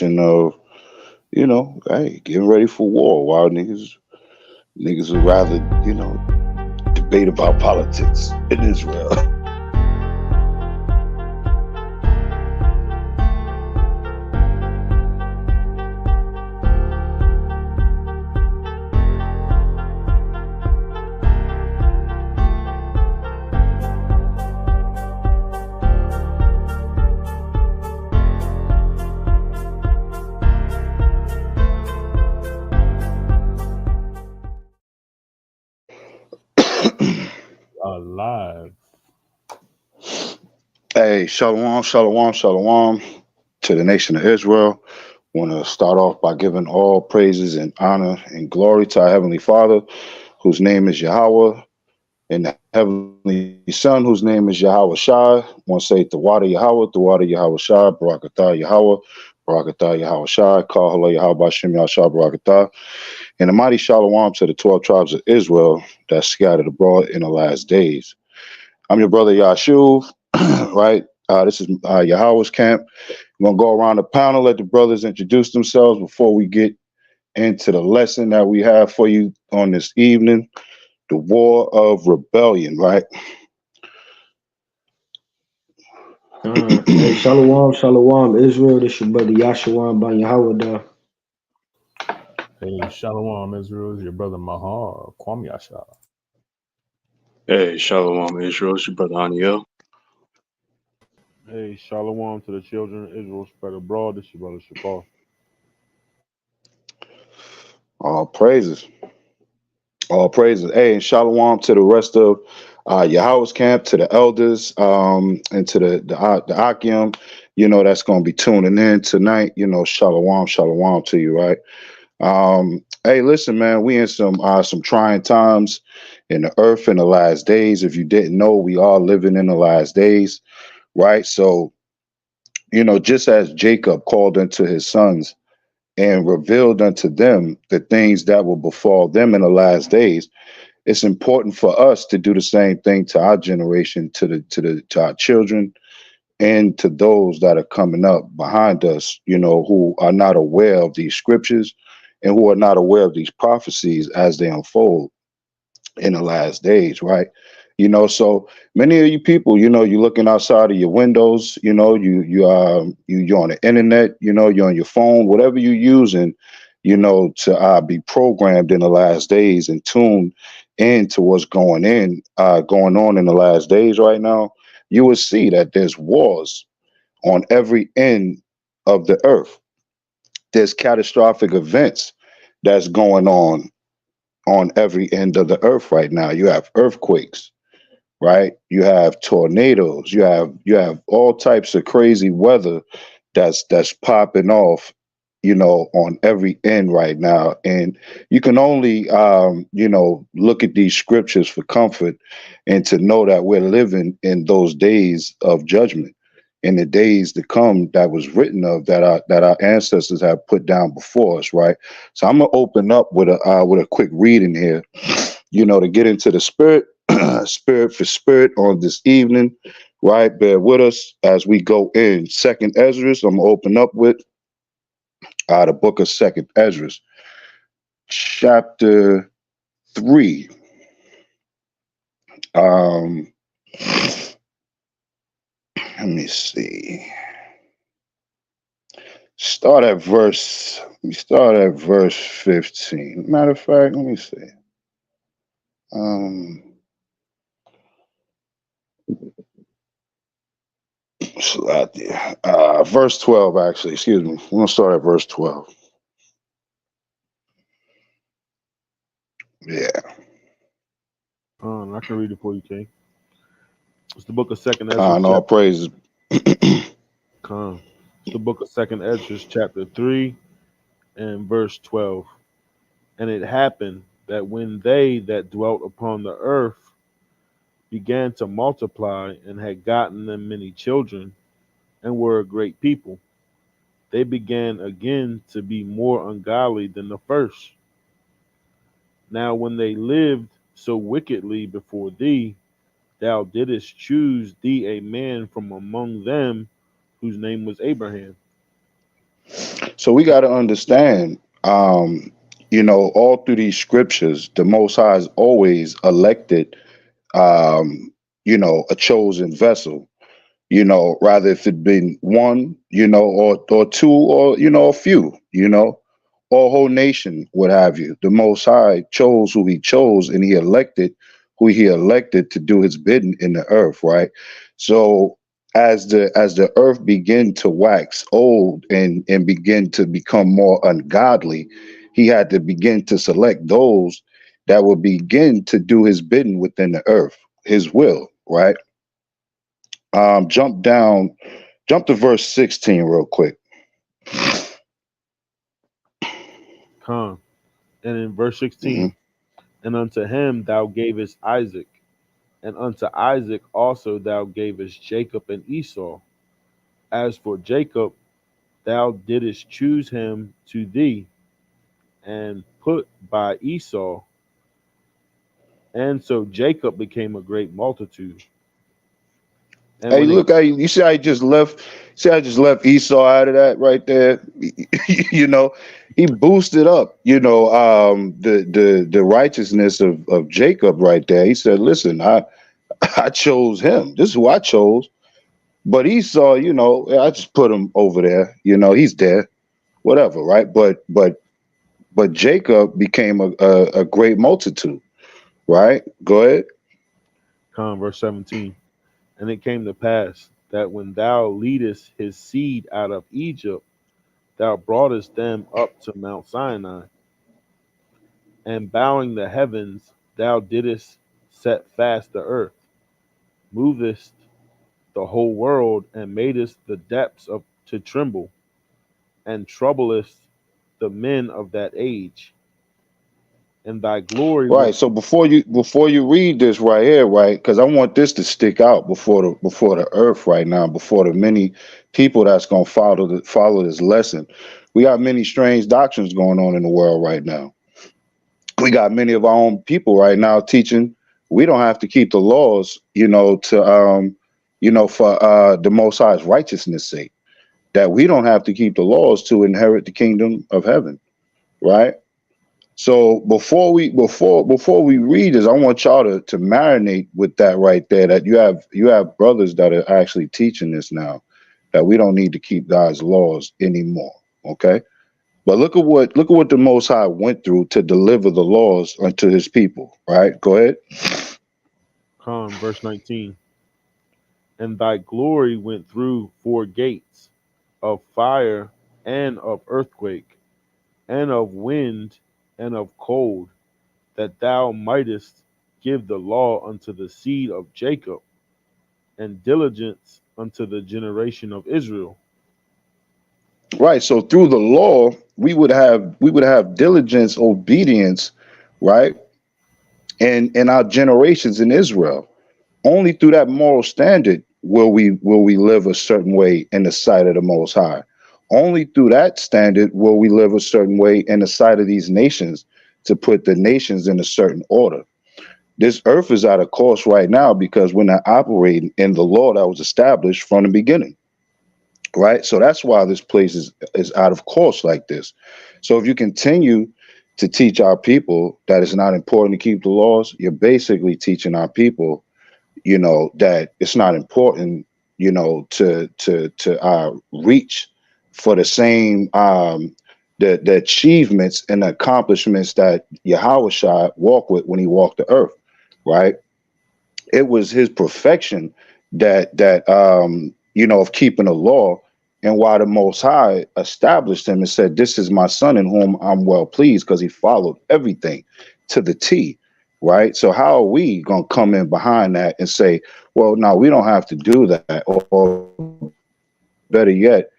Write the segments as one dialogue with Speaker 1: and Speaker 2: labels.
Speaker 1: of, hey, getting ready for war while niggas would rather, debate about politics in Israel.
Speaker 2: Alive.
Speaker 1: Hey, shalom, shalom, shalom to the nation of Israel. Want to start off by giving all praises and honor and glory to our Heavenly Father, whose name is Yahweh, and the Heavenly Son, whose name is Yahweh Shai. Want to say the water Yahweh Shai, Barakatah Yahweh, Barakatah Yahweh Shai, Kahala Yahweh Bashem Yahshua Barakatah, and a mighty shalom to the 12 tribes of Israel that scattered abroad in the last days. I'm your brother Yashuv, right? This is Yahweh's camp. We're going to go around the panel, let the brothers introduce themselves before we get into the lesson that we have for you on this evening, the War of Rebellion, right?
Speaker 3: Hey, shalom, shalom, Israel. This your brother Yashawan Ban Yahawah.
Speaker 2: Hey, Shalom Israel is your brother Mahar, Kwame Yasha.
Speaker 4: Hey, Shalom Israel, it's your brother Aniel.
Speaker 5: Hey, shalom to the children of Israel spread abroad. This is your brother Shakar.
Speaker 1: All praises. All praises. Hey, and shalom to the rest of Yahweh's camp, to the elders, and to the Akim, that's going to be tuning in tonight. Shalom, shalom to you, right? Hey, listen, man, we in some trying times in the earth in the last days. If you didn't know, we are living in the last days, right? So, just as Jacob called unto his sons and revealed unto them the things that will befall them in the last days, it's important for us to do the same thing to our generation, to our children, and to those that are coming up behind us, who are not aware of these scriptures and who are not aware of these prophecies as they unfold in the last days, right? So many of you people, you're looking outside of your windows, you're on the internet, you're on your phone, whatever you're using, to be programmed in the last days and tuned into what's going on in the last days right now. You will see that there's wars on every end of the earth. There's catastrophic events that's going on every end of the earth right now. You have earthquakes, right? You have tornadoes. You have all types of crazy weather that's popping off, on every end right now. And you can only look at these scriptures for comfort and to know that we're living in those days of judgment, in the days to come that was written of, that our ancestors have put down before us, right? So I'm gonna open up with a quick reading here, to get into the spirit, spirit for spirit on this evening, right? Bear with us as we go in Second Ezra. I'm gonna open up with the book of Second Ezra, chapter 3. Let me see. Let me start at verse 15. Matter of fact, let me see. Verse 12, actually, excuse me. We're going to start at verse 12. Yeah.
Speaker 5: I can read it for you, King. It's the book of Second Ezra.
Speaker 1: No praises.
Speaker 5: It's the book of Second Ezra, chapter 3 and verse 12. And it happened that when they that dwelt upon the earth began to multiply and had gotten them many children and were a great people, they began again to be more ungodly than the first. Now, when they lived so wickedly before thee, thou didst choose thee a man from among them whose name was Abraham.
Speaker 1: So we got to understand, all through these scriptures, the Most High has always elected, a chosen vessel. Rather if it been one, or two, or a few, or a whole nation, what have you. The Most High chose who He chose, and He elected who He elected to do His bidding in the earth, right? So as the earth began to wax old and begin to become more ungodly, He had to begin to select those that would begin to do His bidding within the earth, His will, right? Jump to verse 16 real quick.
Speaker 5: Come. And in verse
Speaker 1: hmm
Speaker 5: 16, and unto him thou gavest Isaac, and unto Isaac also thou gavest Jacob and Esau. As for Jacob, thou didst choose him to thee, and put by Esau. And so Jacob became a great multitude. And
Speaker 1: Hey,
Speaker 5: when it
Speaker 1: look, you see I just left. See, I just left Esau out of that right there. He boosted up, the righteousness of Jacob right there. He said, "Listen, I chose him. This is who I chose." But Esau, I just put him over there. He's there, whatever, right? But Jacob became a great multitude, right? Go ahead.
Speaker 5: come, verse 17, and it came to pass that when thou leadest his seed out of Egypt, thou broughtest them up to Mount Sinai, and bowing the heavens, thou didst set fast the earth, movest the whole world, and madest the depths of to tremble, and troublest the men of that age. And thy glory
Speaker 1: Right.
Speaker 5: went
Speaker 1: So before you read this right here, right? Because I want this to stick out before the earth right now, before the many people that's gonna follow this lesson. We got many strange doctrines going on in the world right now. We got many of our own people right now teaching we don't have to keep the laws, for the Most High's righteousness' sake. That we don't have to keep the laws to inherit the kingdom of heaven, right? So before we read this, I want y'all to marinate with that right there. That you have brothers that are actually teaching this now, that we don't need to keep God's laws anymore. Okay, but look at what the Most High went through to deliver the laws unto His people. Right? Go ahead.
Speaker 5: come, verse 19. And thy glory went through four gates of fire, and of earthquake, and of wind, and of cold, that thou mightest give the law unto the seed of Jacob, and diligence unto the generation of Israel.
Speaker 1: Right. So through the law, we would have diligence, obedience, right, and in our generations in Israel. Only through that moral standard will we live a certain way in the sight of the Most High. Only through that standard will we live a certain way in the sight of these nations, to put the nations in a certain order. This earth is out of course right now because we're not operating in the law that was established from the beginning, right? So that's why this place is out of course like this. So if you continue to teach our people that it's not important to keep the laws, you're basically teaching our people, that it's not important, to reach for the same the achievements and the accomplishments that Yahweh walked with when He walked the earth, right? It was His perfection of keeping the law, and why the Most High established Him and said, "This is my son in whom I'm well pleased," because He followed everything to the T, right? So how are we gonna come in behind that and say, "Well, no, we don't have to do that," or better yet,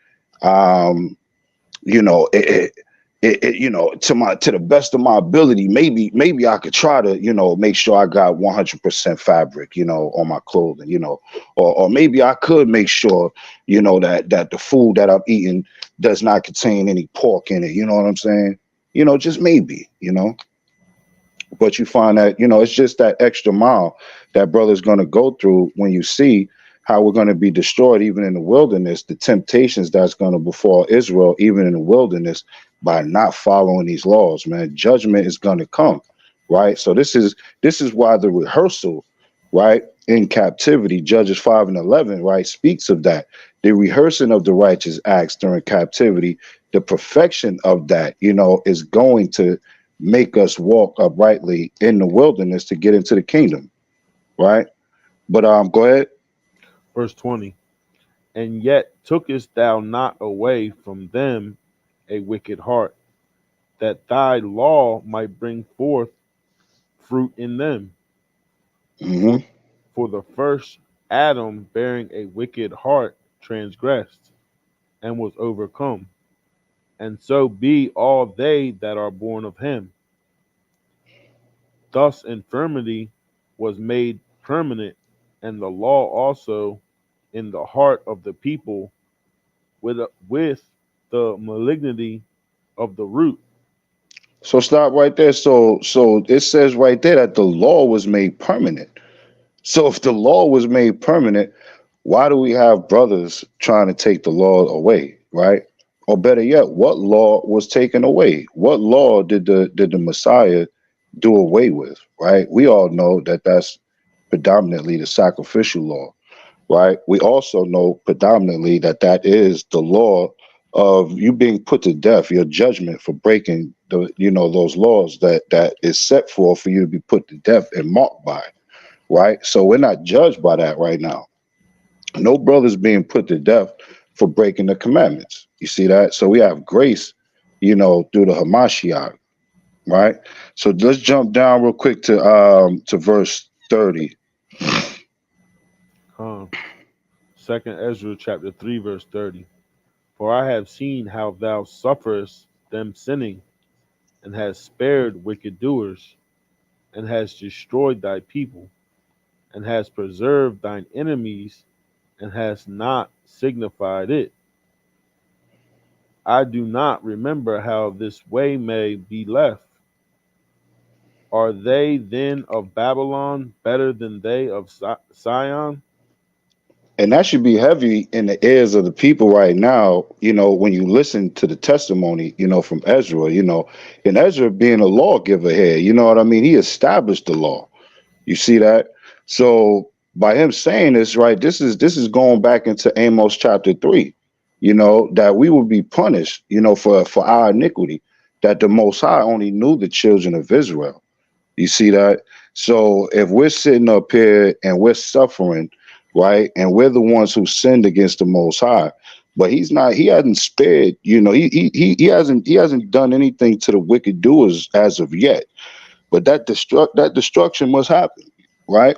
Speaker 1: um, to the best of my ability, maybe I could try to, make sure I got 100% fabric, on my clothing, or maybe I could make sure, that the food that I'm eating does not contain any pork in it. You know what I'm saying? Just maybe, but you find that, it's just that extra mile that brother's going to go through when you see how we're going to be destroyed even in the wilderness, the temptations that's going to befall Israel even in the wilderness by not following these laws, man. Judgment is going to come, right? So this is why the rehearsal, right, in captivity, Judges 5 and 11, right, speaks of that. The rehearsing of the righteous acts during captivity, the perfection of that, is going to make us walk uprightly in the wilderness to get into the kingdom, right? But go ahead.
Speaker 5: Verse 20. And yet tookest thou not away from them a wicked heart, that thy law might bring forth fruit in them.
Speaker 1: Hmm.
Speaker 5: For the first Adam, bearing a wicked heart, transgressed and was overcome. And so be all they that are born of him. Thus infirmity was made permanent, and the law also in the heart of the people with the malignity of the root.
Speaker 1: So stop right there. So it says right there that the law was made permanent. So if the law was made permanent, why do we have brothers trying to take the law away, right? Or better yet, what law was taken away? What law did the Messiah do away with, right? We all know that that's predominantly the sacrificial law, right? We also know predominantly that that is the law of you being put to death, your judgment for breaking those laws that is set for you to be put to death and marked by, right? So we're not judged by that right now. No brother's being put to death for breaking the commandments. You see that? So we have grace, through the Hamashiach, right? So let's jump down real quick to verse 30.
Speaker 5: Second Ezra chapter 3 verse 30. For I have seen how thou sufferest them sinning, and hast spared wicked doers, and hast destroyed thy people, and hast preserved thine enemies, and hast not signified it. I do not remember how this way may be left. Are they then of Babylon better than they of Sion?
Speaker 1: And that should be heavy in the ears of the people right now, when you listen to the testimony, from Ezra, and Ezra being a lawgiver here, you know what I mean? He established the law. You see that? So by him saying this, right, this is going back into Amos chapter 3, that we will be punished, for our iniquity, that the Most High only knew the children of Israel. You see that? So if we're sitting up here and we're suffering, right, and we're the ones who sinned against the Most High, but he hasn't spared, he hasn't done anything to the wicked doers as of yet. But that destruction must happen, right?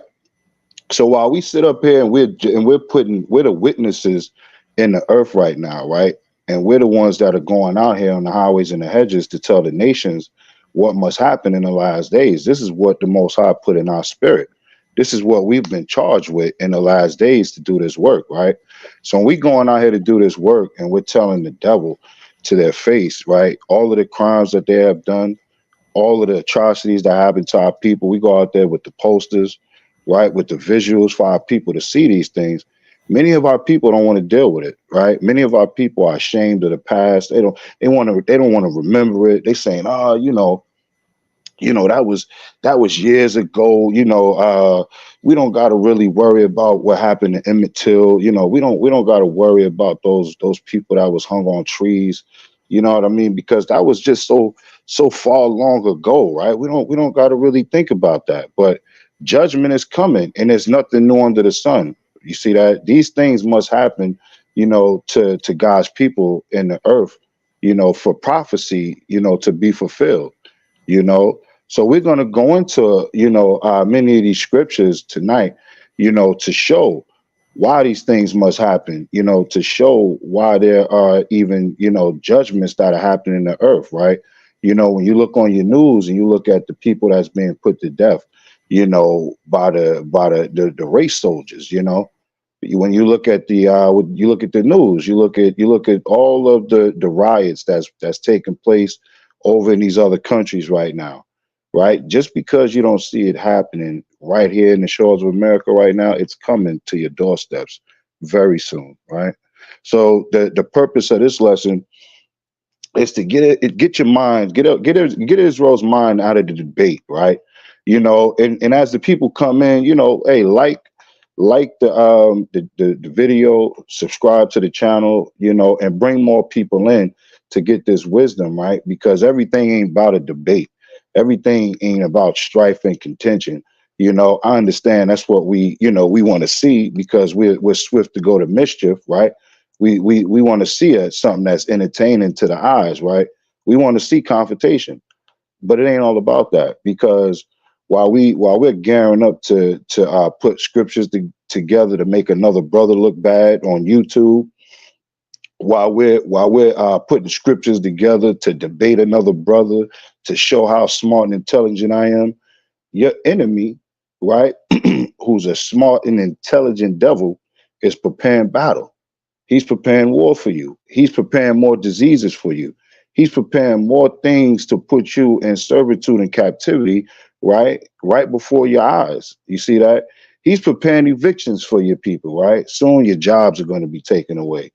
Speaker 1: So while we sit up here and we're the witnesses in the earth right now, right? And we're the ones that are going out here on the highways and the hedges to tell the nations what must happen in the last days. This is what the Most High put in our spirit. This is what we've been charged with in the last days to do this work, right? So when we going out here to do this work and we're telling the devil to their face, right, all of the crimes that they have done, all of the atrocities that happen to our people. We go out there with the posters, right, with the visuals for our people to see these things. Many of our people don't want to deal with it, right? Many of our people are ashamed of the past. They don't want to remember it. They saying, oh, that was years ago. We don't got to really worry about what happened to Emmett Till. We don't got to worry about those people that was hung on trees. You know what I mean? Because that was just so far long ago, right? We don't got to really think about that. But judgment is coming, and there's nothing new under the sun. You see that? These things must happen, to God's people in the earth, for prophecy, to be fulfilled. you know so we're going to go into many of these scriptures tonight, to show why these things must happen, to show why there are even judgments that are happening in the earth, right? When you look on your news and you look at the people that's being put to death, by the race soldiers, when you look at the news, you look at all of the riots that's taking place over in these other countries right now. right? Just because you don't see it happening right here in the shores of America right now, it's coming to your doorsteps very soon, right? So the purpose of this lesson is to get your mind, get Israel's mind out of the debate, right? And as the people come in, hey, like the video, subscribe to the channel, and bring more people in to get this wisdom, right? Because everything ain't about a debate. Everything ain't about strife and contention. I understand that's what we want to see, because we're swift to go to mischief, right? We want to see something that's entertaining to the eyes, right? We want to see confrontation, but it ain't all about that, because while we're gearing up to put scriptures together to make another brother look bad on YouTube, while we're putting scriptures together to debate another brother to show how smart and intelligent I am, your enemy, right, who's a smart and intelligent devil, is preparing battle. He's preparing war for you. He's preparing more diseases for you. He's preparing more things to put you in servitude and captivity, right? Right before your eyes. You see that? He's preparing evictions for your people, right? Soon your jobs are going to be taken away,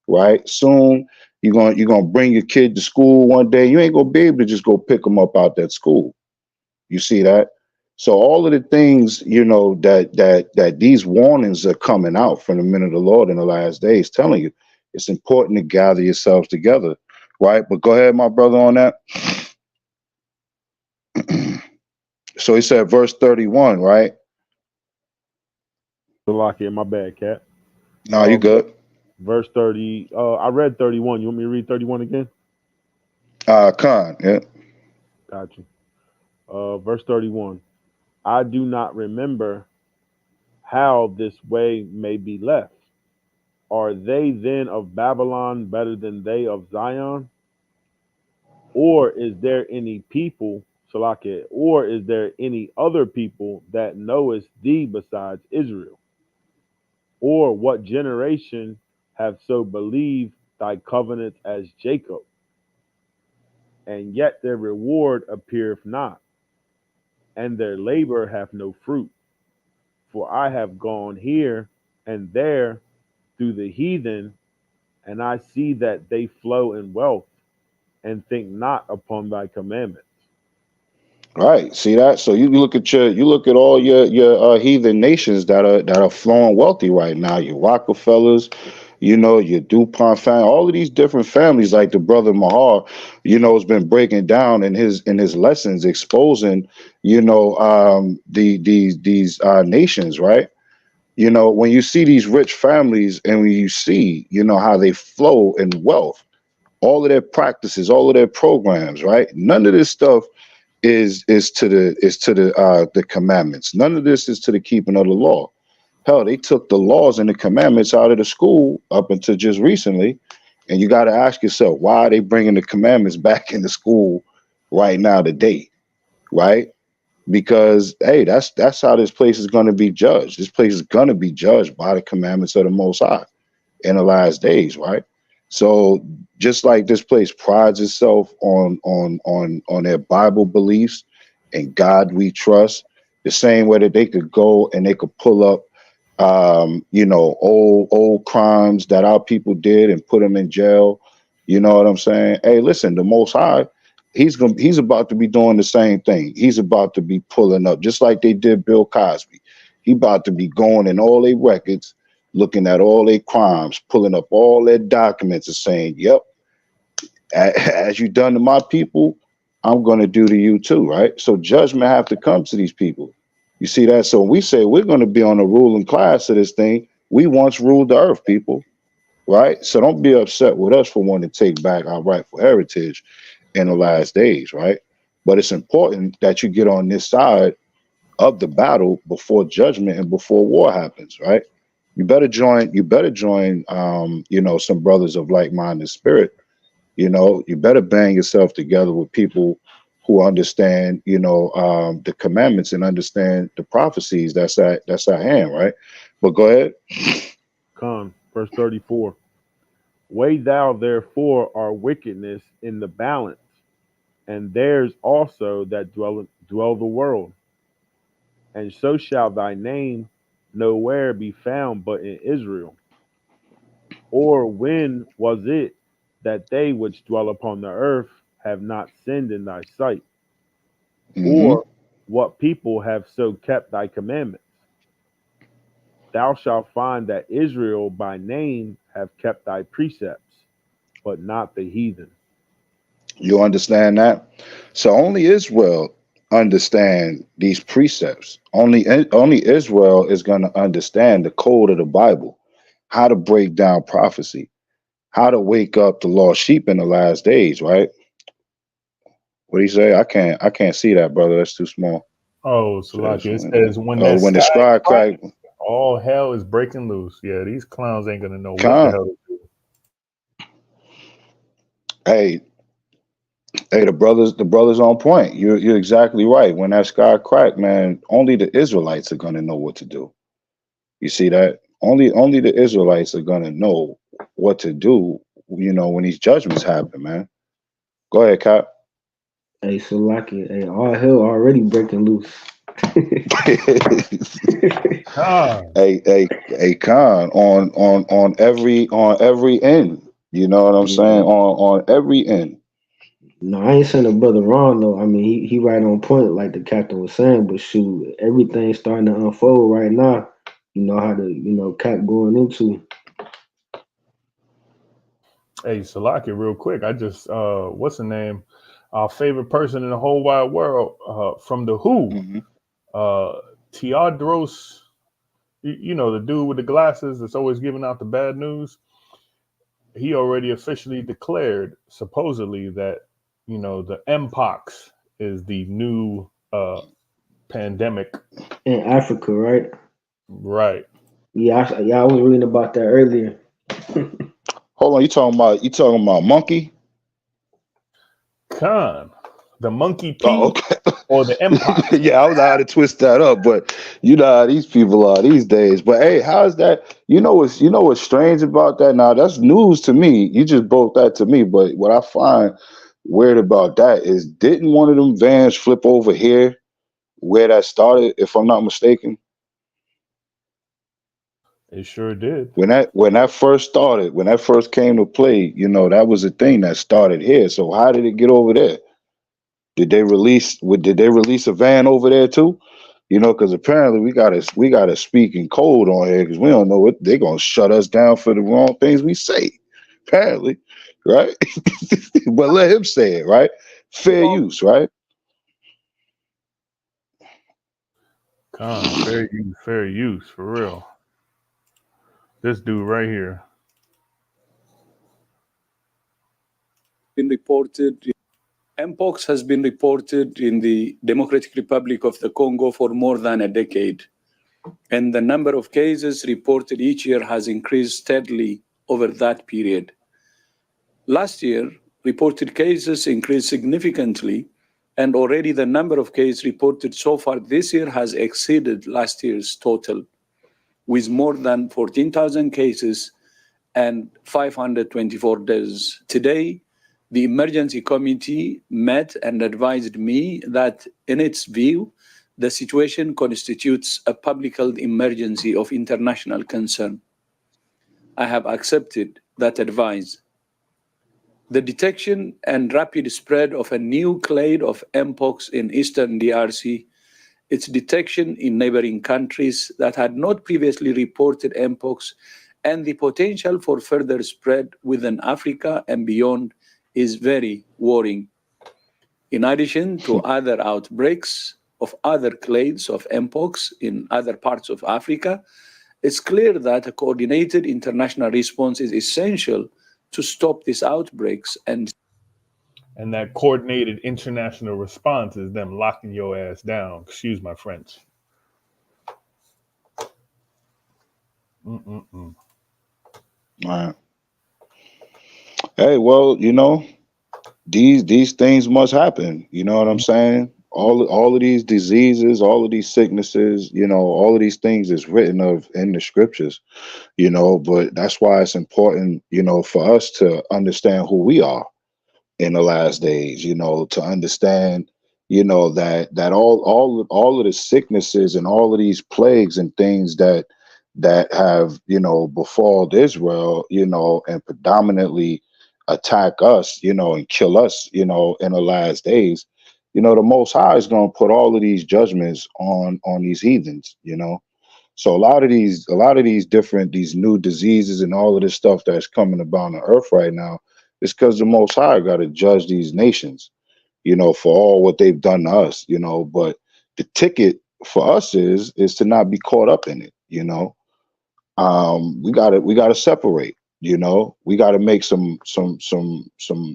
Speaker 1: right? Soon you're gonna bring your kid to school one day. You ain't gonna be able to just go pick them up out that school. You see that? So all of the things, that these warnings are coming out from the men of the Lord in the last days, telling you it's important to gather yourselves together, right? But go ahead, my brother, on that. So he said, verse 31, right?
Speaker 5: Salakia, my bad, Cat.
Speaker 1: No, you good.
Speaker 5: Verse 30. I read 31. You want me to read 31 again?
Speaker 1: Khan, yeah.
Speaker 5: Got you. Verse 31. I do not remember how this way may be left. Are they then of Babylon better than they of Zion? Or is there any people, Salakia, or is there any other people that knoweth thee besides Israel? Or what generation have so believed thy covenant as Jacob? And yet their reward appeareth not, and their labor hath no fruit. For I have gone here and there through the heathen, and I see that they flow in wealth, and think not upon thy commandments.
Speaker 1: Right. See that? So you look at all your heathen nations that are flowing wealthy right now. Your Rockefellers, your DuPont family, all of these different families, like the brother Mahar, has been breaking down in his lessons, exposing, these nations, right? When you see these rich families, and when you see, how they flow in wealth, all of their practices, all of their programs, right? None of this stuff is to the commandments. None of this is to the keeping of the law. Hell, they took the laws and the commandments out of the school up until just recently, and you got to ask yourself, why are they bringing the commandments back into school right now today, right? Because hey, that's how this place is going to be judged. This place is going to be judged by the commandments of the Most High in the last days, right? So just like this place prides itself on their Bible beliefs and God we trust, the same way that they could go and they could pull up old crimes that our people did and put them in jail. You know what I'm saying? Hey, listen, the Most High, he's about to be doing the same thing. He's about to be pulling up, just like they did Bill Cosby. He about to be going in all their records, looking at all their crimes, pulling up all their documents and saying, yep, as you done to my people, I'm going to do to you too, right? So judgment have to come to these people. You see that? So when we say we're going to be on the ruling class of this thing, we once ruled the earth, people, right? So don't be upset with us for wanting to take back our rightful heritage in the last days, right? But it's important that you get on this side of the battle before judgment and before war happens, right? You better join, some brothers of like-minded spirit. You better bang yourself together with people who understand, the commandments and understand the prophecies that's at hand, right? But go ahead.
Speaker 5: Verse 34. Weigh thou therefore our wickedness in the balance, and theirs also that dwell the world. And so shall thy name nowhere be found but in Israel. Or when was it that they which dwell upon the earth have not sinned in thy sight?
Speaker 1: Hmm.
Speaker 5: Or what people have so kept thy commandments? Thou shalt find that Israel by name have kept thy precepts, but not the heathen.
Speaker 1: You understand that? So only Israel understand these precepts. Only Israel is going to understand the code of the Bible, how to break down prophecy, how to wake up the lost sheep in the last days, right? What do you say? I can't see that, brother. That's too small.
Speaker 2: Oh,
Speaker 1: Says
Speaker 2: Salaki, it says when that
Speaker 1: when the
Speaker 2: sky
Speaker 1: sky
Speaker 2: crack,
Speaker 1: crack.
Speaker 2: all hell is breaking loose. Yeah, these clowns ain't gonna know what the
Speaker 1: Con.
Speaker 2: hell to do.
Speaker 1: Hey, hey, the brothers on point. You're exactly right. When that sky crack, man, only the Israelites are gonna know what to do. You see that? Only the Israelites are gonna know what to do, when these judgments happen, man. Go ahead, Cap.
Speaker 3: Hey, Salaki, hey, all hell already breaking loose.
Speaker 2: Ah,
Speaker 1: a con on every end. You know what I'm saying?
Speaker 3: Yeah.
Speaker 1: On every end.
Speaker 3: No, I ain't saying the brother wrong though. I mean, he right on point, like the captain was saying. But shoot, everything's starting to unfold right now. You know how to, cap going into.
Speaker 2: hey, Salaki, real quick. I just what's the name? Our favorite person in the whole wide world, from the Who,
Speaker 1: Hmm.
Speaker 2: uh, Teodros. You know the dude with the glasses that's always giving out the bad news. He already officially declared, supposedly, that the mpox is the new pandemic.
Speaker 3: In Africa, right?
Speaker 2: Right.
Speaker 3: Yeah, I was reading about that earlier.
Speaker 1: Hold on, you talking about monkey?
Speaker 2: Khan, the monkey
Speaker 1: Oh,
Speaker 2: P
Speaker 1: okay.
Speaker 2: or the mpox.
Speaker 1: Yeah, I was know how to twist that up, but you know how these people are these days. But hey, how's that? You know what's strange about that? Now that's news to me. You just broke that to me. But what I find weird about that is, didn't one of them vans flip over here where that started, if I'm not mistaken?
Speaker 2: It sure did.
Speaker 1: When that first started, when that first came to play, that was a thing that started here. So how did it get over there? Did they release a van over there too? Because apparently we got to speak in code on here, because we don't know what they're gonna shut us down for the wrong things we say. Apparently, right? But let him say it, right? Fair use, right?
Speaker 2: Khan, fair use, for real. This dude right here.
Speaker 6: Been reported. Mpox has been reported in the Democratic Republic of the Congo for more than a decade, and the number of cases reported each year has increased steadily over that period. Last year, reported cases increased significantly, and already the number of cases reported so far this year has exceeded last year's total, with more than 14,000 cases and 524 deaths. Today, the emergency committee met and advised me that, in its view, the situation constitutes a public health emergency of international concern. I have accepted that advice. The detection and rapid spread of a new clade of Mpox in eastern DRC, its detection in neighboring countries that had not previously reported Mpox, and the potential for further spread within Africa and beyond is very worrying. In addition to other outbreaks of other clades of Mpox in other parts of Africa, it's clear that a coordinated international response is essential to stop these outbreaks and
Speaker 2: And that coordinated international response is them locking your ass down. Excuse my French. Mm-mm-mm.
Speaker 1: All right. Hey, well, these things must happen. You know what I'm saying? All of these diseases, all of these sicknesses, all of these things is written of in the scriptures. But that's why it's important, for us to understand who we are. in the last days, to understand, that all of the sicknesses and all of these plagues and things that have, befalled Israel, and predominantly attack us, and kill us, in the last days, the Most High is going to put all of these judgments on these heathens, So these new diseases and all of this stuff that's coming about on earth right now, it's because the Most High got to judge these nations, for all what they've done to us, But the ticket for us is to not be caught up in it, We gotta separate, We got to make some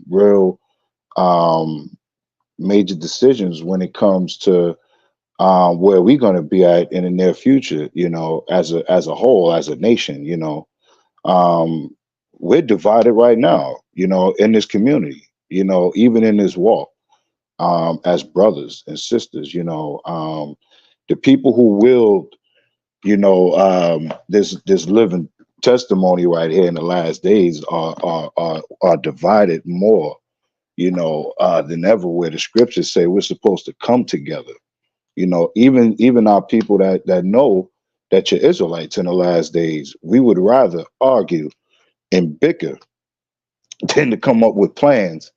Speaker 1: real major decisions when it comes to where we're going to be at in the near future, as a whole, as a nation, we're divided right now, in this community, even in this walk, as brothers and sisters, the people who willed, this living testimony right here in the last days are divided more, than ever, where the scriptures say we're supposed to come together. Even our people that know that you're Israelites in the last days, we would rather argue and bicker than to come up with plans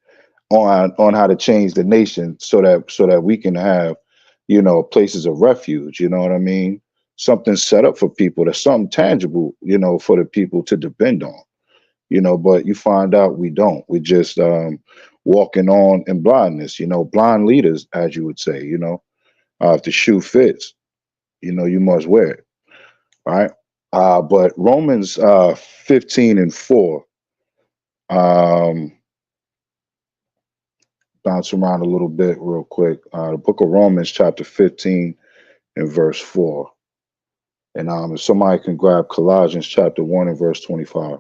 Speaker 1: on how to change the nation so that we can have, places of refuge. You know what I mean? Something set up for people, that's something tangible, for the people to depend on. But you find out we don't. We're just walking on in blindness. Blind leaders, as you would say. If the shoe fits, you must wear it. Right. But Romans 15:4, bounce around a little bit real quick. The book of Romans, chapter 15 and verse 4. And if somebody can grab Colossians chapter 1 and verse 25.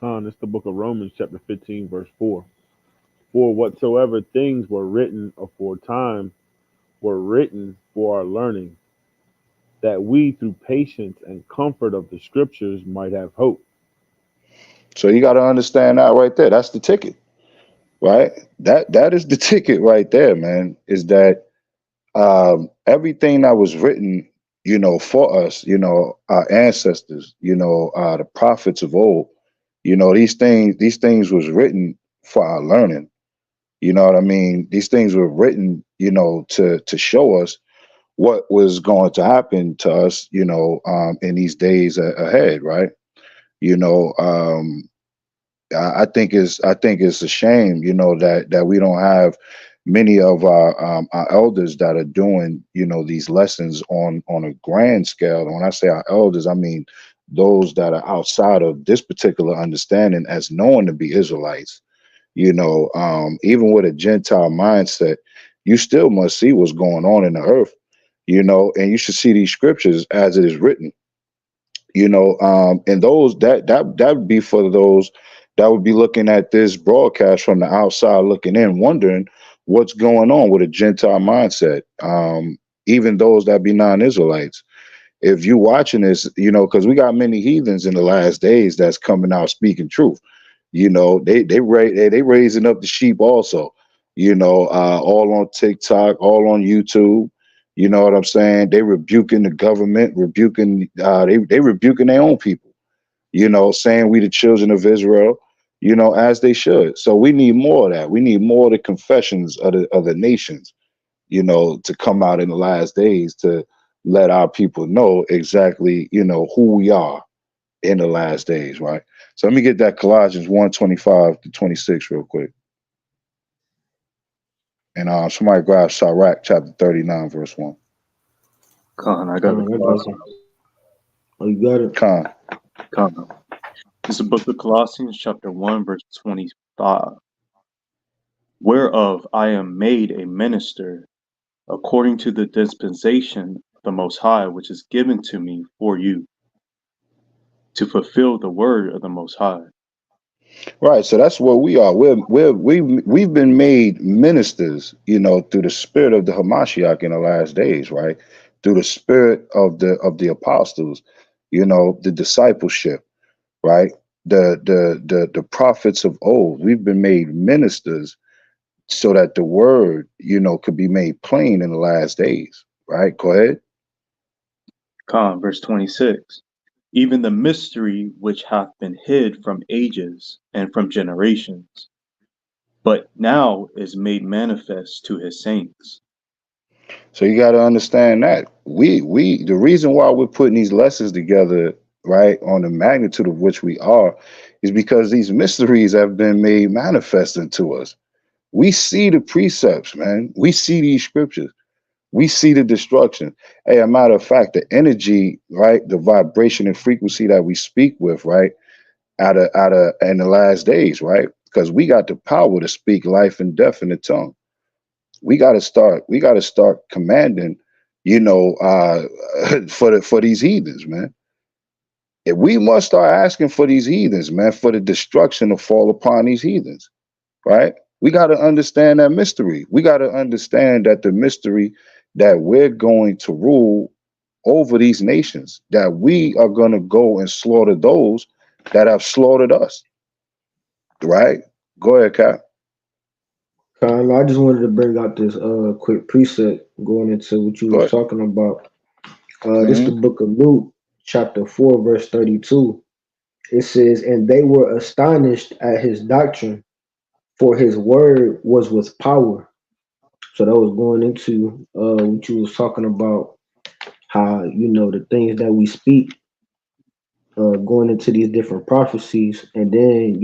Speaker 5: It's the book of Romans, chapter 15, verse 4. For whatsoever things were written aforetime were written for our learning, that we through patience and comfort of the scriptures might have hope.
Speaker 1: So you got to understand that right there. That's the ticket, right? That is the ticket right there, man. Is that everything that was written, for us, our ancestors, the prophets of old, these things was written for our learning. You know what I mean? These things were written, to show us what was going to happen to us, in these days ahead, right? I think it's a shame, that we don't have many of our elders that are doing, these lessons on a grand scale. And when I say our elders, I mean those that are outside of this particular understanding as known to be Israelites. Even with a Gentile mindset, you still must see what's going on in the earth, and you should see these scriptures as it is written, and those that would be for those that would be looking at this broadcast from the outside looking in, wondering what's going on with a Gentile mindset. Even those that be non-Israelites. If you watching this, because we got many heathens in the last days that's coming out speaking truth. They raising up the sheep also, all on TikTok, all on YouTube. You know what I'm saying? They rebuking the government, they rebuking their own people, saying we the children of Israel, as they should. So we need more of that. We need more of the confessions of the nations, to come out in the last days to let our people know exactly, who we are in the last days, right? So let me get that Colossians 1:25-26 real quick. And somebody grab Sirach chapter 39, verse 1.
Speaker 4: Con, I got it.
Speaker 3: Oh, you got it?
Speaker 4: Con. It's the book of Colossians, chapter 1, verse 25. Whereof I am made a minister, according to the dispensation of the Most High, which is given to me for you, to fulfill the word of the Most High.
Speaker 1: Right, so that's what we are. We've been made ministers, through the spirit of the Hamashiach in the last days, right? Through the spirit of the apostles, the discipleship, right? the prophets of old. We've been made ministers so that the word, could be made plain in the last days. Right? Go ahead.
Speaker 4: Verse 26. Even the mystery which hath been hid from ages and from generations, but now is made manifest to his saints.
Speaker 1: So you got to understand that the reason why we're putting these lessons together, right, on the magnitude of which we are, is because these mysteries have been made manifest into us. We see the precepts, man. We see these scriptures. We see the destruction. Hey, a matter of fact, the energy, right, the vibration and frequency that we speak with, right, out of in the last days, right, because we got the power to speak life and death in the tongue. We got to start commanding, for these heathens, man. If we must start asking for these heathens, man, for the destruction to fall upon these heathens, right? We got to understand that mystery. We got to understand that the mystery that we're going to rule over these nations, that we are going to go and slaughter those that have slaughtered us, right? Go ahead, Cap.
Speaker 3: Kyle, I just wanted to bring out this quick precept going into what you
Speaker 1: Go
Speaker 3: was
Speaker 1: ahead.
Speaker 3: talking about. This is the
Speaker 1: Mm-hmm.
Speaker 3: book of Luke, chapter 4, verse 32. It says, "And they were astonished at his doctrine, for his word was with power." So that was going into what you was talking about, how the things that we speak, going into these different prophecies, and then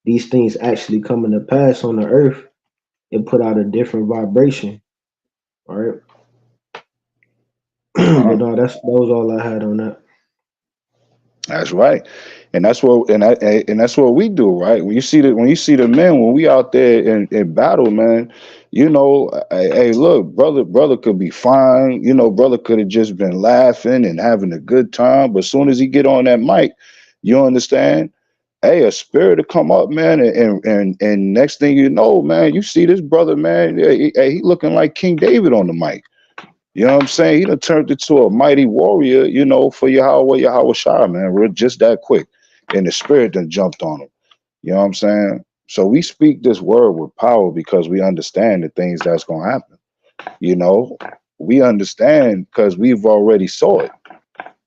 Speaker 3: these things actually coming to pass on the earth, it put out a different vibration. All right. But
Speaker 1: Uh-huh.
Speaker 3: no, that was all I had on that.
Speaker 1: That's right, and that's what we do, right? When you see the men, when we out there in battle, man, hey, look, brother could be fine, brother could have just been laughing and having a good time, but as soon as he get on that mic, you understand, hey, a spirit to come up, man, and next thing you know, man, you see this brother, man, he looking like King David on the mic. You know what I'm saying? He done turned into a mighty warrior, for YAHAWAH'S, man. We're just that quick. And the spirit done jumped on him. You know what I'm saying? So we speak this word with power because we understand the things that's going to happen. You know, we understand because we've already saw it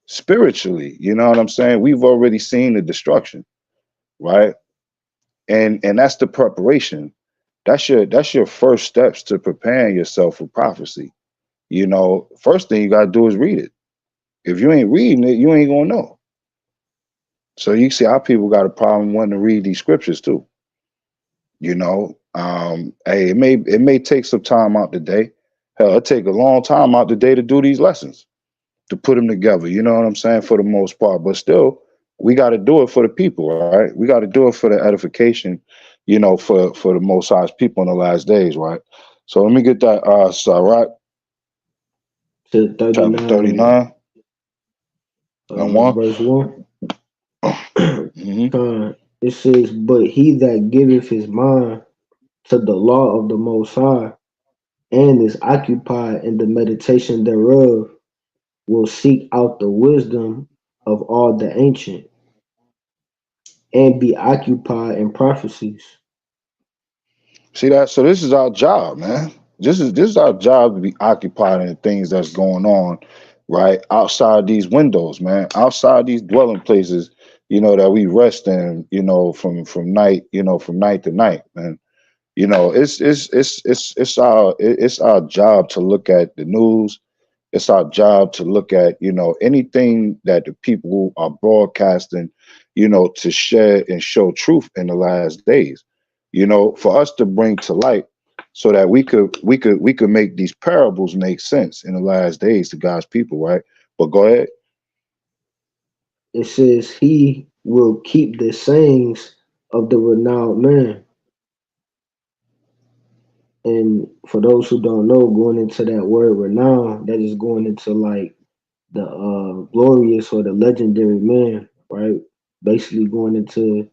Speaker 1: spiritually. You know what I'm saying? We've already seen the destruction, right? And that's the preparation. That's your first steps to preparing yourself for prophecy. First thing you got to do is read it. If you ain't reading it, you ain't gonna know. So you see how people got a problem wanting to read these scriptures too. Hey, it may take some time out the day. Hell, it take a long time out the day to do these lessons, to put them together. You know what I'm saying? For the most part, but still, we got to do it for the people, right? We got to do it for the edification, for the Most High's people in the last days, right? So let me get that. Sirach,
Speaker 3: To
Speaker 1: chapter
Speaker 3: 39,
Speaker 1: 39 and 1.
Speaker 3: verse 1.
Speaker 1: Hmm.
Speaker 3: It says, "But he that giveth his mind to the law of the Most High, and is occupied in the meditation thereof, will seek out the wisdom of all the ancient, and be occupied in prophecies."
Speaker 1: See that? So this is our job, man. This is our job to be occupied in the things that's going on, right? Outside these windows, man. Outside these dwelling places, that we rest in, from night to night, man. It's our job to look at the news. It's our job to look at, anything that the people are broadcasting, to share and show truth in the last days. For us to bring to light so that we could make these parables make sense in the last days to God's people, right? But go ahead.
Speaker 3: It says, "He will keep the sayings of the renowned man." And for those who don't know, going into that word renown, that is going into like the glorious or the legendary man, right? Basically going into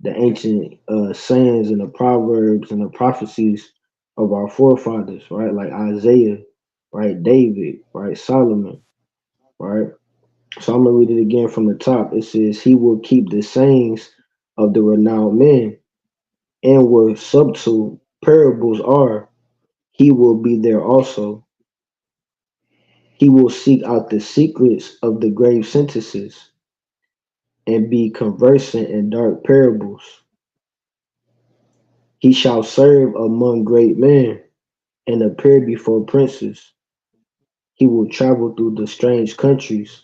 Speaker 3: the ancient sayings and the proverbs and the prophecies of our forefathers, right? Like Isaiah, right? David, right? Solomon, right? So I'm gonna read it again from the top. It says, "He will keep the sayings of the renowned men, and where subtle parables are, he will be there also. He will seek out the secrets of the grave sentences, and be conversant in dark parables. He shall serve among great men, and appear before princes. He will travel through the strange countries,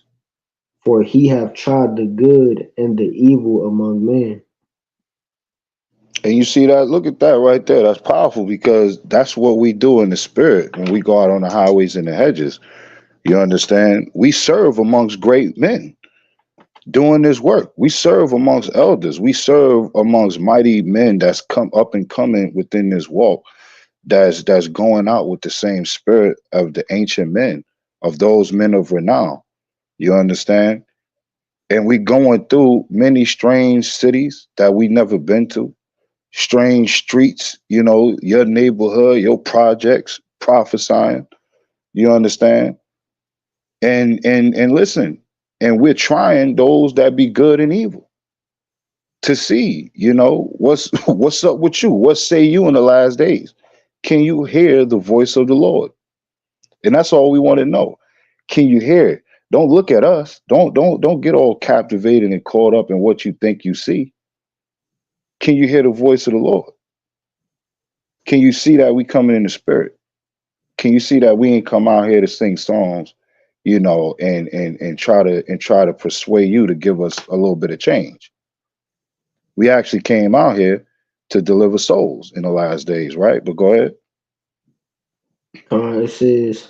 Speaker 3: for he have tried the good and the evil among men."
Speaker 1: And you see that? Look at that right there. That's powerful because that's what we do in the spirit when we go out on the highways and the hedges. You understand? We serve amongst great men doing this work. We serve amongst elders. We serve amongst mighty men that's come up and coming within this walk. That's going out with the same spirit of the ancient men, of those men of renown. You understand? And we going through many strange cities that we never been to, strange streets, your neighborhood, your projects, prophesying. You understand? And listen, and we're trying those that be good and evil to see, what's what's up with you? What say you in the last days? Can you hear the voice of the Lord? And that's all we want to know. Can you hear it? Don't look at us. Don't get all captivated and caught up in what you think you see. Can you hear the voice of the Lord? Can you see that we coming in the spirit? Can you see that we ain't come out here to sing songs, and try to persuade you to give us a little bit of change? We actually came out here to deliver souls in the last days, right? But go ahead.
Speaker 3: It says,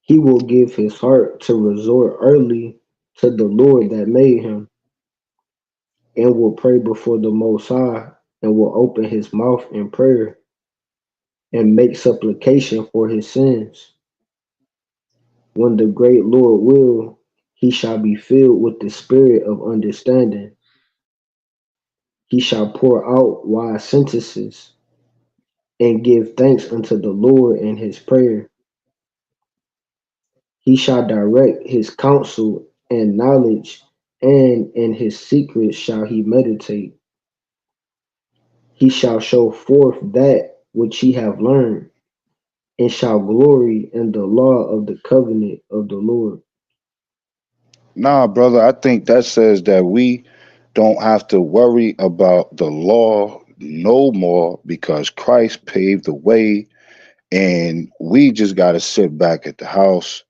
Speaker 3: "He will give his heart to resort early to the Lord that made him, and will pray before the Most High, and will open his mouth in prayer, and make supplication for his sins. When the great Lord will, he shall be filled with the spirit of understanding. He shall pour out wise sentences, and give thanks unto the Lord in his prayer. He shall direct his counsel and knowledge, and in his secrets shall he meditate. He shall show forth that which he have learned, and shall glory in the law of the covenant of the Lord."
Speaker 1: Nah, brother, I think that says that we don't have to worry about the law no more because Christ paved the way and we just got to sit back at the house,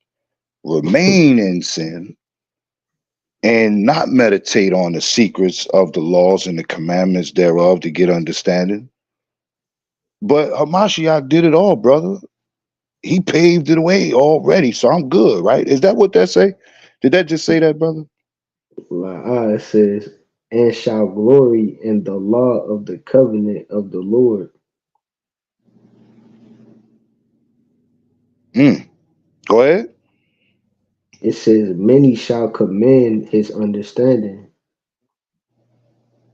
Speaker 1: remain in sin, and not meditate on the secrets of the laws and the commandments thereof to get understanding. But Hamashiach did it all, brother. He paved the way already, so I'm good, right? Is that what that say? Did that just say that, brother?
Speaker 3: It says, "And shall glory in the law of the covenant of the Lord."
Speaker 1: Go ahead.
Speaker 3: It says, "Many shall commend his understanding,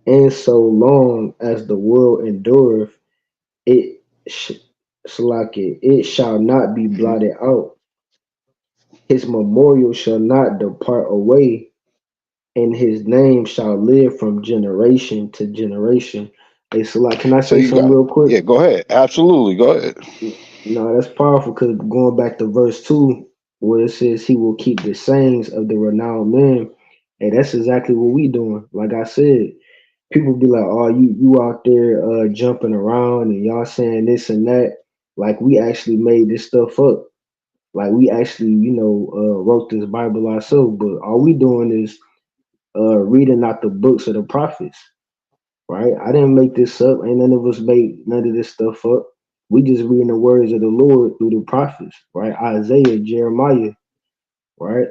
Speaker 3: and so long as the world endureth, it it shall not be
Speaker 1: Mhm.
Speaker 3: blotted out. His memorial shall not depart away, and his name shall live from generation to generation." Hey, Salak, can I
Speaker 1: So
Speaker 3: say
Speaker 1: you
Speaker 3: something
Speaker 1: got,
Speaker 3: real quick?
Speaker 1: yeah, go ahead. Absolutely, go ahead.
Speaker 3: No, that's powerful because going back to verse 2, where it says he will keep the sayings of the renowned men, hey, that's exactly what we doing. Like I said, people be like, "Oh, you out there jumping around and y'all saying this and that." Like we actually made this stuff up. Like we actually, wrote this Bible ourselves. But all we doing is reading out the books of the prophets, right? I didn't make this up. Ain't none of us made none of this stuff up. We just reading the words of the Lord through the prophets, right? Isaiah, Jeremiah, right?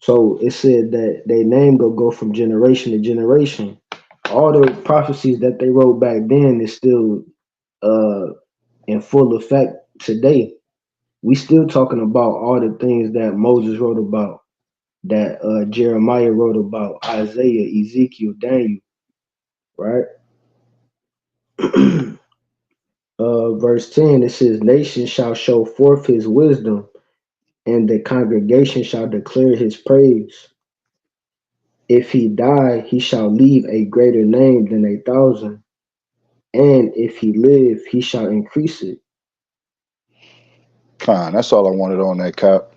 Speaker 3: So it said that their name go from generation to generation. All the prophecies that they wrote back then is still uh in full effect today. We still talking about all the things that Moses wrote about, that Jeremiah wrote about, Isaiah, Ezekiel, Daniel, right? Verse 10, it says, "Nation shall show forth his wisdom, and the congregation shall declare his praise. If he die, he shall leave a greater name than 1,000. And if he live, he shall increase it.
Speaker 1: Fine. That's all I wanted on that, Cap.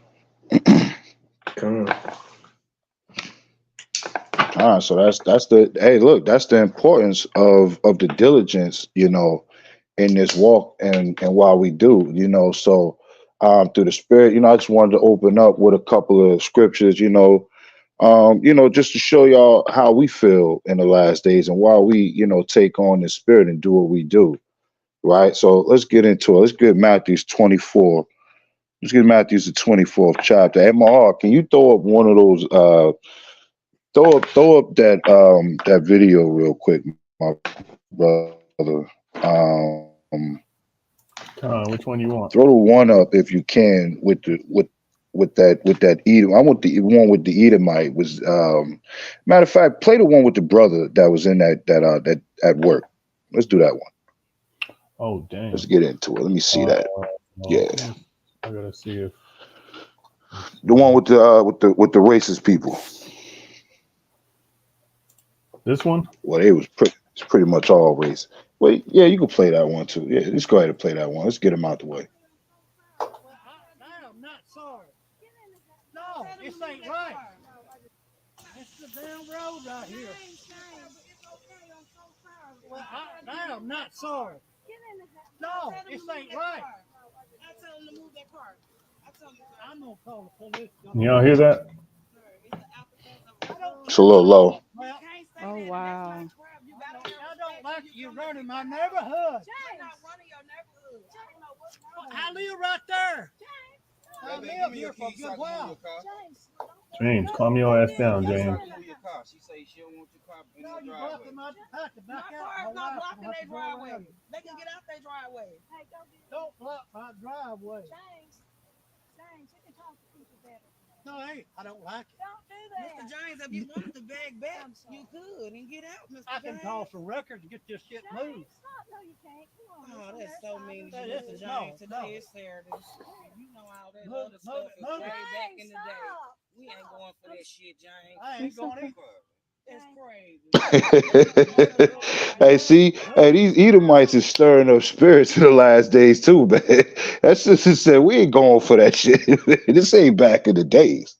Speaker 3: Come.
Speaker 1: All right, so that's the hey, look, that's the importance of the diligence, in this walk and while we do, so through the Spirit, I just wanted to open up with a couple of scriptures, just to show y'all how we feel in the last days and why we, take on the Spirit and do what we do, right? So let's get into it. Let's get Matthew's 24. Let's get Matthew's the 24th chapter. MR, can you throw up one of those throw up that video real quick, my brother.
Speaker 2: Which one you want?
Speaker 1: Throw the one up if you can with that Edom. I want the one with the Edomite. Was matter of fact, play the one with the brother that was in that at work. Let's do that one.
Speaker 2: Oh damn.
Speaker 1: Let's get into it. Let me see that. Yeah.
Speaker 2: I gotta see if
Speaker 1: the one with the racist people.
Speaker 2: This one?
Speaker 1: Well, it's pretty much all race. Wait, yeah, you can play that one too. Yeah, let's go ahead and play that one. Let's get him out the way.
Speaker 7: I am not sorry. No, this ain't right. It's the damn road right here. Well, I am not sorry. No, this ain't right. I tell him to move that car. I'm gonna call the police.
Speaker 2: Y'all hear that?
Speaker 1: It's a little low.
Speaker 8: Oh wow.
Speaker 7: I don't like you running my neighborhood.
Speaker 9: I'm not running your neighborhood.
Speaker 7: I live right there. I live here for a good while.
Speaker 2: James, calm your ass down, James.
Speaker 9: She say she don't want your car in the driveway. My car's not blocking their driveway. They can get out their driveway.
Speaker 7: Don't block my driveway.
Speaker 10: James, you can talk to people better.
Speaker 7: No, hey, I don't like it.
Speaker 10: Don't do that.
Speaker 9: Mr. James, if you wanted to bag back, you could and get out, Mr.
Speaker 7: I can
Speaker 9: James.
Speaker 7: call some records and get this shit moved.
Speaker 10: Stop. No, you can't. Come on.
Speaker 9: Oh, that's so mean,
Speaker 7: Hey,
Speaker 9: Mr.
Speaker 7: listen,
Speaker 9: James.
Speaker 7: no.
Speaker 9: Today is Saturday. You know all that
Speaker 7: Move
Speaker 9: other
Speaker 7: it,
Speaker 9: stuff is
Speaker 7: move it.
Speaker 9: way back in the day.
Speaker 10: Stop.
Speaker 9: We ain't going for that shit, James.
Speaker 7: I ain't going to.
Speaker 9: That's crazy.
Speaker 1: Hey, see, these Edomites is stirring up spirits in the last days too, man. That's just said we ain't going for that shit. This ain't back in the days.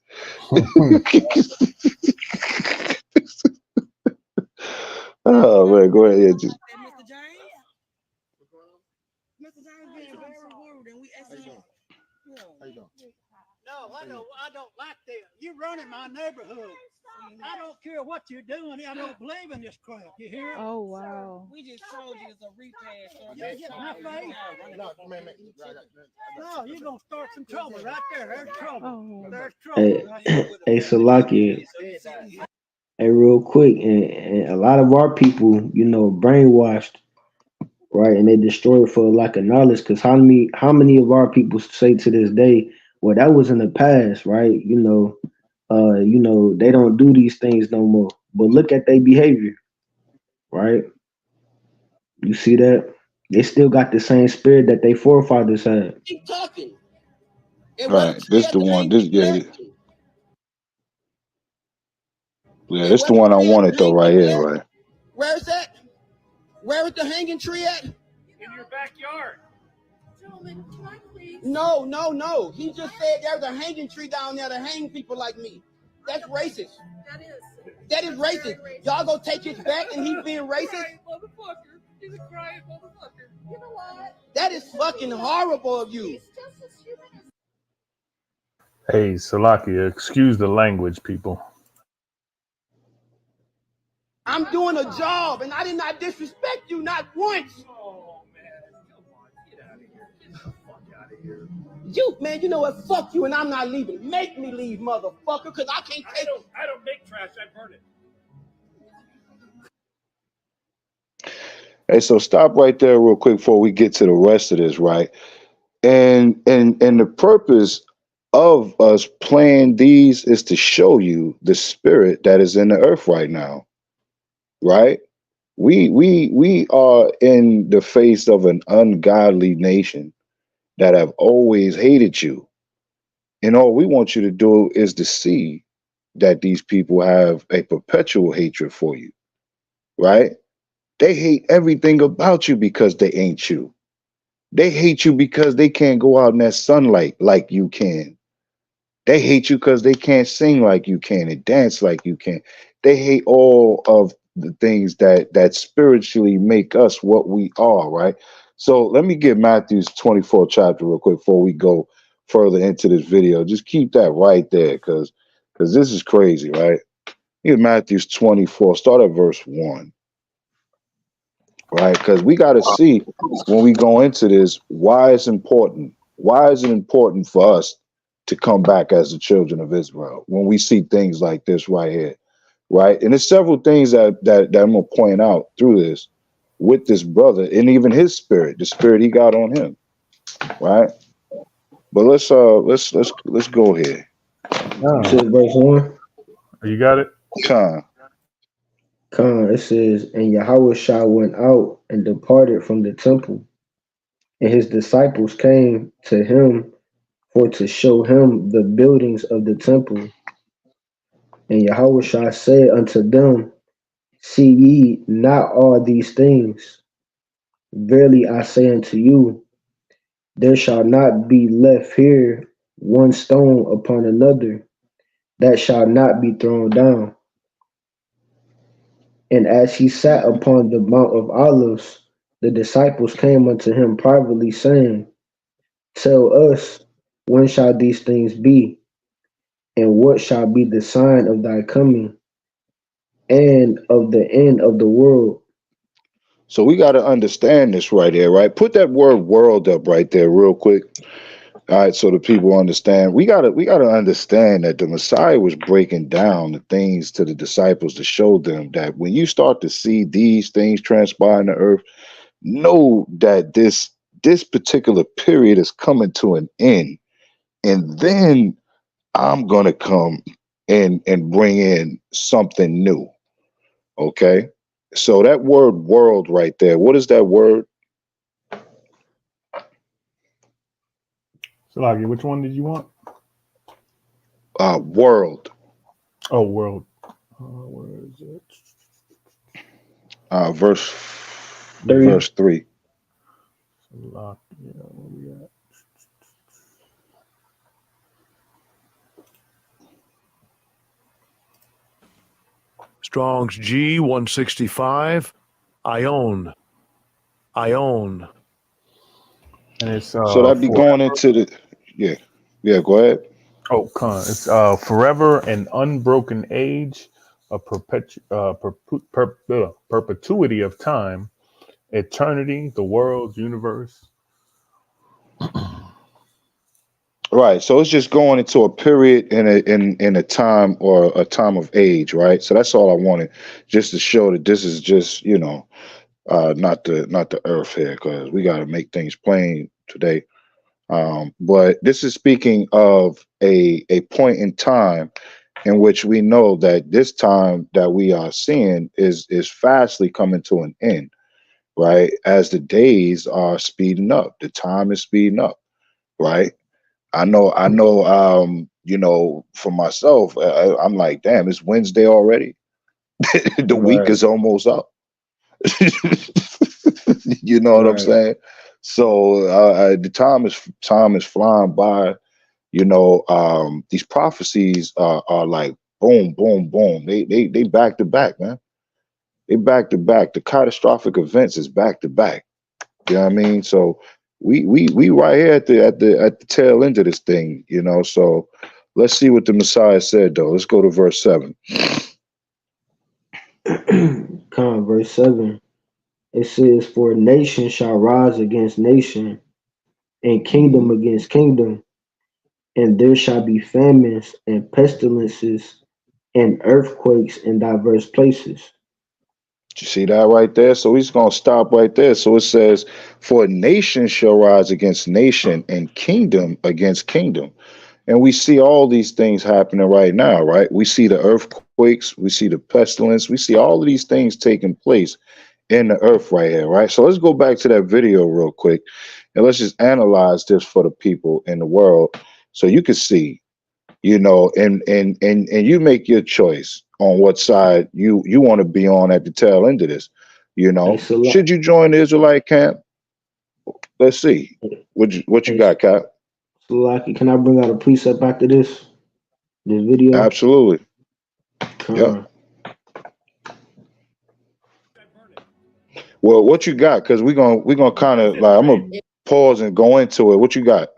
Speaker 1: Oh man, go ahead. Yeah, just
Speaker 9: Mr. James? Mr. James being very rude and we asking him.
Speaker 5: How you doing?
Speaker 7: No, I don't like that. You running my neighborhood. I don't care what you're doing. I don't believe in this crap. You hear?
Speaker 8: Oh wow.
Speaker 9: We just told you it's a repass. So
Speaker 7: Yeah, my face. No, you're gonna start some trouble right there. There's trouble.
Speaker 8: Oh.
Speaker 7: There's trouble. Right there.
Speaker 3: Hey, Salaki. Hey, real quick, and a lot of our people, brainwashed, right? And they destroy it for lack of knowledge. Because how many of our people say to this day, well, that was in the past, right? They don't do these things no more. But look at their behavior, right? You see that? They still got the same spirit that their forefathers had.
Speaker 9: keep talking.
Speaker 1: right. This the one. This yeah, this the one I wanted though, right here, right?
Speaker 9: Where is that? Where is the hanging tree at?
Speaker 7: In your backyard.
Speaker 10: Gentlemen, can I please?
Speaker 9: No. He just said there's a hanging tree down there to hang people like me. That's racist.
Speaker 10: That is.
Speaker 9: That is racist. Y'all go take his back and he's being racist?
Speaker 10: Motherfucker. He's a crying motherfucker. You know what?
Speaker 9: That is fucking horrible of you.
Speaker 10: He's just as human as.
Speaker 2: Hey, Salakia, excuse the language, people.
Speaker 9: I'm doing a job and I did not disrespect you not once.
Speaker 7: Oh man, come on, get out of here. Get the fuck out of here.
Speaker 9: You know what? Fuck you and I'm not leaving. Make me leave, motherfucker, because I can't take it.
Speaker 7: I don't make trash. I burn it.
Speaker 1: Hey, so stop right there real quick before we get to the rest of this, right? And the purpose of us playing these is to show you the spirit that is in the earth right now, right? We are in the face of an ungodly nation that have always hated you, And all we want you to do is to see that these people have a perpetual hatred for you, right? They hate everything about you because they ain't you. They hate you because they can't go out in that sunlight like you can. They hate you because they can't sing like you can and dance like you can. They hate all of the things that spiritually make us what we are, right? So let me get Matthew's 24 chapter real quick before we go further into this video. Just keep that right there, because this is crazy, right? Get Matthew's 24, start at verse 1, right? Because we got to see when we go into this why it's important. Why is it important for us to come back as the children of Israel when we see things like this right here, right? And there's several things that I'm gonna point out through this with this brother and even his spirit, the spirit he got on him, right? But let's go here.
Speaker 3: You said verse 1.
Speaker 2: You got it?
Speaker 1: Con.
Speaker 3: It says, and Yahawah went out and departed from the temple, and his disciples came to him for to show him the buildings of the temple. And Yahawah said unto them, see ye not all these things? Verily I say unto you, there shall not be left here one stone upon another that shall not be thrown down. And as he sat upon the Mount of Olives, the disciples came unto him privately, saying, tell us, when shall these things be? And what shall be the sign of thy coming and of the end of the world?
Speaker 1: So we got to understand this right here, right? Put that word world up right there real quick. All right, so the people understand. We gotta understand that the Messiah was breaking down the things to the disciples to show them that when you start to see these things transpire in the earth, know that this particular period is coming to an end, and then I'm gonna come and bring in something new. Okay, so that word world right there. What is that word?
Speaker 2: Salagi, which one did you want?
Speaker 1: World.
Speaker 2: Oh, world. Where is it?
Speaker 1: Verse
Speaker 3: 3.
Speaker 1: verse 3.
Speaker 2: Salagi, where we at?
Speaker 11: Strong's G 165. Ion.
Speaker 2: And it's
Speaker 1: So that'd be going into the go ahead.
Speaker 2: Oh, con. It's forever and unbroken age, a perpetuity of time, eternity, the world, universe.
Speaker 1: Right. So it's just going into a period in a time or a time of age, right? So that's all I wanted, just to show that this is just, not the earth here, because we got to make things plain today. But this is speaking of a point in time in which we know that this time that we are seeing is fastly coming to an end, right? As the days are speeding up, the time is speeding up, right? I know, for myself, I'm like, damn, it's Wednesday already. The week
Speaker 3: Right.
Speaker 1: is almost up. You know what I'm
Speaker 3: Right.
Speaker 1: saying? So the time is flying by. These prophecies are like boom, boom, boom. They back to back, man. They back to back. The catastrophic events is back to back. You know what I mean? So we right here at the tail end of this thing, So let's see what the Messiah said though. Let's go to verse 7.
Speaker 3: Verse 7. It says, for nation shall rise against nation, and kingdom against kingdom, and there shall be famines and pestilences and earthquakes in diverse places.
Speaker 1: You see that right there? So he's going to stop right there. So it says, for nation shall rise against nation and kingdom against kingdom. And we see all these things happening right now, right? We see the earthquakes, we see the pestilence, we see all of these things taking place in the earth right here, right? So let's go back to that video real quick and let's just analyze this for the people in the world So you can see, and you make your choice on what side you want to be on at the tail end of this.
Speaker 3: Hey, Salaki,
Speaker 1: Should you join the Israelite camp? Let's see. What you
Speaker 3: hey,
Speaker 1: got, Cap?
Speaker 3: Salaki, can I bring out a precept after this video?
Speaker 1: Absolutely. Yep.
Speaker 3: Con.
Speaker 1: Well, what you got? Because we're gonna kind of like I'm gonna pause and go into it. What you got?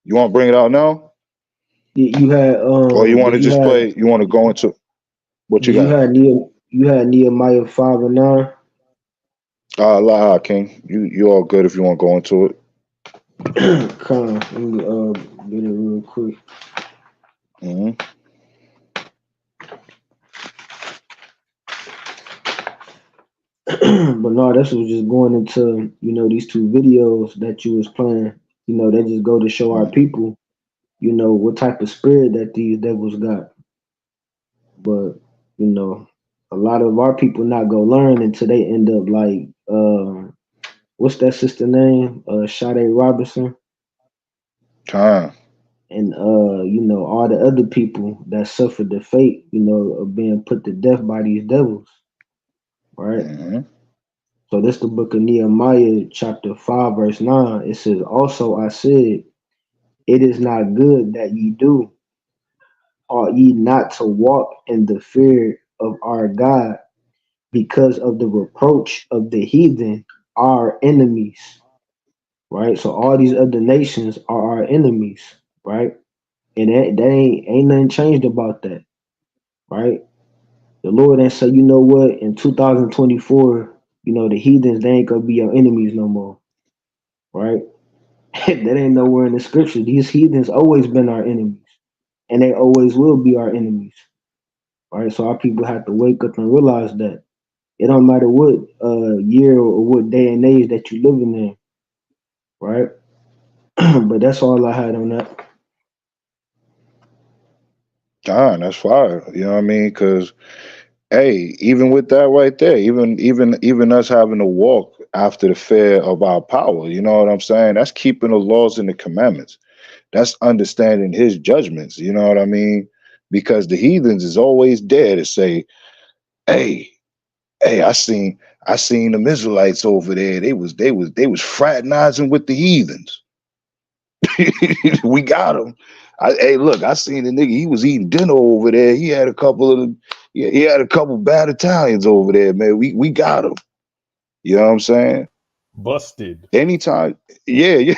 Speaker 1: You want to bring it out now,
Speaker 3: You had
Speaker 1: or you want to just play? You want to go into what you got?
Speaker 3: you had Nehemiah 5 and 9.
Speaker 1: La King, you all good if you want to go into it.
Speaker 3: Con. Let me get it real quick.
Speaker 1: Mm-hmm.
Speaker 3: But no, this was just going into, these two videos that you was playing. They just go to show our people, what type of spirit that these devils got. But, a lot of our people not go learn until they end up like, what's that sister name? Sade Robinson.
Speaker 1: Con.
Speaker 3: And, all the other people that suffered the fate, of being put to death by these devils. Right?
Speaker 1: Mm-hmm.
Speaker 3: So this the book of Nehemiah, chapter 5, verse 9. It says, also I said, it is not good that ye do, ought ye not to walk in the fear of our God, because of the reproach of the heathen, our enemies. Right? So all these other nations are our enemies, right? And that ain't nothing changed about that, right? The Lord ain't say, you know what, in 2024, the heathens, they ain't gonna be your enemies no more, right? That ain't nowhere in the scripture. These heathens always been our enemies, and they always will be our enemies. Right? So our people have to wake up and realize that it don't matter what year or what day and age that you living in, right? But that's all I had on that.
Speaker 1: Con, that's fire. You know what I mean? Because hey, even with that right there, even us having to walk after the fear of our power, you know what I'm saying? That's keeping the laws and the commandments. That's understanding his judgments, you know what I mean? Because the heathens is always there to say, hey, I seen them Israelites over there. They was fraternizing with the heathens. We got him. Hey, look, I seen the nigga. He was eating dinner over there. He had a couple of them. He had a couple bad Italians over there, man. We got him. You know what I'm saying?
Speaker 2: Busted.
Speaker 1: Anytime, yeah.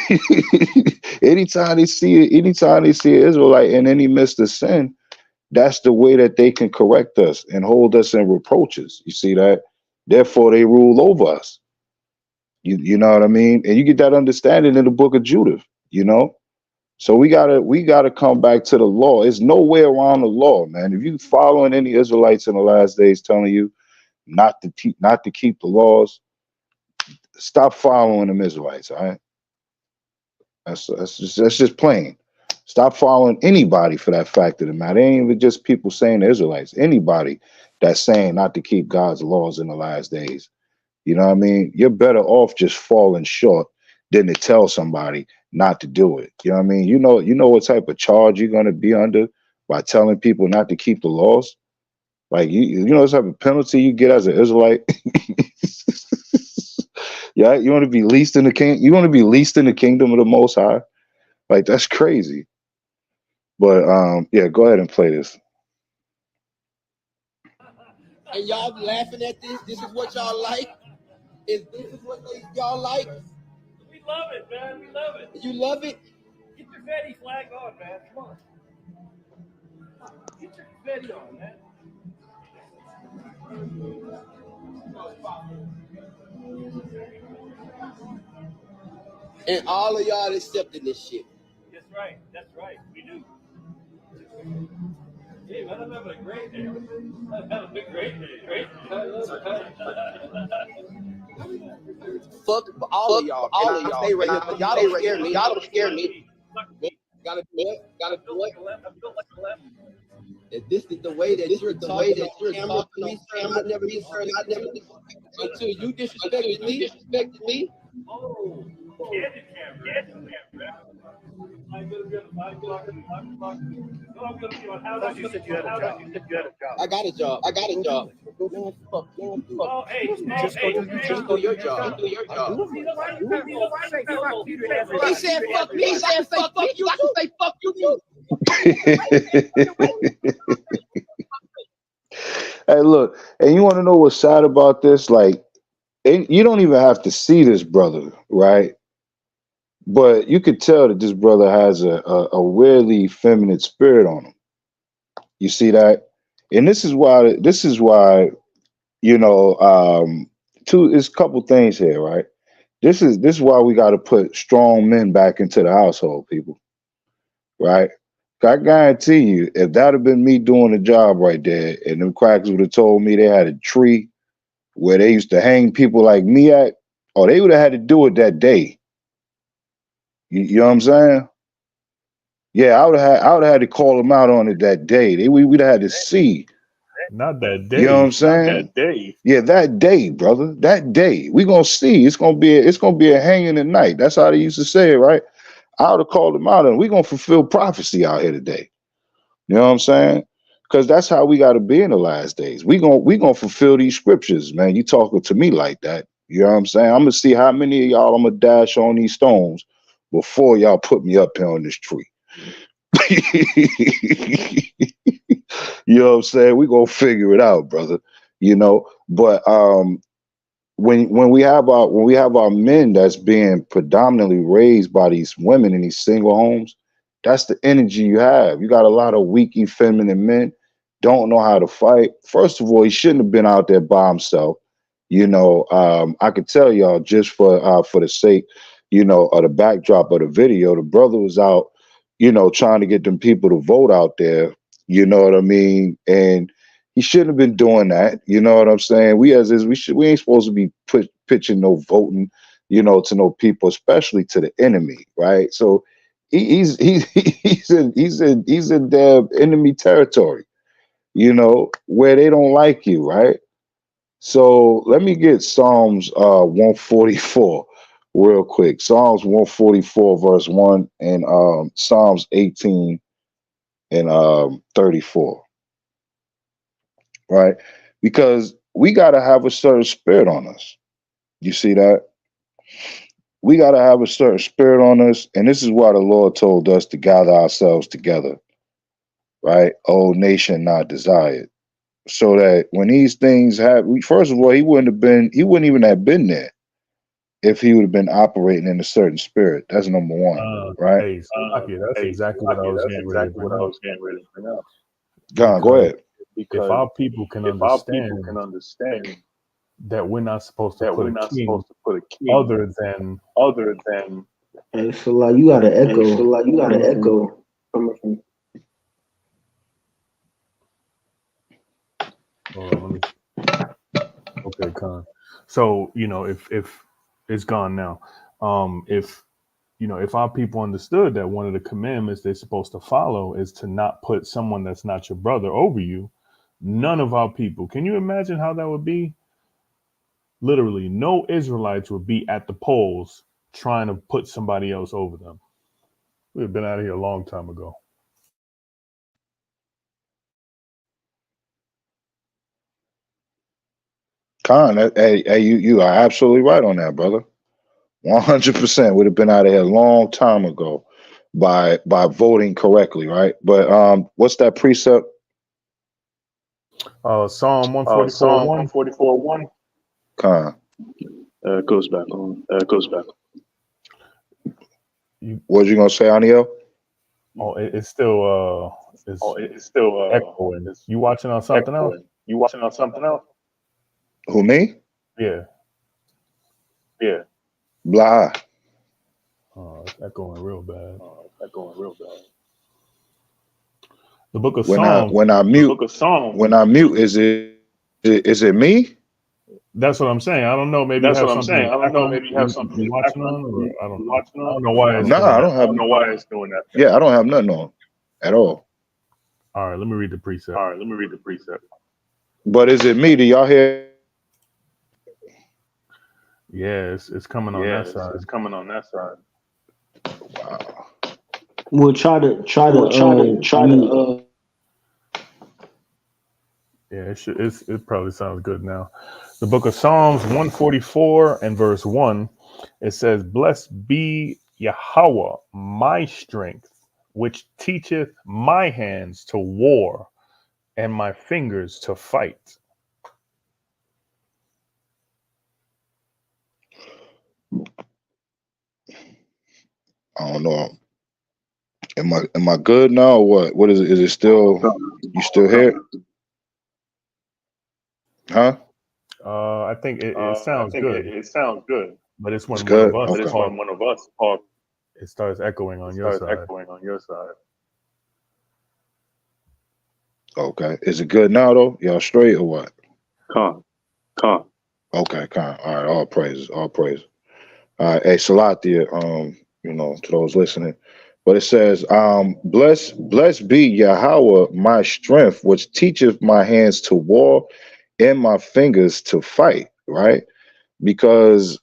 Speaker 1: anytime they see an Israelite in any midst of sin, that's the way that they can correct us and hold us in reproaches. You see that? Therefore, they rule over us. You know what I mean? And you get that understanding in the book of Judith. You know. So we gotta come back to the law. There's no way around the law, man. If you following any Israelites in the last days telling you not to keep the laws, stop following them Israelites. All right, that's just plain. Stop following anybody for that fact of the matter. It ain't even just people saying the Israelites. Anybody that's saying not to keep God's laws in the last days. You know what I mean? You're better off just falling short than to tell somebody not to do it. You know what I mean? You know what type of charge you're gonna be under by telling people not to keep the laws. Like you know what type of penalty you get as an Israelite. Yeah, you want to be least in the king. You want to be least in the kingdom of the Most High. Like that's crazy. But yeah, go ahead and play this.
Speaker 12: And y'all laughing at this? This is what y'all like? This is what y'all like?
Speaker 10: We love it, man. We love it.
Speaker 12: You love it?
Speaker 10: Get your fatty flag on, man. Come on. Get your fatty on, man.
Speaker 12: And all of y'all accepting this shit.
Speaker 10: That's right. That's right. We do. Hey, man, I'm having a great day. I'm having a great day. Great.
Speaker 12: Fuck all of y'all. All of y'all. Stay right here. Y'all don't scare me. Y'all don't scare me. Gotta do what? Gotta do what? If this is the way that you're talking on camera, I never until you disrespected me.
Speaker 10: Oh, candid camera.
Speaker 7: You said you had a job.
Speaker 12: I got a job. I got a job. Man, fuck you.
Speaker 7: Oh, hey, just go do your job.
Speaker 12: Do your job. Do your job. He said fuck me. He said fuck you. I can say fuck you too.
Speaker 1: Hey, look, and you want to know what's sad about this? Like, you don't even have to see this brother, right? But you could tell that this brother has a weirdly feminine spirit on him. You see that? And this is why you know, it's a couple things here, right? This is why we got to put strong men back into the household, people, right? I guarantee you, if that had been me doing the job right there, and them crackers would have told me they had a tree where they used to hang people like me at, oh, they would have had to do it that day. You know what I'm saying? Yeah, I would have had to call them out on it that day. We'd have had to see.
Speaker 2: Not that day.
Speaker 1: You know what I'm saying?
Speaker 2: That day.
Speaker 1: Yeah, that day, brother. That day. We gonna see. It's gonna be a hanging at night. That's how they used to say it, right? I would have called them out, and we gonna fulfill prophecy out here today. You know what I'm saying? Because that's how we gotta be in the last days. We gonna fulfill these scriptures, man. You talking to me like that. You know what I'm saying? I'm gonna see how many of y'all I'm gonna dash on these stones before y'all put me up here on this tree. You know what I'm saying? We gonna figure it out, brother. You know, but when we have our men that's being predominantly raised by these women in these single homes, that's the energy you have. You got a lot of weak, effeminate men, don't know how to fight. First of all, he shouldn't have been out there by himself. You know, I could tell y'all just for the sake, you know, of the backdrop of the video, the brother was out, you know, trying to get them people to vote out there. You know what I mean? And he shouldn't have been doing that. You know what I'm saying? We ain't supposed to be pitching no voting, you know, to no people, especially to the enemy, right? So he's in their enemy territory, you know, where they don't like you, right? So let me get Psalms 144 real quick. Psalms 144 verse 1 and Psalms 18 and 34, right? Because we got to have a certain spirit on us. You see that? We got to have a certain spirit on us, and this is why the Lord told us to gather ourselves together, right? Old nation not desired. So that when these things happen, first of all, he wouldn't even have been there if he would have been operating in a certain spirit. That's number one, right?
Speaker 2: Hey, that's exactly what I was getting ready to bring up.
Speaker 1: Go ahead.
Speaker 2: If our people can understand that we're not supposed to put a king other than
Speaker 3: Hey, so like you got an echo.
Speaker 2: Okay, Con. So, you know, if it's gone now, if you know, if our people understood that one of the commandments they're supposed to follow is to not put someone that's not your brother over you, none of our people, can you imagine how that would be? Literally, no Israelites would be at the polls trying to put somebody else over them. We'd have been out of here a long time ago.
Speaker 1: Con, hey, you are absolutely right on that, brother. 100% would have been out of here a long time ago by voting correctly, right? But what's that precept?
Speaker 2: Psalm 144:1.
Speaker 1: Con.
Speaker 4: Goes back on.
Speaker 2: What
Speaker 1: you gonna say, Aniel?
Speaker 2: Oh, it's still echoing. You watching on something else?
Speaker 1: Who, me?
Speaker 2: Yeah.
Speaker 1: Blah.
Speaker 2: Oh, it's echoing real bad. The book of
Speaker 1: when
Speaker 2: Psalms.
Speaker 1: When I mute, is it me?
Speaker 2: That's what I'm saying. I don't know. Maybe you have something. You watching on, or I don't know why.
Speaker 1: I don't have. Yeah, I don't have nothing on at all.
Speaker 2: All right, let me read the precept.
Speaker 1: But is it me? Do y'all hear?
Speaker 2: Yeah, it's coming on that side.
Speaker 1: Wow.
Speaker 3: We'll try to
Speaker 2: try to.
Speaker 3: mute.
Speaker 2: Yeah, it probably sounds good now. The book of Psalms 144 and verse 1, it says, "Blessed be Yahweh, my strength, which teacheth my hands to war and my fingers to fight."
Speaker 1: I don't know. Am I good now or what? What is it? Is it still you still here? Huh?
Speaker 2: I think it sounds good,
Speaker 5: it sounds good.
Speaker 2: but it's
Speaker 1: It's
Speaker 2: when one of
Speaker 1: good?
Speaker 2: us
Speaker 1: Okay.
Speaker 2: talk,
Speaker 5: One of us talk,
Speaker 2: it starts echoing on
Speaker 5: it
Speaker 2: your
Speaker 5: starts
Speaker 2: side.
Speaker 5: echoing on your side.
Speaker 1: Okay. Is it good now though? Y'all straight or what?
Speaker 4: Con.
Speaker 5: Come.
Speaker 1: Okay, kind. All right, all praises, all praises. All right, hey Salatia, to those listening. But it says, blessed be Yahweh, my strength, which teacheth my hands to war and my fingers to fight, right? Because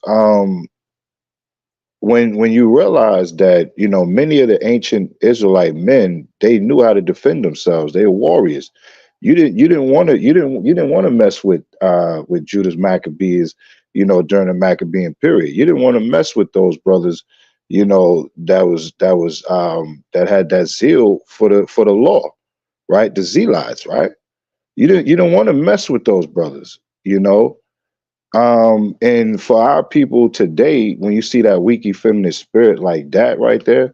Speaker 1: when you realize that, many of the ancient Israelite men, they knew how to defend themselves. They were warriors. You didn't want to mess with Judas Maccabees, during the Maccabean period. You didn't want to mess with those brothers, that had that zeal for the law, right? The Zealots, right? You didn't want to mess with those brothers, and for our people today, when you see that weak, effeminate spirit like that right there,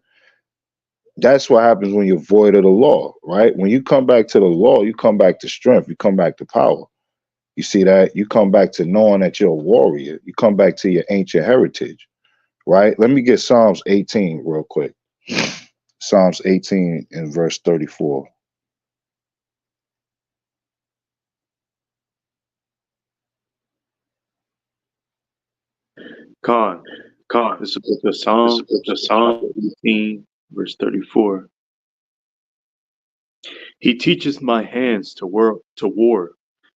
Speaker 1: that's what happens when you're void of the law, right? When you come back to the law, you come back to strength, you come back to power. You see that? You come back to knowing that you're a warrior. You come back to your ancient heritage, right? Let me get Psalms 18 real quick. Psalms 18 and verse 34.
Speaker 4: Con.
Speaker 5: Come.
Speaker 4: This is the
Speaker 5: This
Speaker 4: Psalm,
Speaker 5: is the
Speaker 4: chapter
Speaker 5: Psalm.
Speaker 4: 18, verse 34. He teaches my hands to war,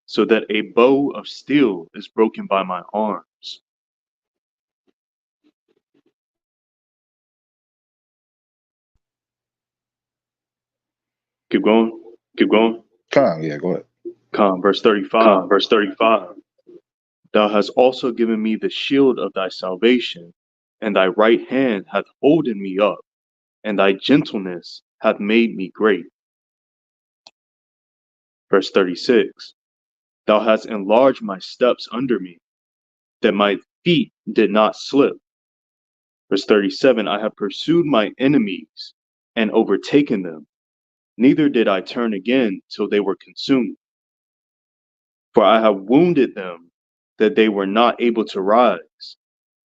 Speaker 4: so that a bow of steel is broken by my arms. Keep going.
Speaker 5: Keep going.
Speaker 1: Yeah, go ahead.
Speaker 4: Con. Verse 35.
Speaker 5: Come. Verse 35.
Speaker 4: Thou hast also given me the shield of thy salvation, and thy right hand hath holden me up, and thy gentleness hath made me great. Verse 36. Thou hast enlarged my steps under me, that my feet did not slip. Verse 37. I have pursued my enemies and overtaken them, neither did I turn again till they were consumed. For I have wounded them, that they were not able to rise.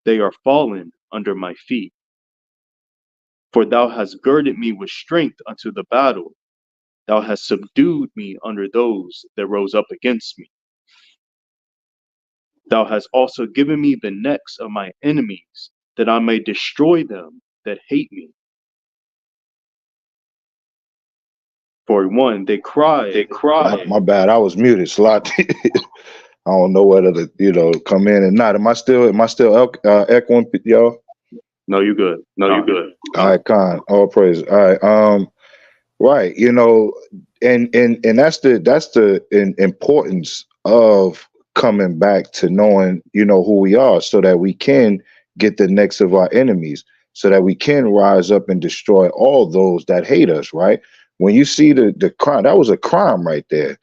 Speaker 4: They are fallen under my feet. For thou hast girded me with strength unto the battle. Thou hast subdued me under those that rose up against me. Thou hast also given me the necks of my enemies, that I may destroy them that hate me. 41. They
Speaker 5: They
Speaker 4: cried.
Speaker 5: cried.
Speaker 1: My bad. I was muted. Salatia. I don't know whether to, come in or not. Am I still echoing, y'all?
Speaker 4: No, you good.
Speaker 5: No, you good.
Speaker 1: All right, Khan. All praise. All right. Right. And that's the importance of coming back to knowing, who we are, so that we can get the necks of our enemies, so that we can rise up and destroy all those that hate us, right? When you see the crime, that was a crime right there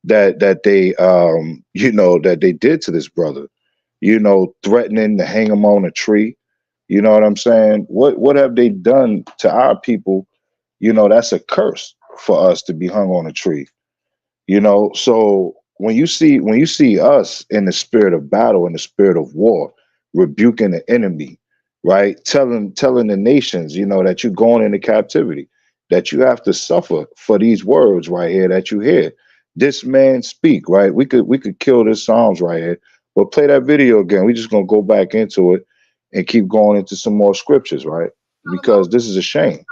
Speaker 1: that they that they did to this brother, threatening to hang him on a tree. You know what I'm saying? What have they done to our people? That's a curse for us to be hung on a tree. So when you see us in the spirit of battle, in the spirit of war, rebuking the enemy, right? Telling the nations, that you're going into captivity, that you have to suffer for these words right here that you hear. This man speak, right? We could kill this Psalms right here, but play that video again. We're just gonna go back into it and keep going into some more scriptures, right? Because this is a shame.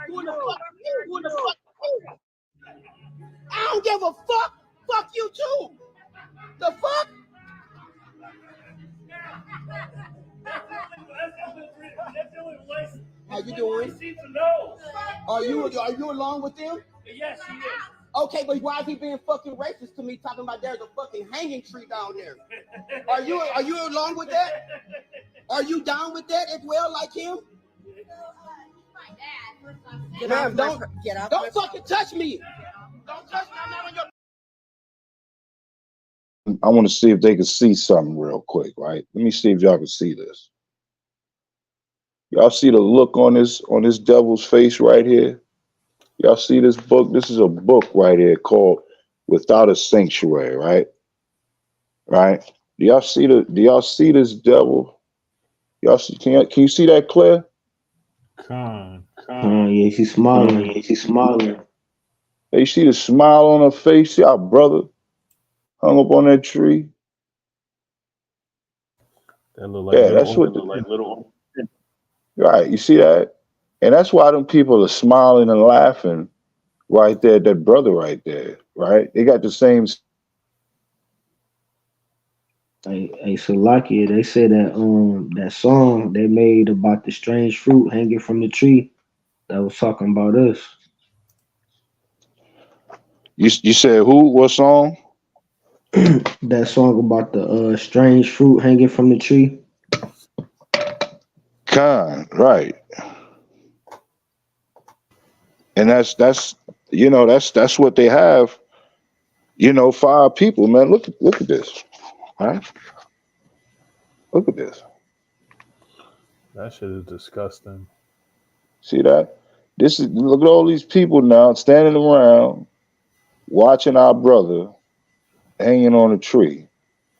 Speaker 12: Who the fuck? Who the fuck? I don't give a fuck. Fuck you too. The fuck? How you doing? Are you along with them?
Speaker 7: Yes, he is.
Speaker 12: Okay, but why is he being fucking racist to me, talking about there's a fucking hanging tree down there? Are you along with that? Are you down with that as well, like him? Ma'am, don't fucking touch me. Don't touch me. I'm not on your.
Speaker 1: I want to see if they can see something real quick, right? Let me see if y'all can see this. Y'all see the look on this devil's face right here? Y'all see this book? This is a book right here called Without a Sanctuary, right? Right? Do y'all see this devil? Y'all see, can you see that clear?
Speaker 3: Yeah, she's smiling.
Speaker 1: Hey, you see the smile on her face? Y'all brother hung up on that tree.
Speaker 2: That look like
Speaker 1: Yeah, that's what right. You see that? And that's why them people are smiling and laughing right there, that brother right there, right? They got the same.
Speaker 3: Hey, Salakia, they say that song they made about the strange fruit hanging from the tree that was talking about us.
Speaker 1: You said who? What song?
Speaker 3: That song about the strange fruit hanging from the tree.
Speaker 1: Right. And that's that's what they have. 5 people, man. Look at this. Right? Look at this.
Speaker 2: That shit is disgusting.
Speaker 1: See that? Look at all these people now standing around watching our brother hanging on a tree.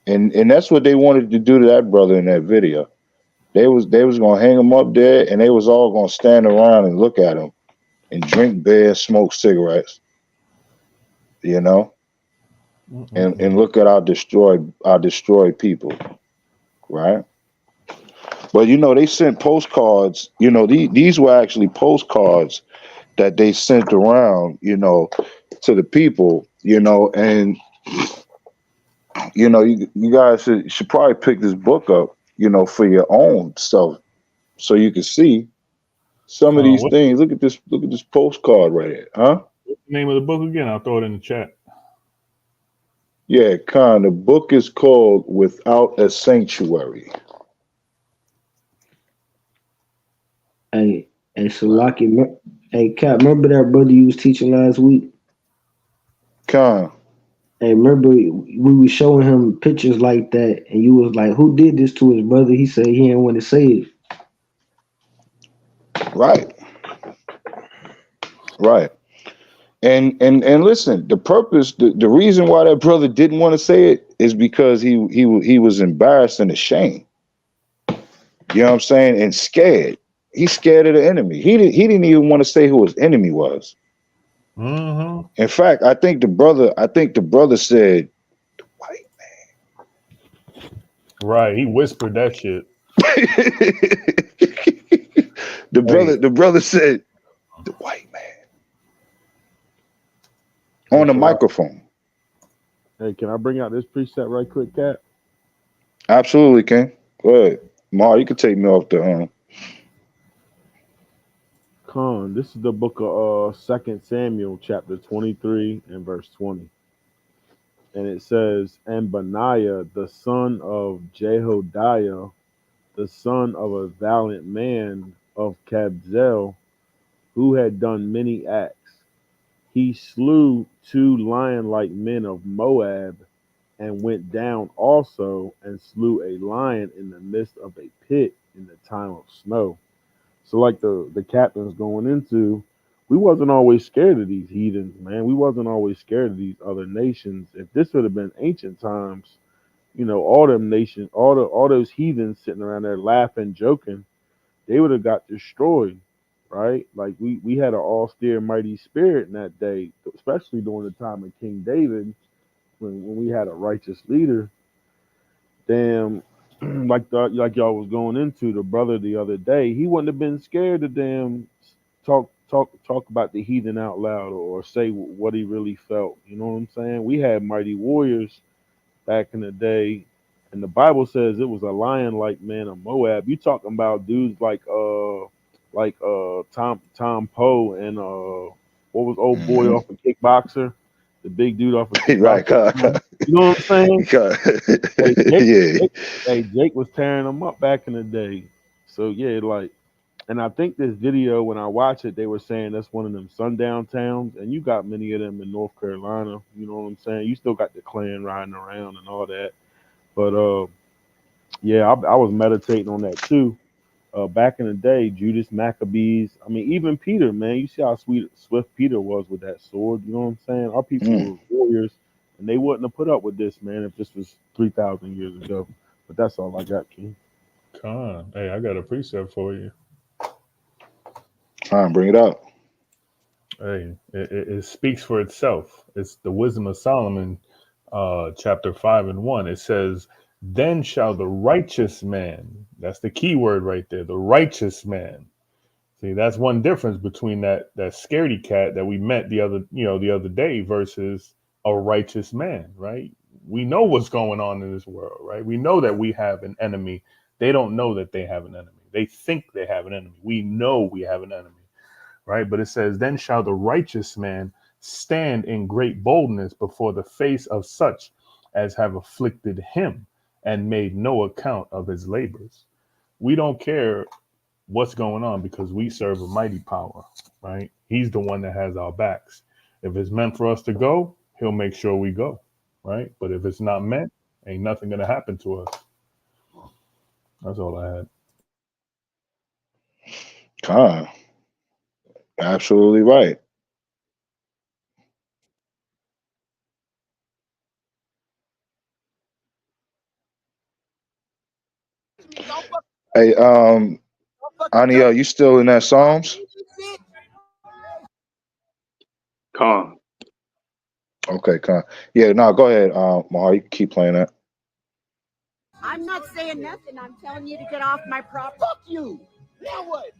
Speaker 1: And that's what they wanted to do to that brother in that video. They was gonna hang him up there, and they was all gonna stand around and look at him and drink beer, smoke cigarettes, and look at our destroyed people, right? But they sent postcards. These were actually postcards that they sent around, to the people, and you guys should probably pick this book up, for your own stuff, so you can see some of these
Speaker 2: What's
Speaker 1: things. Look at this postcard right here, huh?
Speaker 2: the name of the book again? I'll throw it in the chat.
Speaker 1: Yeah, the book is called Without a Sanctuary.
Speaker 3: Hey, Salaki, hey, Cap, remember that brother you was teaching last week? Hey, remember we were showing him pictures like that, and you was like, "Who did this to his brother?" He said he didn't want to say it.
Speaker 1: Right. And listen, the purpose, the reason why that brother didn't want to say it is because he was embarrassed and ashamed. You know what I'm saying? And scared. He's scared of the enemy. He didn't even want to say who his enemy was.
Speaker 2: Mm-hmm.
Speaker 1: In fact, I think the brother said, "The white
Speaker 2: man." Right. He whispered that shit.
Speaker 1: The brother said, "The white man." On the microphone.
Speaker 5: Hey, can I bring out this preset right quick, Cat?
Speaker 1: Absolutely, King. Go ahead. Ma, you can take me off the
Speaker 5: This is the book of 2 Samuel, chapter 23 and verse 20. And it says, "And Benaiah, the son of Jehoiada, the son of a valiant man of Kabzeel, who had done many acts, he slew 2 lion-like men of Moab, and went down also and slew a lion in the midst of a pit in the time of snow." So like the captain's going into, we wasn't always scared of these heathens, man. We wasn't always scared of these other nations. If this would have been ancient times, all them nations, all those heathens sitting around there laughing, joking, they would have got destroyed, right? Like we had an austere, mighty spirit in that day, especially during the time of King David, when we had a righteous leader. Damn, like y'all was going into, the brother the other day, he wouldn't have been scared to damn talk about the heathen out loud, or say what he really felt. You know what I'm saying? We had mighty warriors back in the day, and the Bible says it was a lion-like man of Moab. You talking about dudes like like Tom Poe and what was old boy
Speaker 1: Hmm.
Speaker 5: off of Kickboxer, the big dude off of
Speaker 1: Right,
Speaker 5: Kickboxer. You know what I'm saying? Hey,
Speaker 1: yeah.
Speaker 5: Jake was tearing them up back in the day. So yeah, like, and I think this video when I watch it, they were saying that's one of them sundown towns, and you got many of them in North Carolina. You know what I'm saying? You still got the Klan riding around and all that. But yeah, I was meditating on that too. Back in the day, Judas Maccabees. I mean, even Peter, man. You see how swift Peter was with that sword. You know what I'm saying? Our people
Speaker 1: Mm.
Speaker 5: were warriors, and they wouldn't have put up with this, man, if this was 3,000 years ago. But that's all I got, King.
Speaker 2: Con. Hey, I got a precept for you.
Speaker 1: Try and bring it out.
Speaker 2: Hey, it speaks for itself. It's the Wisdom of Solomon, chapter 5:1. It says, "Then shall the righteous man," that's the key word right there, the righteous man. See, that's one difference between that scaredy cat that we met the other day versus a righteous man, right? We know what's going on in this world, right? We know that we have an enemy. They don't know that they have an enemy. They think they have an enemy. We know we have an enemy, right? But it says, "Then shall the righteous man stand in great boldness before the face of such as have afflicted him and made no account of his labors." We don't care what's going on because we serve a mighty power, right? He's the one that has our backs. If it's meant for us to go, he'll make sure we go, right? But if it's not meant, ain't nothing gonna happen to us. That's all I had.
Speaker 1: Con. Absolutely right.
Speaker 12: Don't fuck,
Speaker 1: Hey,
Speaker 12: don't fucking touch
Speaker 1: Aniel, you still in that Psalms?
Speaker 12: shit.
Speaker 4: Con.
Speaker 1: Okay, con. Yeah, no, go ahead, Mahar. You can keep playing that.
Speaker 12: I'm not saying nothing. I'm telling you to get off my property. Fuck you. Now what?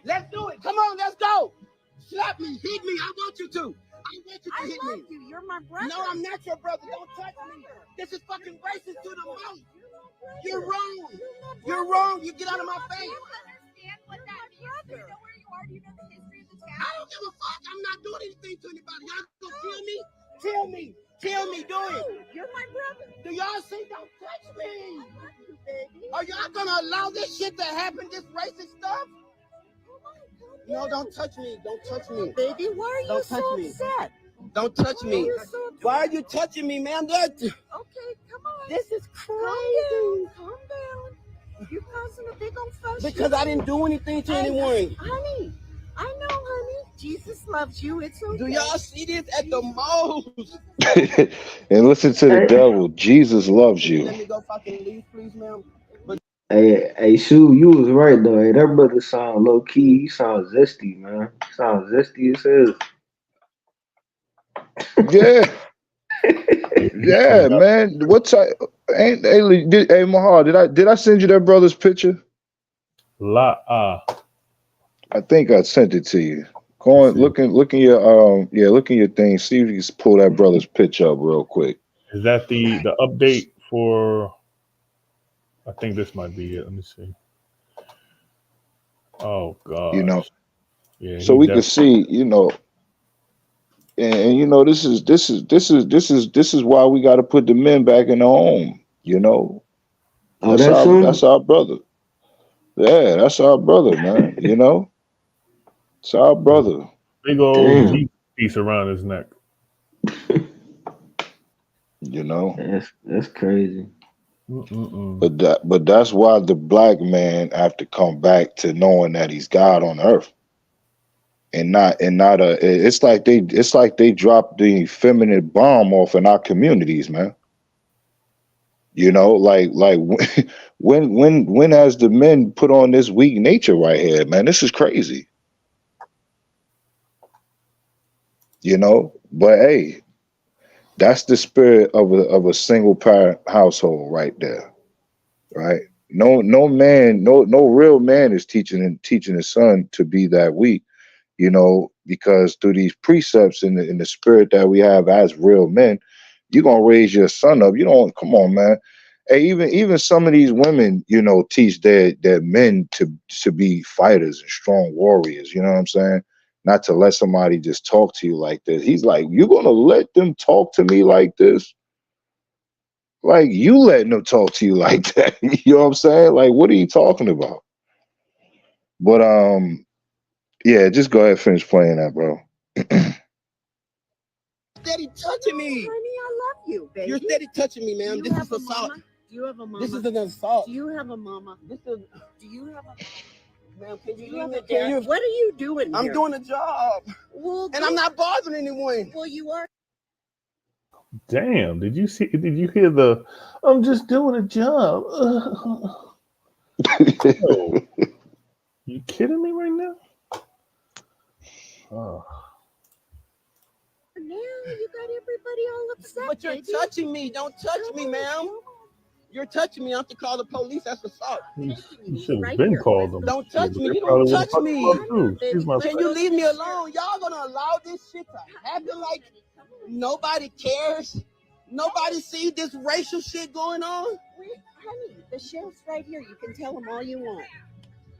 Speaker 12: Let's do it. Come on, let's go. Slap me, hit me. I want you to. I want you to hit me. You. You're my brother. No, I'm not your brother. Don't touch me. This is fucking racist to the mouth. You're wrong. You're wrong. You get out of my face. Do you understand what that means? Do you know where you are? Do you know the history of the town? I don't give a fuck. I'm not doing anything to anybody. Y'all gonna kill me? Kill me. Kill me. Do it. You're my brother. Do y'all see? Don't touch me. I love you, baby. Are y'all gonna allow this shit to happen? This racist stuff? No, don't touch me. Don't touch me. Baby, why are you don't so upset? Don't touch me. Why are you touching me, man? Okay, come on. This is crazy. Calm down. You're causing a big old fuss. Because I didn't do anything to anyone. Honey, I know, honey. Jesus loves you. It's okay. Do y'all see this at the most?
Speaker 1: And listen to the devil. Jesus loves you.
Speaker 12: Let me go fucking leave, please, ma'am.
Speaker 3: Hey, Sue, you was right though. Hey, that brother sound low key. He sound zesty, man. He sound zesty as hell.
Speaker 1: Yeah, yeah, man. What type? Hey, Mahar, did I send you that brother's picture? I think I sent it to you. Go on, look in your thing. See if you can pull that brother's picture up real quick.
Speaker 2: Is that the update for? I think this might be it. Let me see. Oh God.
Speaker 1: You know,
Speaker 2: yeah.
Speaker 1: so we can see, and this is why we got to put the men back in the home.
Speaker 3: Oh,
Speaker 1: That's our brother. Yeah, that's our brother, man. It's our brother.
Speaker 2: Big old Jesus piece around his neck.
Speaker 3: That's crazy.
Speaker 1: But that's why the black man have to come back to knowing that he's God on earth, and not it's like they dropped the feminine bomb off in our communities, man. Like when has the men put on this weak nature right here, man? This is crazy. But hey, that's the spirit of a single parent household right there. Right? No man, no real man is teaching his son to be that weak, because through these precepts in the spirit that we have as real men, you're gonna raise your son up. You don't come on, man. Hey, even some of these women, you know, teach their men to be fighters and strong warriors. You know what I'm saying? Not to let somebody just talk to you like this. He's like, you're gonna let them talk to me like this? Like you letting them talk to you like that? You know what I'm saying? Like, what are you talking about? But yeah, just go ahead and finish playing that, bro.
Speaker 12: Steady touching me. Honey, I love you, baby. You're steady touching me, ma'am. This is assault. Do you have a mama? This is an assault. Do you have a mama? Do you have a ma'am? Can you leave me? What are you doing here? I'm doing a job. Well, and I'm not bothering anyone. Well, you are.
Speaker 2: Damn, did you hear the I'm just doing a job? Yo, you kidding me right now? Oh.
Speaker 12: Now you got everybody all upset. But you're touching me. Don't touch me, ma'am. You're touching me. I have to call the police. That's assault.
Speaker 2: You should have been called them.
Speaker 12: Don't touch me. You don't touch me. Can you leave me alone? Y'all gonna allow this shit to happen like nobody cares? Nobody see this racial shit going on? Honey, the sheriff's right here. You can tell him all you want.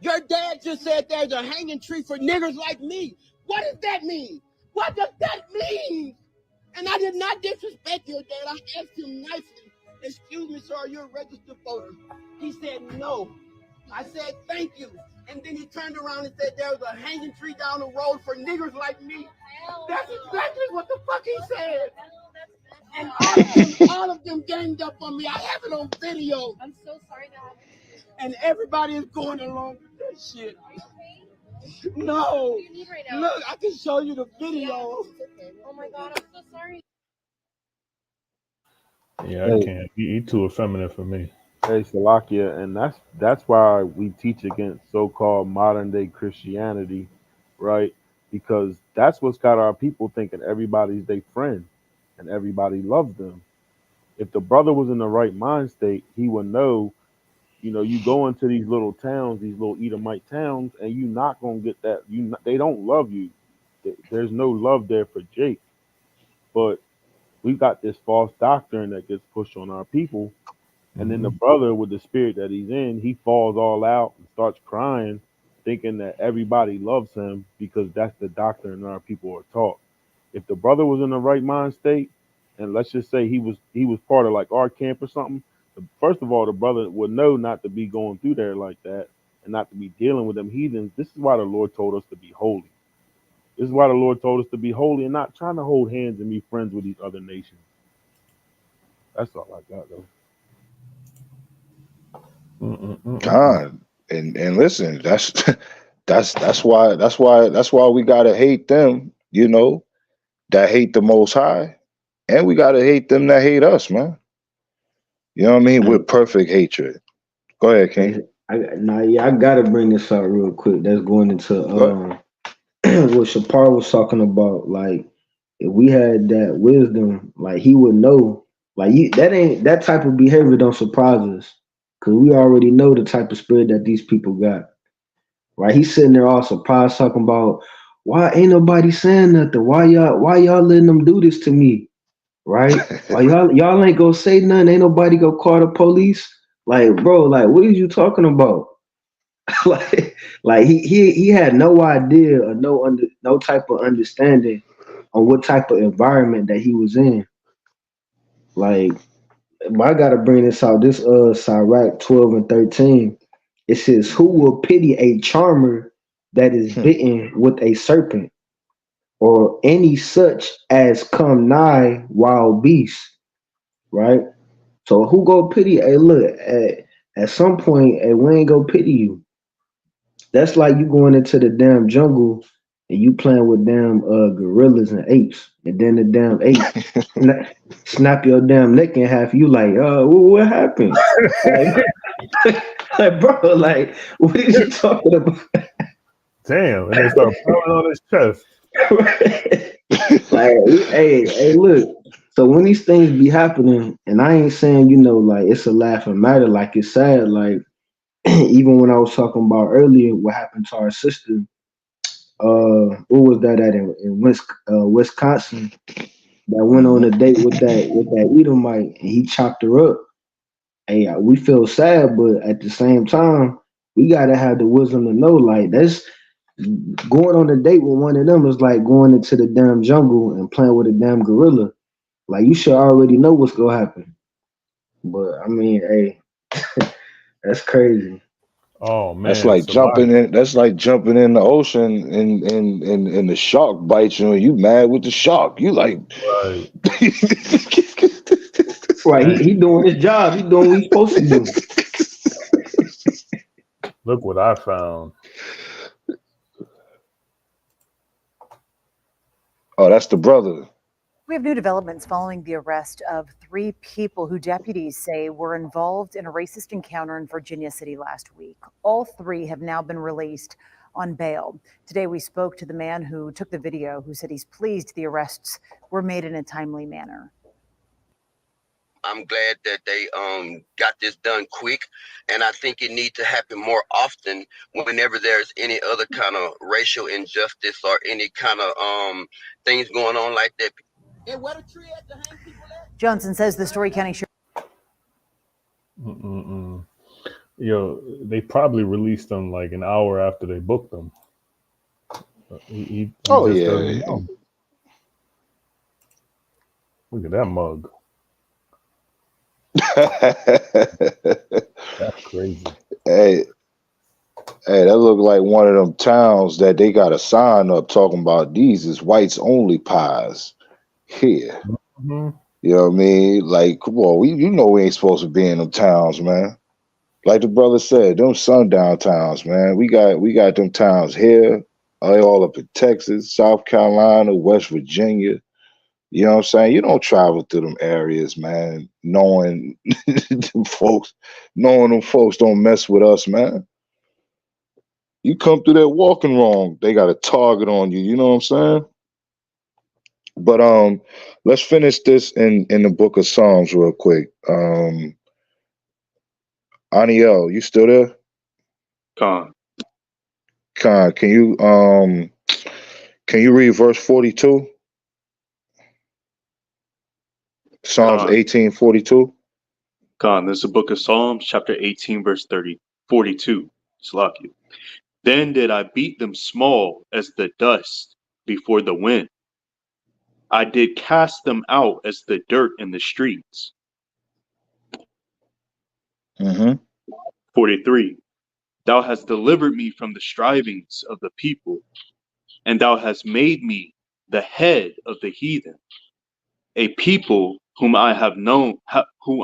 Speaker 12: Your dad just said there's a hanging tree for niggers like me. What does that mean? What does that mean? And I did not disrespect your dad. I asked him nicely. Excuse me, sir, you're a registered voter. He said no. I said thank you. And then he turned around and said there was a hanging tree down the road for niggers like me. That's exactly what the fuck he said. And all of them ganged up on me. I have it on video. I'm so sorry that happened. And everybody is going along with that shit. No. What do you need right now? Look, I can show you the video. Oh my God, I'm so sorry.
Speaker 2: Yeah, I can't. He too effeminate for me.
Speaker 5: Hey, Salakia, and that's why we teach against so-called modern-day Christianity, right? Because that's what's got our people thinking everybody's their friend and everybody loves them. If the brother was in the right mind state, he would know, you know, you go into these little towns, these little Edomite towns, and you're not gonna get that. They don't love you. There's no love there for Jake. But we got this false doctrine that gets pushed on our people. And then the brother, with the spirit that he's in, he falls all out and starts crying, thinking that everybody loves him because that's the doctrine our people are taught. If the brother was in the right mind state, and let's just say he was part of like our camp or something, first of all, the brother would know not to be going through there like that and not to be dealing with them heathens. This is why the Lord told us to be holy. This is why the Lord told us to be holy and not trying to hold hands and be friends with these other nations. That's all I got, though.
Speaker 1: God, and listen, that's why we gotta hate them, you know, that hate the Most High, and we gotta hate them that hate us, man. You know what I mean? With perfect hatred. Go ahead, King.
Speaker 3: I gotta bring this out real quick. That's going into what Shapar was talking about. Like, if we had that wisdom, like he would know. Like that type of behavior don't surprise us. Cause we already know the type of spirit that these people got. Right? He's sitting there all surprised talking about why ain't nobody saying nothing? Why y'all letting them do this to me? Right? Why y'all ain't gonna say nothing, ain't nobody gonna call the police? Like, bro, like what are you talking about? like he had no idea or no type of understanding on what type of environment that he was in. Like, I gotta bring this out. This Sirach 12 and 13. It says, who will pity a charmer that is bitten with a serpent, or any such as come nigh wild beasts? Right? So who go pity? Hey, look, at some point, we ain't go pity you. That's like you going into the damn jungle and you playing with damn gorillas and apes, and then the damn ape snap your damn neck in half. You like, what happened? Like, bro, like, what are you talking about?
Speaker 2: Damn, and they start pounding on his chest.
Speaker 3: Like, hey, look. So when these things be happening, and I ain't saying, you know, like it's a laughing matter, like it's sad, like even when I was talking about earlier, what happened to our sister? What was that at in Wisconsin? That went on a date with that Edomite, and he chopped her up. And we feel sad, but at the same time, we gotta have the wisdom to know, like, that's going on a date with one of them is like going into the damn jungle and playing with a damn gorilla. Like, you should already know what's gonna happen. But I mean, hey, that's crazy.
Speaker 2: Oh man,
Speaker 1: That's like jumping in. That's like jumping in the ocean and the shark bites you and you mad with the shark. You like,
Speaker 2: right?
Speaker 3: Right, he doing his job. He doing what he's supposed to do.
Speaker 2: Look what I found.
Speaker 1: Oh, that's the brother.
Speaker 13: We have new developments following the arrest of 3 people who deputies say were involved in a racist encounter in Virginia City last week. All 3 have now been released on bail. Today, we spoke to the man who took the video, who said he's pleased the arrests were made in a timely manner.
Speaker 14: I'm glad that they got this done quick, and I think it needs to happen more often whenever there's any other kind of racial injustice or any kind of things going on like that.
Speaker 12: And where the tree at to hang people at?
Speaker 13: Johnson says the Story County Sheriff.
Speaker 2: Yo, they probably released them like an hour after they booked them. He
Speaker 1: Oh
Speaker 2: just
Speaker 1: yeah.
Speaker 2: doesn't know. Look at that mug. That's crazy.
Speaker 1: Hey, that look like one of them towns that they got a sign up talking about these is whites only pies here.
Speaker 2: Mm-hmm.
Speaker 1: You know what I mean? Like, come on, you know we ain't supposed to be in them towns, man. Like the brother said, them sundown towns, man. We got them towns here, all up in Texas, South Carolina, West Virginia. You know what I'm saying? You don't travel through them areas, man, knowing them folks don't mess with us, man. You come through there walking wrong, they got a target on you. You know what I'm saying? But let's finish this in the book of Psalms real quick. Aniel, you still there?
Speaker 4: Con,
Speaker 1: Can you read verse 42? Psalms 18:42.
Speaker 4: Con, this is the book of Psalms, chapter 18, verse 42. Slack you. Then did I beat them small as the dust before the wind. I did cast them out as the dirt in the streets. 43. Thou hast delivered me from the strivings of the people, and thou hast made me the head of the heathen. A people whom I have known, whom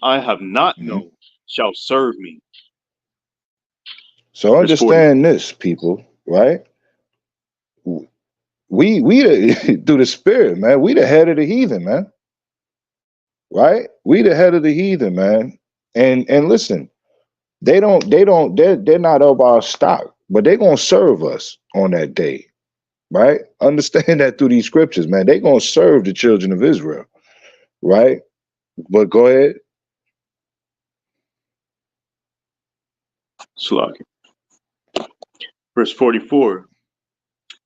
Speaker 4: I have not known, shall serve me.
Speaker 1: So understand this, people, right? We through the Spirit, man. We the head of the heathen, man. Right? We the head of the heathen, man. And listen, they're not of our stock, but they're gonna serve us on that day, right? Understand that through these scriptures, man. They're gonna serve the children of Israel, right? But go ahead.
Speaker 4: Slack. Verse 44.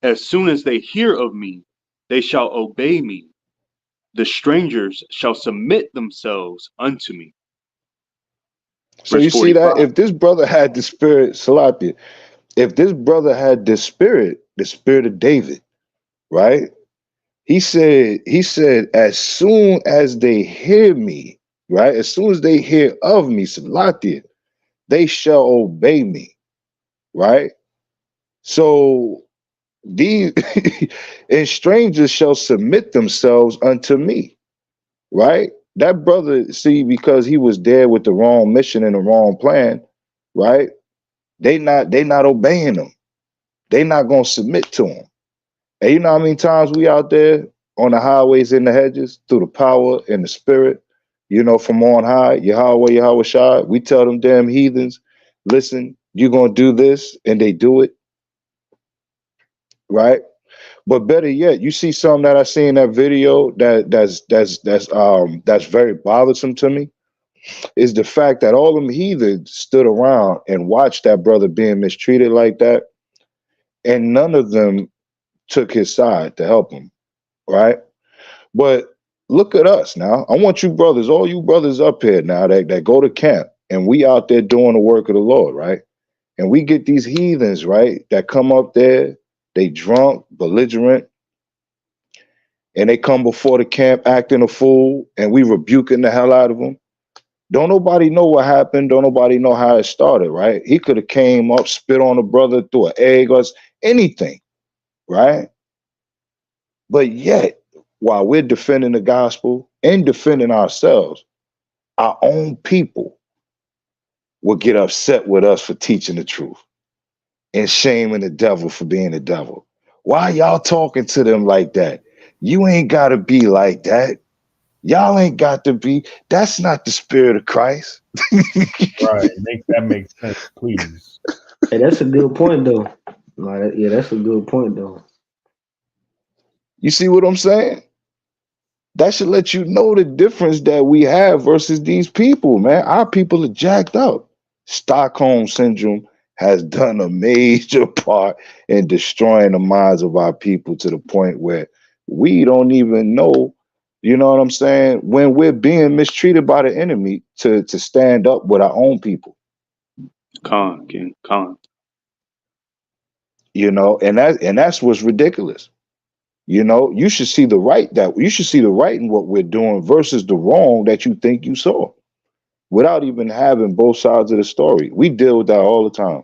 Speaker 4: As soon as they hear of me, they shall obey me. The strangers shall submit themselves unto me.
Speaker 1: So you see that if this brother had the spirit, Salatia, if this brother had the spirit of David, right? He said, as soon as they hear me, right? As soon as they hear of me, Salatia, they shall obey me, right? So these and strangers shall submit themselves unto me, right? That brother, see, because he was there with the wrong mission and the wrong plan, right? They not obeying him. They not gonna submit to him. And you know how many times we out there on the highways in the hedges through the power and the spirit, you know, from on high, YAHAWAH'S, we tell them damn heathens, listen, you're gonna do this, and they do it, right? But better yet, you see something that I see in that video that's very bothersome to me, is the fact that all them heathens stood around and watched that brother being mistreated like that, and none of them took his side to help him, right? But look at us now. I want you brothers, all you brothers up here now that go to camp, and we out there doing the work of the Lord, right? And we get these heathens, right, that come up there, they drunk, belligerent, and they come before the camp acting a fool, and we rebuking the hell out of them. Don't nobody know what happened. Don't nobody know how it started, right? He could have came up, spit on a brother, threw an egg or anything, right? But yet, while we're defending the gospel and defending ourselves, our own people will get upset with us for teaching the truth and shaming the devil for being the devil. Why y'all talking to them like that? You ain't got to be like that. Y'all ain't got to be. That's not the spirit of Christ.
Speaker 2: Right. Make that make sense, please.
Speaker 3: Hey, that's a good point though. Like, yeah, that's a good point though.
Speaker 1: You see what I'm saying? That should let you know the difference that we have versus these people, man. Our people are jacked up. Stockholm syndrome has done a major part in destroying the minds of our people to the point where we don't even know, you know what I'm saying, when we're being mistreated by the enemy to stand up with our own people.
Speaker 4: King, Khan.
Speaker 1: You know, and that's what's ridiculous. You know, you should see the right in what we're doing versus the wrong that you think you saw, without even having both sides of the story. We deal with that all the time.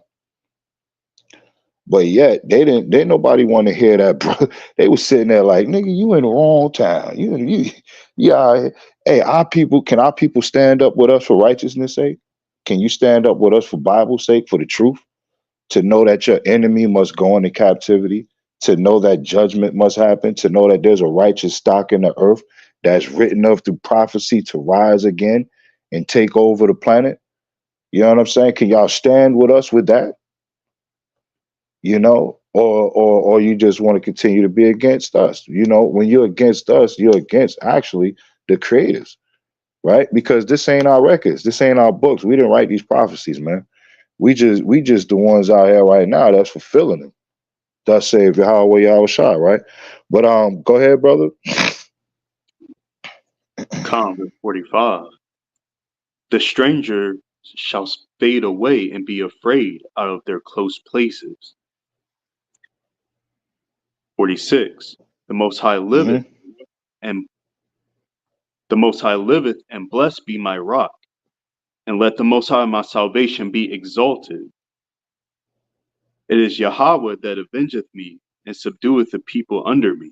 Speaker 1: But yet they nobody want to hear that, bro. They was sitting there like, nigga, you in the wrong town. Yeah. Hey, can our people stand up with us for righteousness' sake? Can you stand up with us for Bible's sake, for the truth? To know that your enemy must go into captivity, to know that judgment must happen, to know that there's a righteous stock in the earth that's written of through prophecy to rise again and take over the planet. You know what I'm saying? Can y'all stand with us with that? You know, or you just want to continue to be against us? You know, when you're against us, you're against actually the creators, right? Because this ain't our records, this ain't our books. We didn't write these prophecies, man. We just the ones out here right now that's fulfilling them. Thus saith YAHAWAH'S, right? But go ahead, brother.
Speaker 4: Verse 45. The stranger shall fade away and be afraid out of their close places. 46. The Most High liveth, and blessed be my rock, and let the Most High my salvation be exalted. It is Yahweh that avengeth me, and subdueth the people under me.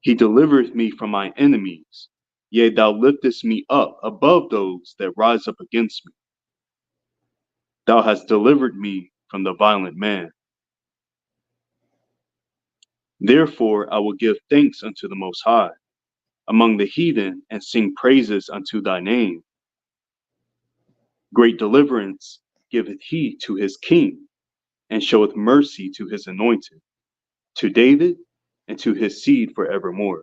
Speaker 4: He delivereth me from my enemies, yea, thou liftest me up above those that rise up against me. Thou hast delivered me from the violent man. Therefore I will give thanks unto the Most High among the heathen, and sing praises unto thy name. Great deliverance giveth he to his king, and showeth mercy to his anointed, to David and to his seed forevermore.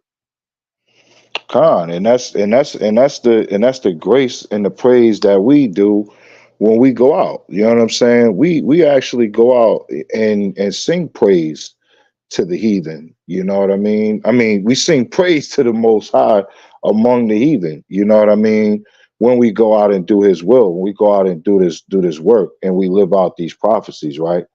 Speaker 1: Khan, and that's the grace and the praise that we do when we go out. You know what I'm saying? We actually go out and sing praise to the heathen. You know what I mean? I mean, we sing praise to the Most High among the heathen. You know what I mean? When we go out and do His will, when we go out and do this work, and we live out these prophecies, right?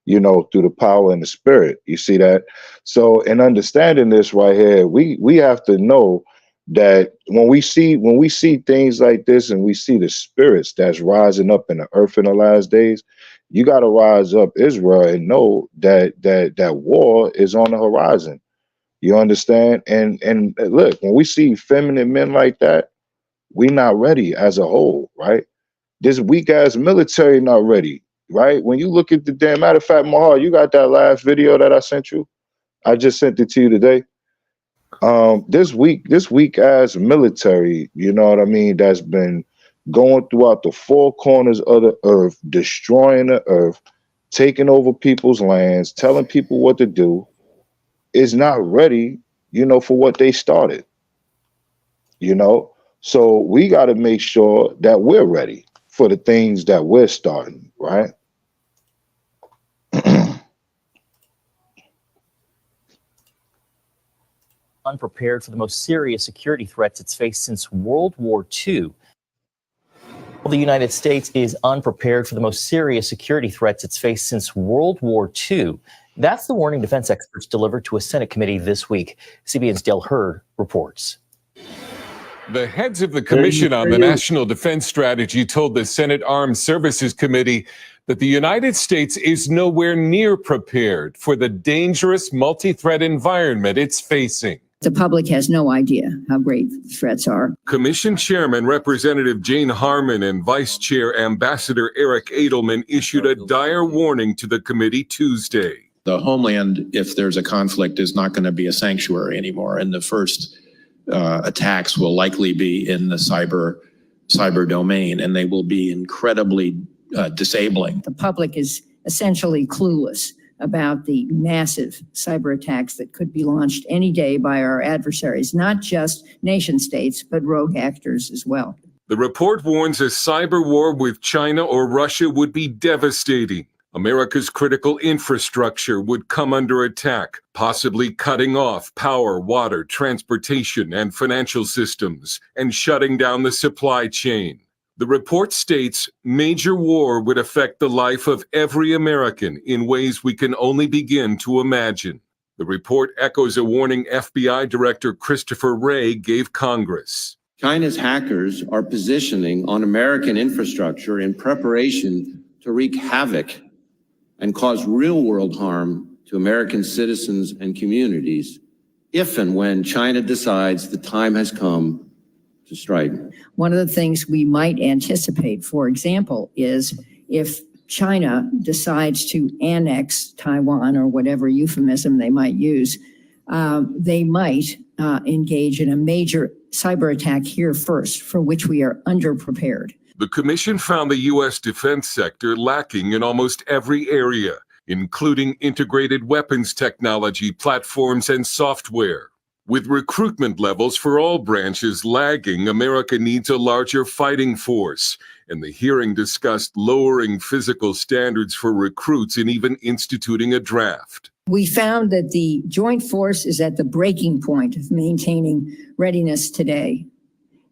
Speaker 1: You know, through the power and the spirit. You see that? So in understanding this right here, we have to know that when we see things like this, and we see the spirits that's rising up in the earth in the last days, you got to rise up, Israel, and know that war is on the horizon. You understand? And look, when we see feminine men like that, we not ready as a whole, right? This weak ass military not ready, right? When you look at the damn, matter of fact, Mahal, you got that last video that I sent you? I just sent it to you today. This weak ass military, you know what I mean, that's been going throughout the four corners of the earth, destroying the earth, taking over people's lands, telling people what to do, is not ready, you know, for what they started. You know, so we got to make sure that we're ready for the things that we're starting, right?
Speaker 15: unprepared for the most serious security threats it's faced since World War II. The United States is unprepared for the most serious security threats it's faced since World War II. That's the warning defense experts delivered to a Senate committee this week. CBN's Dale Hurd reports.
Speaker 16: The heads of the Commission on the National Defense Strategy told the Senate Armed Services Committee that the United States is nowhere near prepared for the dangerous multi-threat environment it's facing.
Speaker 17: The public has no idea how great the threats are.
Speaker 16: Commission Chairman Representative Jane Harman and Vice Chair Ambassador Eric Edelman issued a dire warning to the committee Tuesday.
Speaker 18: The homeland, if there's a conflict, is not going to be a sanctuary anymore. And the first attacks will likely be in the cyber domain, and they will be incredibly disabling.
Speaker 17: The public is essentially clueless about the massive cyber attacks that could be launched any day by our adversaries, not just nation states, but rogue actors as well.
Speaker 16: The report warns a cyber war with China or Russia would be devastating. America's critical infrastructure would come under attack, possibly cutting off power, water, transportation, and financial systems, and shutting down the supply chain. The report states major war would affect the life of every American in ways we can only begin to imagine. The report echoes a warning FBI Director Christopher Wray gave Congress.
Speaker 19: China's hackers are positioning on American infrastructure in preparation to wreak havoc and cause real-world harm to American citizens and communities if and when China decides the time has come to strike.
Speaker 17: One of the things we might anticipate, for example, is if China decides to annex Taiwan or whatever euphemism they might use, they might engage in a major cyber attack here first, for which we are underprepared.
Speaker 16: The commission found the U.S. defense sector lacking in almost every area, including integrated weapons technology, platforms, and software. With recruitment levels for all branches lagging, America needs a larger fighting force, and the hearing discussed lowering physical standards for recruits and even instituting a draft.
Speaker 17: We found that the joint force is at the breaking point of maintaining readiness today.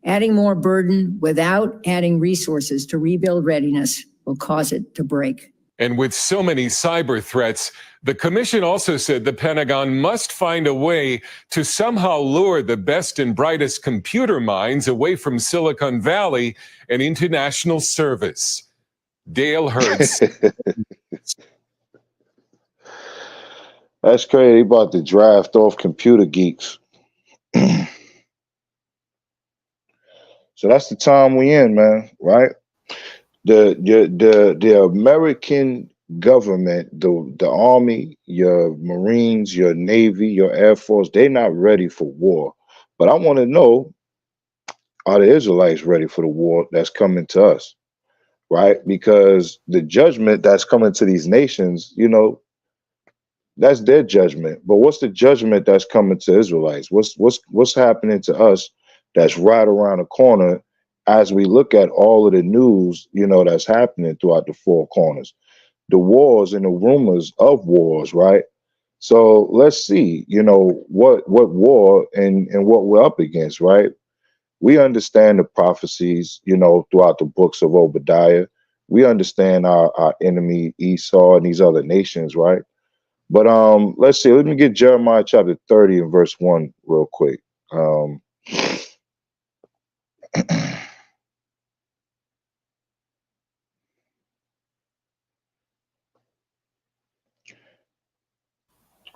Speaker 17: Adding more burden without adding resources to rebuild readiness will cause it to break.
Speaker 16: And with so many cyber threats, the commission also said the Pentagon must find a way to somehow lure the best and brightest computer minds away from Silicon Valley and into national service. Dale Hurd.
Speaker 1: That's crazy. They about to draft off computer geeks. So that's the time we in, man, right? The American government, the Army, your Marines, your Navy, your Air Force, they're not ready for war. But I want to know, are the Israelites ready for the war that's coming to us, right? Because the judgment that's coming to these nations, you know, that's their judgment. But what's the judgment that's coming to Israelites? What's happening to us that's right around the corner as we look at all of the news, you know, that's happening throughout the four corners, the wars and the rumors of wars, right? So let's see, you know, what war and what we're up against, right? We understand the prophecies, you know, throughout the books of Obadiah. We understand our enemy Esau and these other nations, right? But let's see, let me get Jeremiah chapter 30 and verse 1 real quick.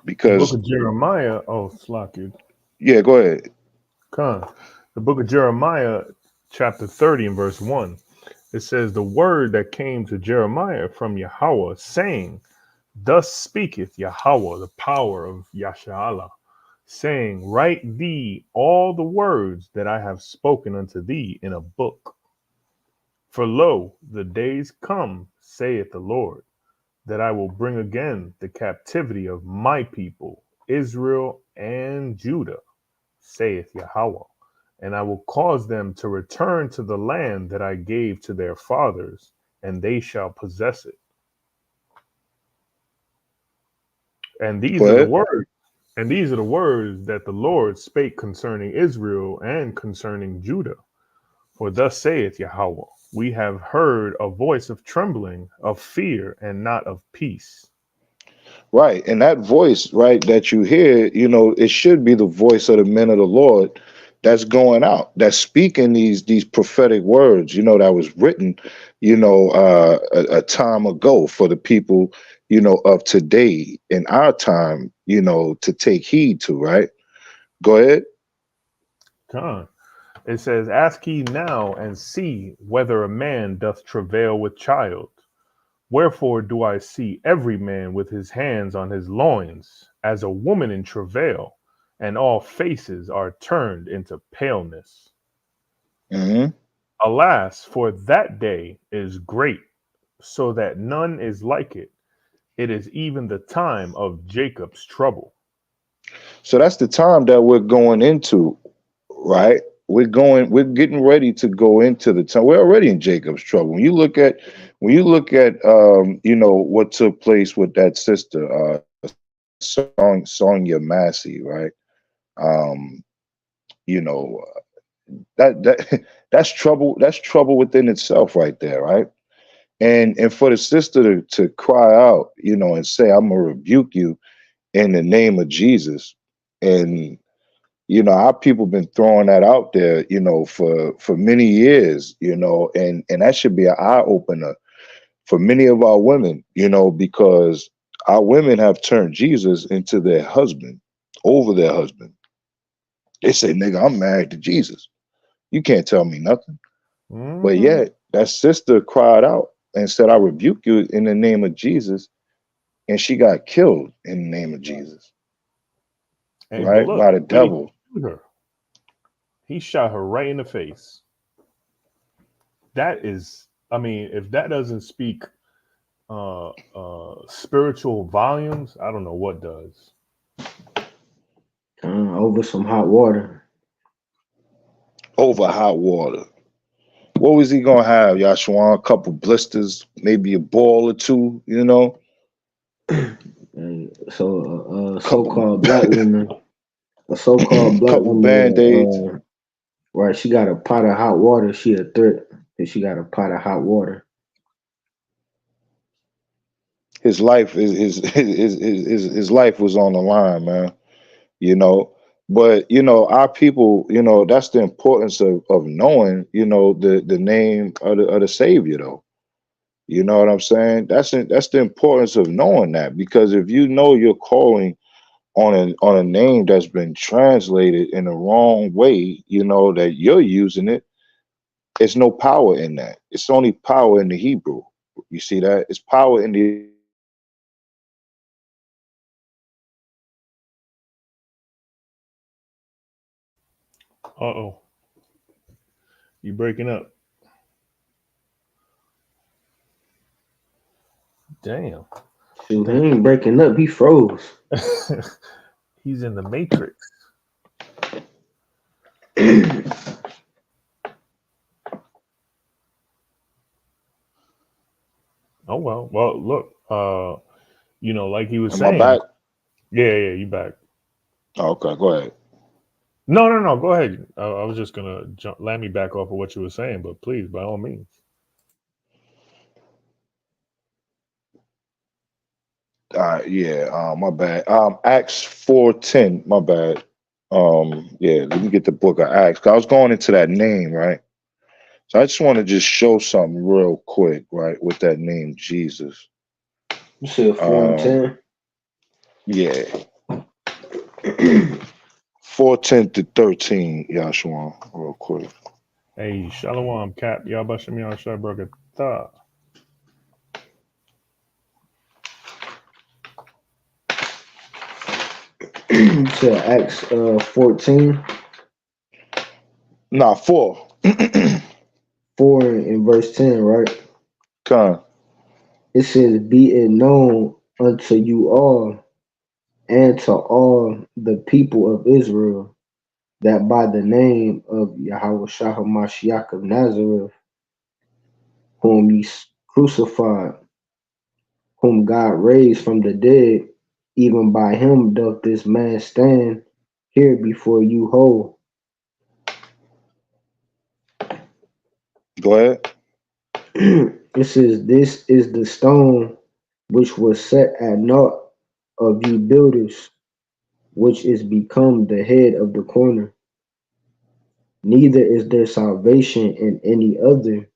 Speaker 1: Because
Speaker 2: the book of Jeremiah, Slacky.
Speaker 1: Yeah, go ahead.
Speaker 2: The book of Jeremiah, chapter 30 and verse 1. It says, the word that came to Jeremiah from Yahweh, saying, thus speaketh Yahweh, the power of Yasharahla, saying, write thee all the words that I have spoken unto thee in a book. For lo, the days come, saith the Lord, that I will bring again the captivity of my people, Israel and Judah, saith Yahweh, and I will cause them to return to the land that I gave to their fathers, and they shall possess it. And these are the words. And these are the words that the Lord spake concerning Israel and concerning Judah. For thus saith Yahweh, we have heard a voice of trembling, of fear, and not of peace.
Speaker 1: Right. And that voice, right, that you hear, it should be the voice of the men of the Lord that's going out, that's speaking these prophetic words, that was written, a time ago for the people, of today in our time, to take heed to, right? Go ahead.
Speaker 2: Come. It says, ask ye now and see whether a man doth travail with child. Wherefore do I see every man with his hands on his loins, as a woman in travail, and all faces are turned into paleness.
Speaker 1: Mm-hmm.
Speaker 2: Alas, for that day is great, so that none is like it. It is even the time of Jacob's trouble.
Speaker 1: So that's the time that we're going into, right? We're getting ready to go into the time. We're already in Jacob's trouble. When you look at what took place with that sister, Sonia Massey, right? Um, you know, that that's trouble. That's trouble within itself, right there, right? And for the sister to cry out, and say, "I'm gonna rebuke you in the name of Jesus," and our people been throwing that out there, for many years, and that should be an eye opener for many of our women, because our women have turned Jesus into their husband, over their husband. They say, "Nigga, I'm married to Jesus. You can't tell me nothing." But
Speaker 2: Mm-hmm.
Speaker 1: yet that sister cried out and said, "I rebuke you in the name of Jesus," and she got killed in the name of Jesus,
Speaker 2: Hey, but
Speaker 1: right,
Speaker 2: look,
Speaker 1: by the
Speaker 2: what did he
Speaker 1: devil.
Speaker 2: shoot her? He shot her right in the face. That is, I mean, if that doesn't speak spiritual volumes, I don't know what does.
Speaker 3: Over some hot water.
Speaker 1: Over hot water. What was he gonna have, Yashawan? A couple blisters, maybe a ball or two,
Speaker 3: And so so-called black woman, a so-called black
Speaker 1: couple
Speaker 3: woman,
Speaker 1: band-aids.
Speaker 3: right? She got a pot of hot water. She a threat, and she got a pot of hot water.
Speaker 1: His life his life was on the line, man. But our people, that's the importance of knowing, the name of the Savior, though. You know what I'm saying? That's the importance of knowing that, because if you know you're calling on a name that's been translated in the wrong way, that you're using it, it's no power in that. It's only power in the Hebrew. You see that? It's power in the
Speaker 2: Uh-oh. You breaking up. Damn.
Speaker 3: Shoot, he ain't breaking up. He froze.
Speaker 2: He's in the Matrix. Oh well. Well, look, like he was
Speaker 1: Am I
Speaker 2: saying.
Speaker 1: back?
Speaker 2: Yeah, you back.
Speaker 1: Oh, okay, go ahead.
Speaker 2: No. Go ahead. I was just gonna land me back off of what you were saying, but please, by all means.
Speaker 1: Yeah, my bad. Acts 4:10, my bad. Yeah, let me get the book of Acts. 'Cause I was going into that name, right? So I just want to just show something real quick, right, with that name Jesus.
Speaker 3: You said 4 and 10?
Speaker 1: Yeah. 4:10 to 13, Yashawan, real quick.
Speaker 2: Hey, Shalom, Cap. Yabashim Yashai Brakatah.
Speaker 3: You said Acts 14?
Speaker 1: Nah, 4.
Speaker 3: 4 in verse 10, right?
Speaker 1: Con.
Speaker 3: It says, "Be it known unto you all and to all the people of Israel that by the name of Yahawashi Mashiach of Nazareth, whom ye crucified, whom God raised from the dead, even by him doth this man stand here before you whole.
Speaker 1: Go ahead.
Speaker 3: It says, this is the stone which was set at naught of you builders, which is become the head of the corner. Neither is there salvation in any other,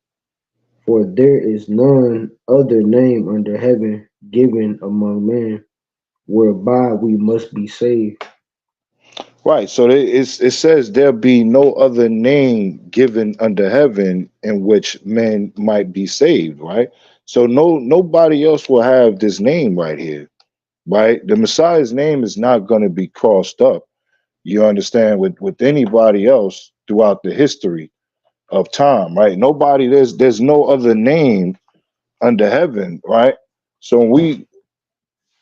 Speaker 3: for there is none other name under heaven given among men, whereby we must be saved.
Speaker 1: Right. So it says there be no other name given under heaven in which men might be saved. Right. So nobody else will have this name right here. Right. The Messiah's name is not going to be crossed up. You understand, with anybody else throughout the history of time. Right. Nobody. There's no other name under heaven. Right. So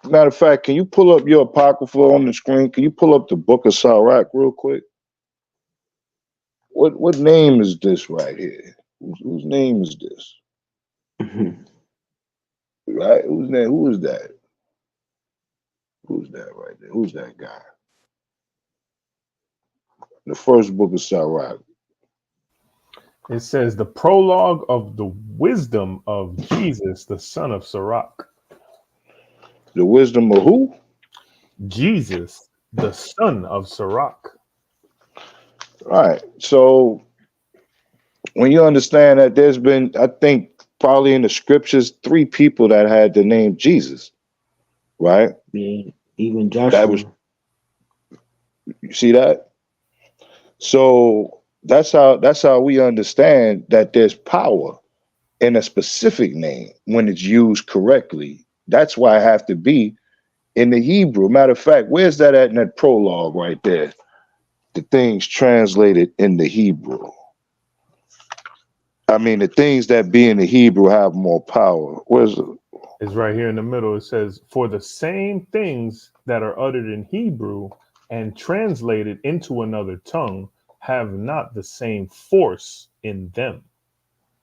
Speaker 1: matter of fact, can you pull up your apocrypha on the screen? Can you pull up the book of Sirach real quick? What name is this right here? Whose name is this? Right? Whose name? Who is that? Who's that right there? Who's that guy? The first book of Sirach.
Speaker 2: It says the prologue of the wisdom of Jesus, the son of Sirach.
Speaker 1: The wisdom of who?
Speaker 2: Jesus, the son of Sirach.
Speaker 1: Right. So when you understand that there's been, I think, probably in the scriptures, 3 people that had the name Jesus. Right?
Speaker 3: Yeah, even Joshua.
Speaker 1: That was, you see that? So that's how we understand that there's power in a specific name when it's used correctly. That's why I have to be in the Hebrew. Matter of fact, where's that at in that prologue right there? The things translated in the Hebrew. I mean, the things that be in the Hebrew have more power. Where's it?
Speaker 2: It's right here in the middle. It says, for the same things that are uttered in Hebrew and translated into another tongue have not the same force in them.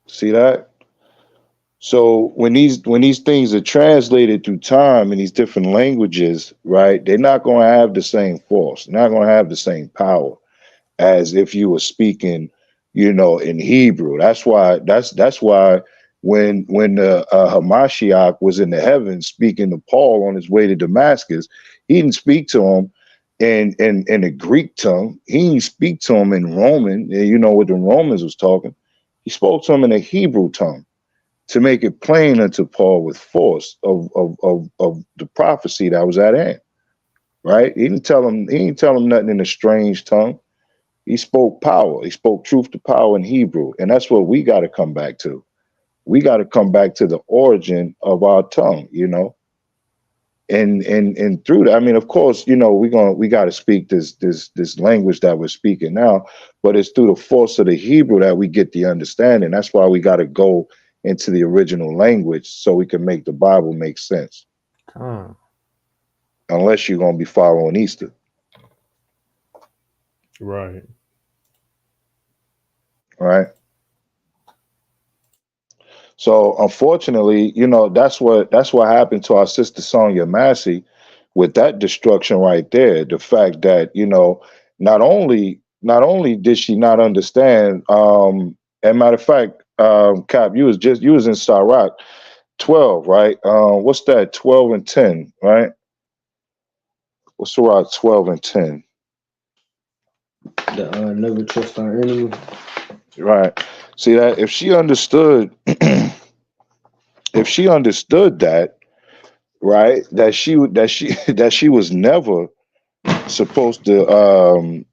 Speaker 1: See that? So when these things are translated through time in these different languages, right, they're not going to have the same force, not going to have the same power as if you were speaking, in Hebrew. That's why when Hamashiach was in the heavens speaking to Paul on his way to Damascus, he didn't speak to him in a Greek tongue. He didn't speak to him in Roman. What the Romans was talking. He spoke to him in a Hebrew tongue, to make it plain unto Paul with force of the prophecy that was at hand. Right? He didn't tell him nothing in a strange tongue. He spoke power. He spoke truth to power in Hebrew. And that's what we got to come back to. We got to come back to the origin of our tongue, And through that, I mean, of course, we got to speak this language that we're speaking now, but it's through the force of the Hebrew that we get the understanding. That's why we got to go into the original language so we can make the Bible make sense. Unless you're going to be following Easter.
Speaker 2: Right.
Speaker 1: Right. So unfortunately, that's what happened to our sister Sonia Massey with that destruction right there. The fact that, not only did she not understand, and matter of fact, Cap, you was in Sirach 12, right? What's that? 12 and 10, right? What's Sirach 12 and 10?
Speaker 3: Never trust our enemy.
Speaker 1: Right. See that if she understood that, right, that she was never supposed to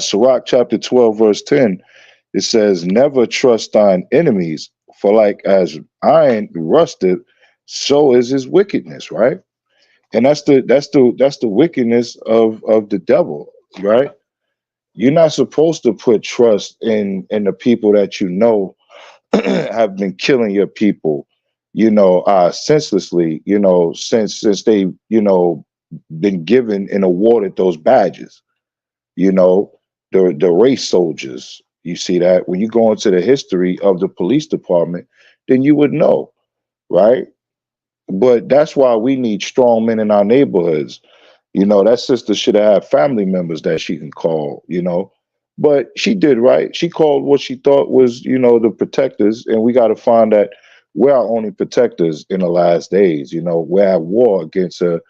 Speaker 1: Sirach chapter 12 verse 10, it says, never trust thine enemies, for like as iron rusted, so is his wickedness, right? And that's the wickedness of the devil, right? You're not supposed to put trust in the people that have been killing your people, senselessly, since they, been given and awarded those badges, the race soldiers. You see that when you go into the history of the police department, then you would know, right? But that's why we need strong men in our neighborhoods. You know, that sister should have had family members that she can call, you know. But she did right. She called what she thought was, you know, the protectors. And we got to find that we're our only protectors in the last days. You know, we're at war against a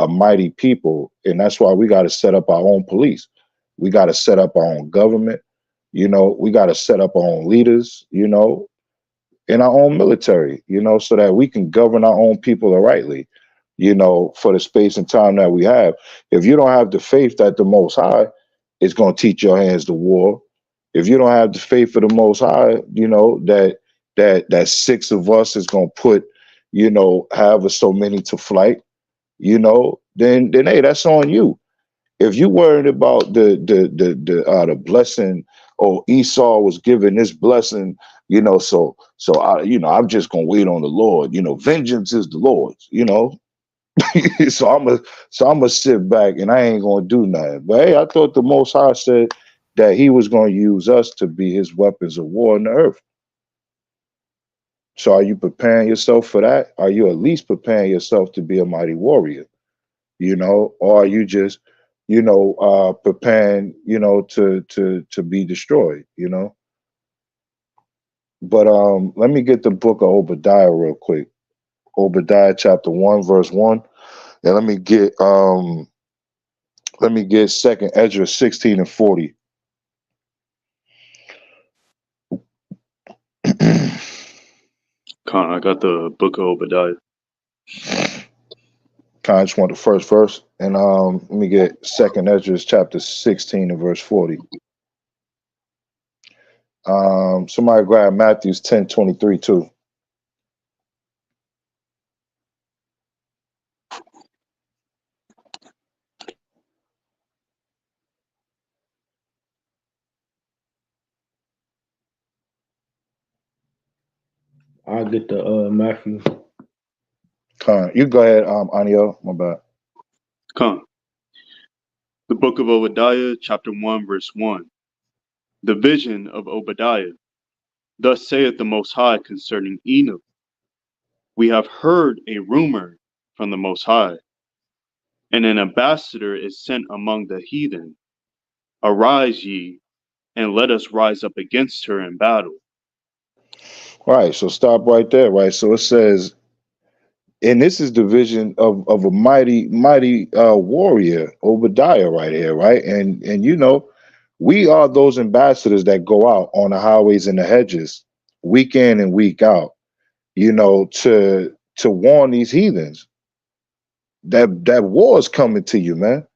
Speaker 1: mighty people. And that's why we got to set up our own police. We got to set up our own government. You know, we got to set up our own leaders, you know, in our own military, you know, so that we can govern our own people rightly, you know, for the space and time that we have. If you don't have the faith that the Most High is going to teach your hands to war, if you don't have the faith of the Most High, you know, that six of us is going to put, you know, however so many to flight, you know, then hey, that's on you. If you worried about the blessing, or Esau was given this blessing, you know, so I, you know, I'm just gonna wait on the Lord. You know, vengeance is the Lord's. You know, so I'm gonna sit back and I ain't gonna do nothing. But hey, I thought the Most High said that He was gonna use us to be His weapons of war in the earth. So are you preparing yourself for that? Are you at least preparing yourself to be a mighty warrior? You know, or are you just, you know, preparing, you know, to be destroyed, you know? But let me get the book of Obadiah real quick. Obadiah chapter 1, verse 1. And let me get 2nd Ezra 16 and 40.
Speaker 4: I got the book of Obadiah.
Speaker 1: I just want the first verse. And let me get 2nd Ezra chapter 16 and verse 40. Somebody grab Matthews 10:23 too.
Speaker 3: I'll get the Matthew.
Speaker 1: You go ahead, Anio. My bad.
Speaker 4: The book of Obadiah, chapter 1, verse 1. The vision of Obadiah. Thus saith the Most High concerning Enoch. We have heard a rumor from the Most High, and an ambassador is sent among the heathen. Arise ye, and let us rise up against her in battle.
Speaker 1: All right, so stop right there, right? So it says, and this is the vision of a mighty warrior, Obadiah, right here, right? And you know, we are those ambassadors that go out on the highways and the hedges, week in and week out, you know, to warn these heathens that war is coming to you, man.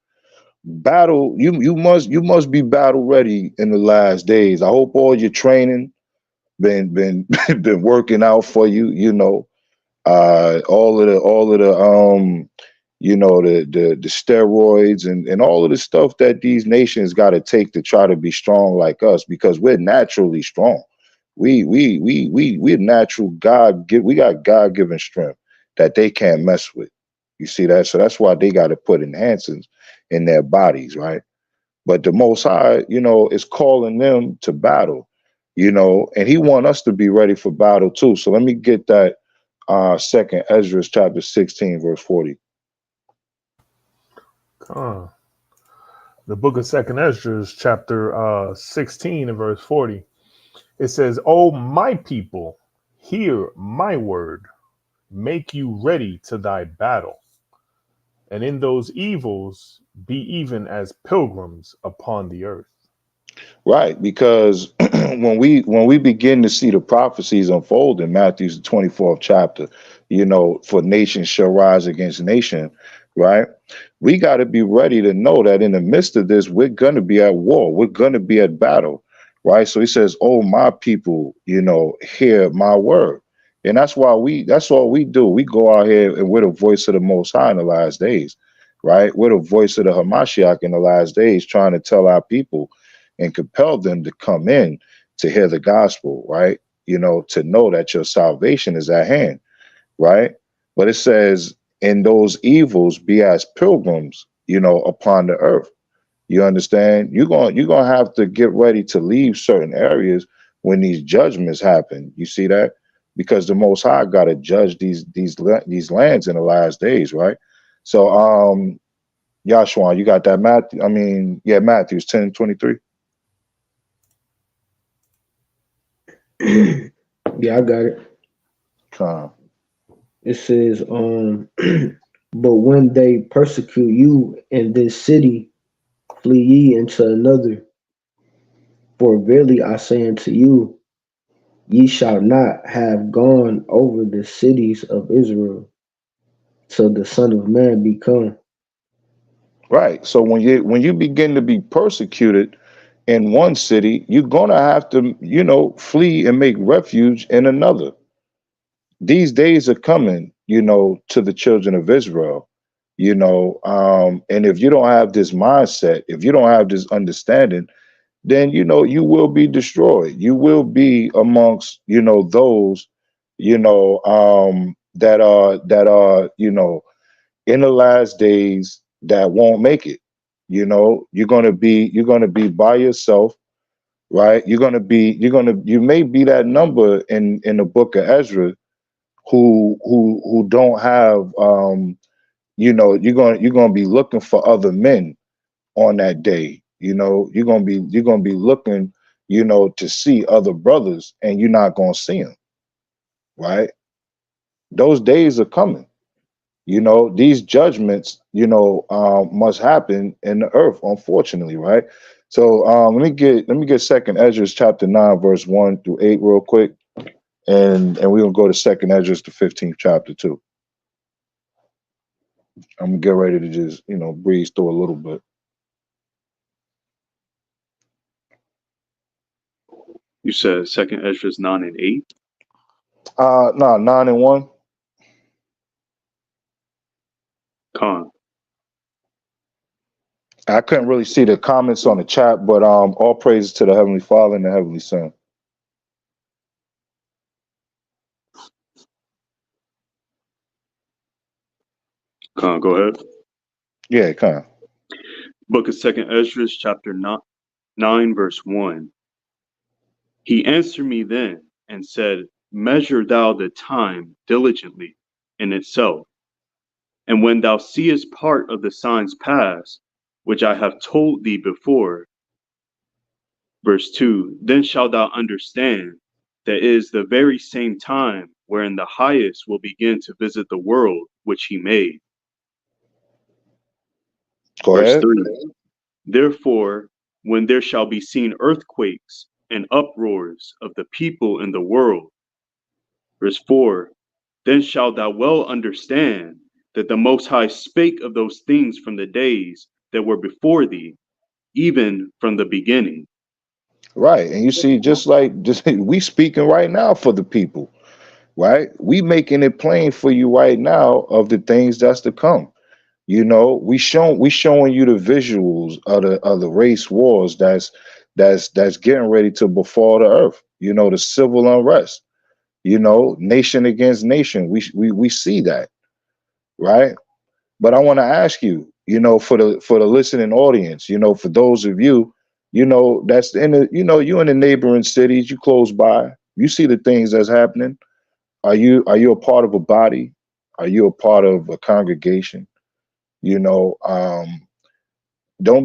Speaker 1: Battle, you must be battle ready in the last days. I hope all your training been working out for you, you know. All of the you know, the steroids and all of the stuff that these nations got to take to try to be strong like us, because we're naturally strong. We're natural we got God-given strength that they can't mess with. You see that? So that's why they got to put enhancements in their bodies, right? But the Most High, you know, is calling them to battle, you know, and He want us to be ready for battle too. So let me get that 2nd Ezra chapter 16, verse 40.
Speaker 2: The book of 2nd Ezra, chapter 16 and verse 40. It says, "O my people, hear my word, make you ready to thy battle, and in those evils be even as pilgrims upon the earth."
Speaker 1: Right, because when we begin to see the prophecies unfold in Matthew's 24th chapter, you know, for nation shall rise against nation, right? We got to be ready to know that in the midst of this, we're going to be at war. We're going to be at battle, right? So He says, "Oh, my people, you know, hear my word." And that's all we do. We go out here and we're the voice of the Most High in the last days, right? We're the voice of the Hamashiach in the last days, trying to tell our people and compel them to come in to hear the gospel, right? You know, to know that your salvation is at hand, right? But it says, in those evils be as pilgrims, you know, upon the earth. You understand? You're gonna have to get ready to leave certain areas when these judgments happen. You see that? because the Most High got to judge these lands in the last days, right? So, Yahshua, you got that Matthew? I mean, yeah, Matthew's 10:23.
Speaker 3: Yeah, I got it. It says, but when they persecute you in this city, flee ye into another. For verily I say unto you, ye shall not have gone over the cities of Israel till the Son of Man be come.
Speaker 1: Right. So when you begin to be persecuted in one city, you're gonna have to, flee and make refuge in another. These days are coming, to the children of Israel, and if you don't have this mindset, if you don't have this understanding, then you will be destroyed. You will be amongst, those, that are in the last days that won't make it. You're gonna be by yourself, right? You may be that number in the book of Ezra who don't have you're gonna be looking for other men on that day. You're gonna be looking, to see other brothers, and you're not gonna see them, right? Those days are coming. These judgments, must happen in the earth, unfortunately, right? So let me get Second Ezra chapter 9, verse 1 through 8 real quick, and we're gonna go to Second Ezra, the 15th chapter too. I'm gonna get ready to just breeze through a little bit.
Speaker 4: You said Second Ezra's 9 and 8.
Speaker 1: No, 9 and 1.
Speaker 4: Con.
Speaker 1: I couldn't really see the comments on the chat, but all praises to the Heavenly Father and the Heavenly Son.
Speaker 4: Con, go ahead.
Speaker 1: Yeah, kind of.
Speaker 4: Book of Second Ezra, chapter 9, verse 1. He answered me then and said, measure thou the time diligently in itself. And when thou seest part of the signs pass, which I have told thee before, verse 2, then shalt thou understand that it is the very same time wherein the highest will begin to visit the world which he made.
Speaker 1: Go
Speaker 4: verse
Speaker 1: ahead.
Speaker 4: 3, therefore, when there shall be seen earthquakes and uproars of the people in the world, verse 4, then shalt thou well understand that the Most High spake of those things from the days that were before thee, even from the beginning.
Speaker 1: Right. And you see, just we speaking right now for the people, right? We making it plain for you right now of the things that's to come. We showing you the visuals of the race wars that's getting ready to befall the earth. The civil unrest, nation against nation. We see that, right? But I want to ask you, for the listening audience, for those of you, that's in the, you in the neighboring cities, you close by, you see the things that's happening. Are you a part of a body? Are you a part of a congregation? Don't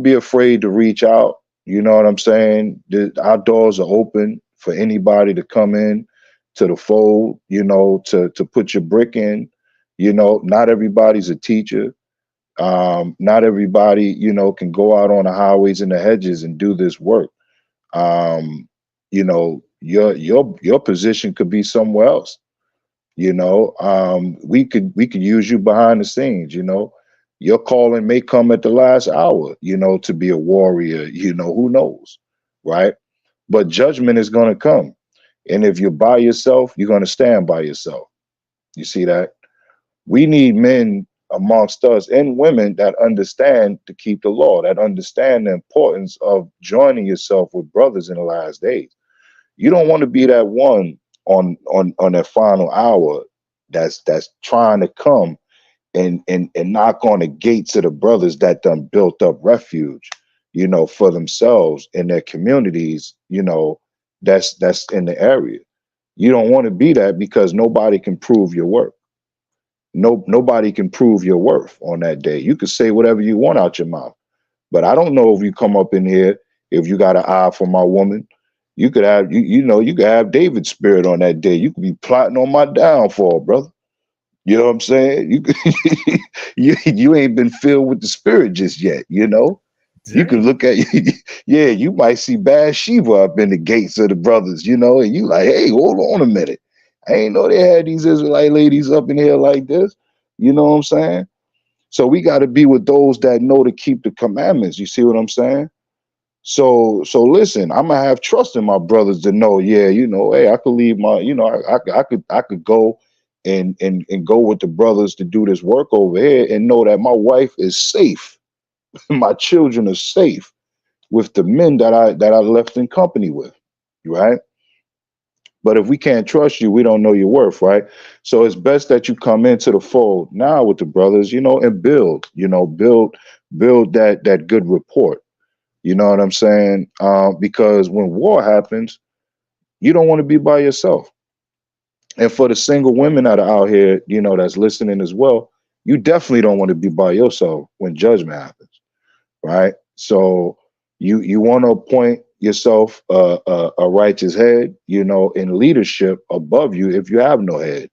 Speaker 1: be afraid to reach out. You know what I'm saying? Our doors are open for anybody to come in to the fold, to put your brick in. Not everybody's a teacher. Not everybody, can go out on the highways and the hedges and do this work. Your position could be somewhere else. We could use you behind the scenes. Your calling may come at the last hour, to be a warrior. Who knows, right? But judgment is going to come, and if you're by yourself, you're going to stand by yourself. You see that? We need men amongst us and women that understand to keep the law, that understand the importance of joining yourself with brothers in the last days. You don't want to be that one on that final hour that's trying to come and knock on the gates of the brothers that done built up refuge, for themselves in their communities, that's in the area. You don't want to be that because nobody can prove your worth. Nobody can prove your worth on that day. You can say whatever you want out your mouth, but I don't know if you come up in here, if you got an eye for my woman, you could have you could have David's spirit on that day. You could be plotting on my downfall, brother. You know what I'm saying? You ain't been filled with the spirit just yet, you know? You can look at yeah, you might see Bathsheba up in the gates of the brothers, you know, and you like, hey, hold on a minute. I ain't know they had these Israelite ladies up in here like this. You know what I'm saying? So we got to be with those that know to keep the commandments. You see what I'm saying? So listen, I'm gonna have trust in my brothers to know, yeah, you know, hey, I could leave my, you know, I could go and go with the brothers to do this work over here and know that my wife is safe, my children are safe with the men that I left in company with, right? But if we can't trust you, we don't know your worth, right? So it's best that you come into the fold now with the brothers, you know, and build that good rapport. You know what I'm saying? Because when war happens, you don't want to be by yourself. And for the single women that are out here, you know, that's listening as well, you definitely don't want to be by yourself when judgment happens, right? So you want to appoint yourself a righteous head, you know, in leadership above you if you have no head,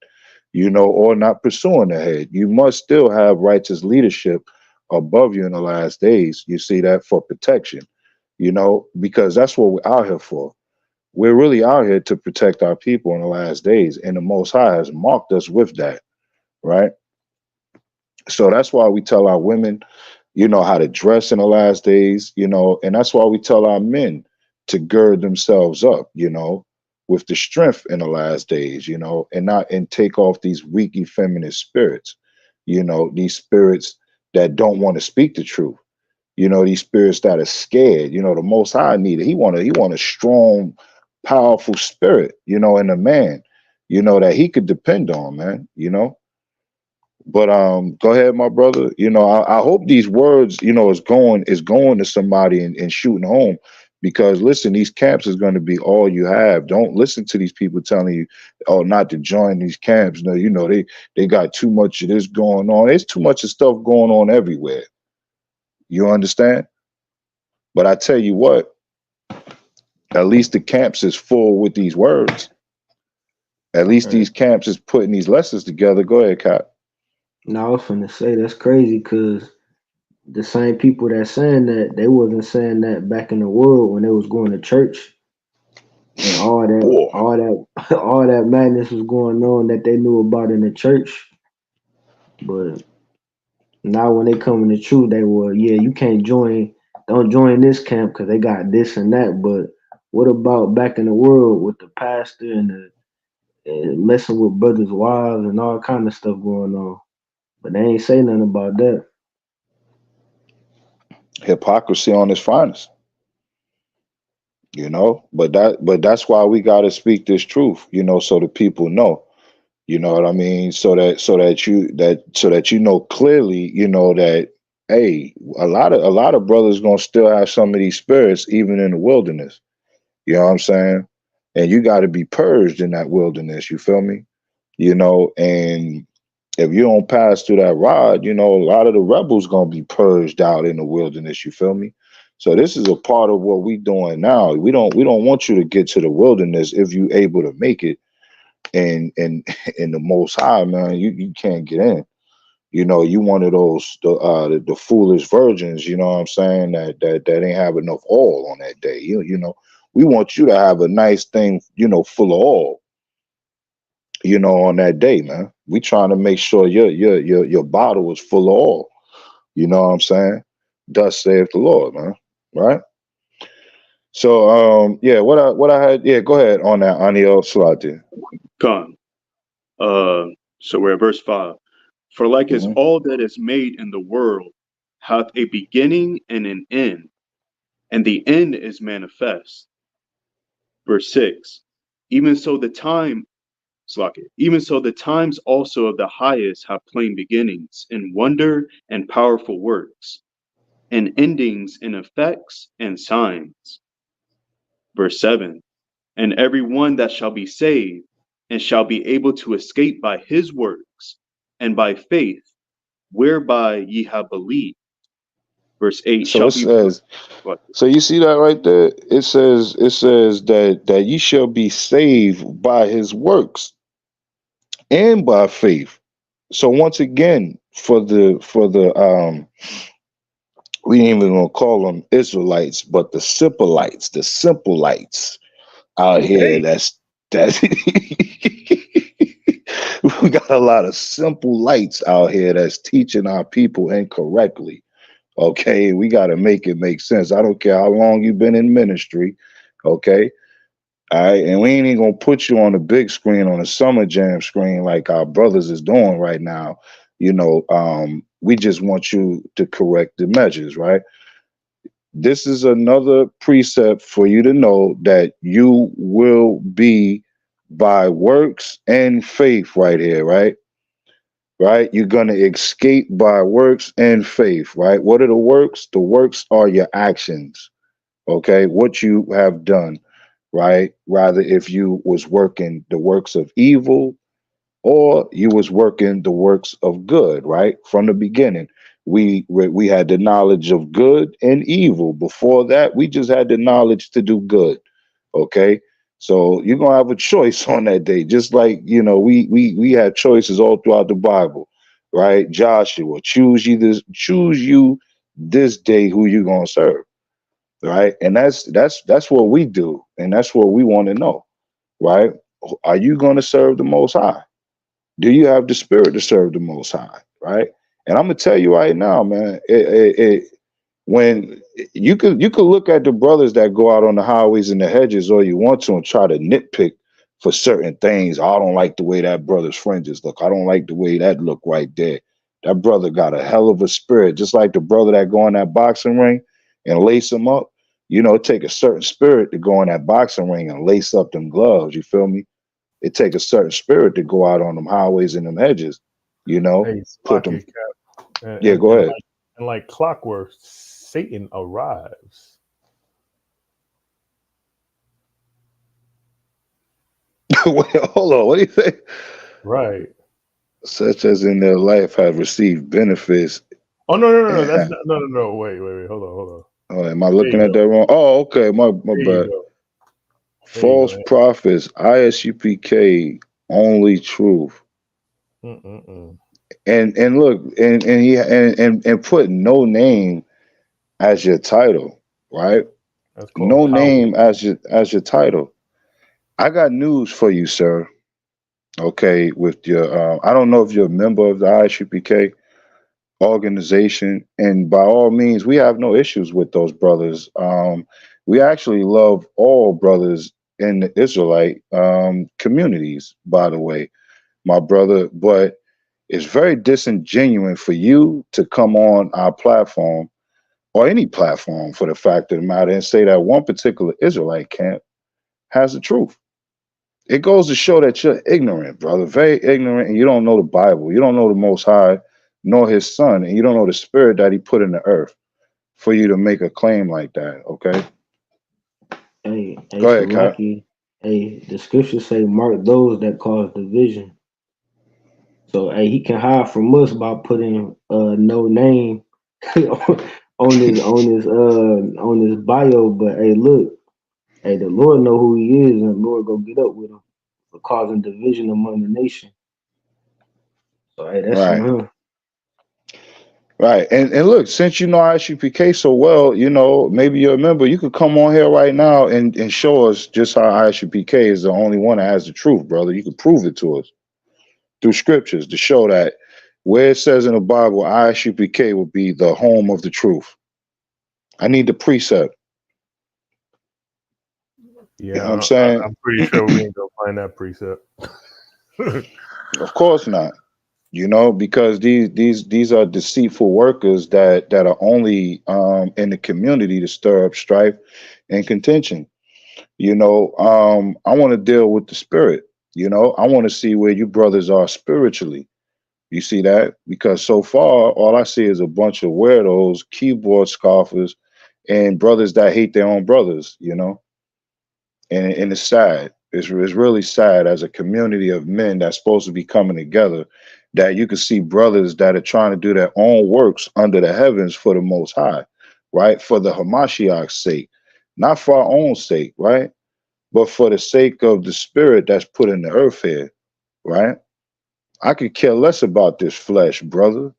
Speaker 1: you know, or not pursuing a head. You must still have righteous leadership above you in the last days. You see that for protection, you know, because that's what we're out here for. We're really out here to protect our people in the last days, and the Most High has marked us with that, right? So that's why we tell our women, you know, how to dress in the last days, you know, and that's why we tell our men to gird themselves up, you know, with the strength in the last days, you know, and take off these weak, effeminate spirits, you know, these spirits that don't want to speak the truth. You know, these spirits that are scared, you know, the Most High needed. He want a strong, powerful spirit, you know, in a man, you know, that he could depend on, man, you know. But go ahead, my brother. You know, I hope these words, you know, is going to somebody and shooting home. Because listen, these camps is going to be all you have. Don't listen to these people telling you, oh, not to join these camps. No, you know, they got too much of this going on. There's too much of stuff going on everywhere. You understand? But I tell you what, at least the camps is full with these words. At least these camps is putting these lessons together. Go ahead, Cap.
Speaker 3: No, I was finna say that's crazy because the same people that saying that, they wasn't saying that back in the world when they was going to church and all that madness was going on that they knew about in the church. But now when they come in the truth, they were, yeah, you can't don't join this camp because they got this and that. But what about back in the world with the pastor and messing with brothers' wives and all kind of stuff going on? But they ain't say nothing about that.
Speaker 1: Hypocrisy on its finest. You know, but that's why we got to speak this truth, you know, so the people know, you know what I mean, so that you know clearly, you know, that hey, a lot of brothers gonna still have some of these spirits even in the wilderness. You know what I'm saying? And you got to be purged in that wilderness. You feel me? You know, and if you don't pass through that rod, you know, a lot of the rebels gonna be purged out in the wilderness. You feel me? So this is a part of what we doing now. We don't want you to get to the wilderness if you able to make it. And in the Most High, man, you can't get in. You know, you one of those the foolish virgins. You know what I'm saying? That ain't have enough oil on that day. You know, we want you to have a nice thing. You know, full of oil. You know, on that day, man. We trying to make sure your bottle is full of oil. You know what I'm saying? Thus saith the Lord, man. Right? So yeah, what I had, yeah, go ahead on that, Aniel Salati.
Speaker 4: Gone. So we're at verse 5. For like as all that is made in the world hath a beginning and an end, and the end is manifest. Verse 6. Even so the times also of the highest have plain beginnings, in wonder and powerful works, and endings in effects and signs. Verse 7. And every one that shall be saved and shall be able to escape by his works and by faith, whereby ye have believed. Verse 8
Speaker 1: So
Speaker 4: shall
Speaker 1: it
Speaker 4: be.
Speaker 1: says, so you see that right there? It says that ye shall be saved by his works and by faith. So once again, for the we ain't even gonna call them Israelites, but the simple lights out here. That's we got a lot of simple lights out here that's teaching our people incorrectly. Okay, we got to make it make sense. I don't care how long you've been in ministry. Okay, all right, and we ain't even gonna put you on the big screen, on the summer jam screen, like our brothers is doing right now. You know, we just want you to correct the measures, right? This is another precept for you to know that you will be by works and faith right here, right? Right? You're going to escape by works and faith, right? What are the works? The works are your actions, okay? What you have done, right? Rather, if you was working the works of evil, or you was working the works of good, right? From the beginning, we had the knowledge of good and evil. Before that, we just had the knowledge to do good. Okay, so you're gonna have a choice on that day, just like you know we had choices all throughout the Bible, right? Joshua, choose you this day who you gonna serve, right? And that's what we do, and that's what we want to know, right? Are you gonna serve the Most High? Do you have the spirit to serve the Most High, right? And I'm gonna tell you right now, man, when you could look at the brothers that go out on the highways and the hedges all you want to and try to nitpick for certain things. I don't like the way that brother's fringes look. I don't like the way that look right there. That brother got a hell of a spirit, just like the brother that go in that boxing ring and lace him up. You know, it take a certain spirit to go in that boxing ring and lace up them gloves. You feel me? It take a certain spirit to go out on them highways and them hedges, you know,
Speaker 2: Hey,
Speaker 1: put them.
Speaker 2: Cap.
Speaker 1: Yeah, go ahead.
Speaker 2: And like clockwork, Satan arrives.
Speaker 1: Wait, hold on. What do you say?
Speaker 2: Right.
Speaker 1: Such as in their life have received benefits.
Speaker 2: Oh no. That's not, no. Wait. Hold on.
Speaker 1: Oh, am I looking at that wrong? Oh, okay. My bad. False prophets, ISUPK, only truth. And look, and he and put no name as your title, right? No name as your title. I got news for you, sir. Okay, with your I don't know if you're a member of the ISUPK organization, and by all means, we have no issues with those brothers. We actually love all brothers in the Israelite communities, by the way, my brother, but it's very disingenuous for you to come on our platform or any platform for the fact of the matter and say that one particular Israelite camp has the truth. It goes to show that you're ignorant, brother, very ignorant, and you don't know the Bible. You don't know the Most High, nor his son, and you don't know the spirit that he put in the earth for you to make a claim like that, okay?
Speaker 3: Hey,
Speaker 1: Go ahead, Kat.
Speaker 3: Shalaki. Hey, the scriptures say, mark those that cause division. So, hey, he can hide from us by putting no name on his bio. But hey, look, hey, the Lord know who he is, and the Lord go get up with him for causing division among the nation. So, hey, that's on him.
Speaker 1: Right. And look, since you know ISUPK so well, you know, maybe you're a member, you could come on here right now and show us just how ISUPK is the only one that has the truth, brother. You could prove it to us through scriptures to show that where it says in the Bible, ISUPK will be the home of the truth. I need the precept.
Speaker 2: Yeah,
Speaker 1: you know what I'm saying?
Speaker 2: I'm pretty sure we ain't gonna find that precept.
Speaker 1: Of course not. You know, because these are deceitful workers that are only in the community to stir up strife and contention. You know, I want to deal with the spirit. You know, I want to see where you brothers are spiritually. You see that? Because so far, all I see is a bunch of weirdos, keyboard scoffers, and brothers that hate their own brothers. You know, and it's sad. It's really sad as a community of men that's supposed to be coming together, that you can see brothers that are trying to do their own works under the heavens for the Most High, right? For the Hamashiach's sake, not for our own sake, right? But for the sake of the spirit that's put in the earth here, right? I could care less about this flesh, brother.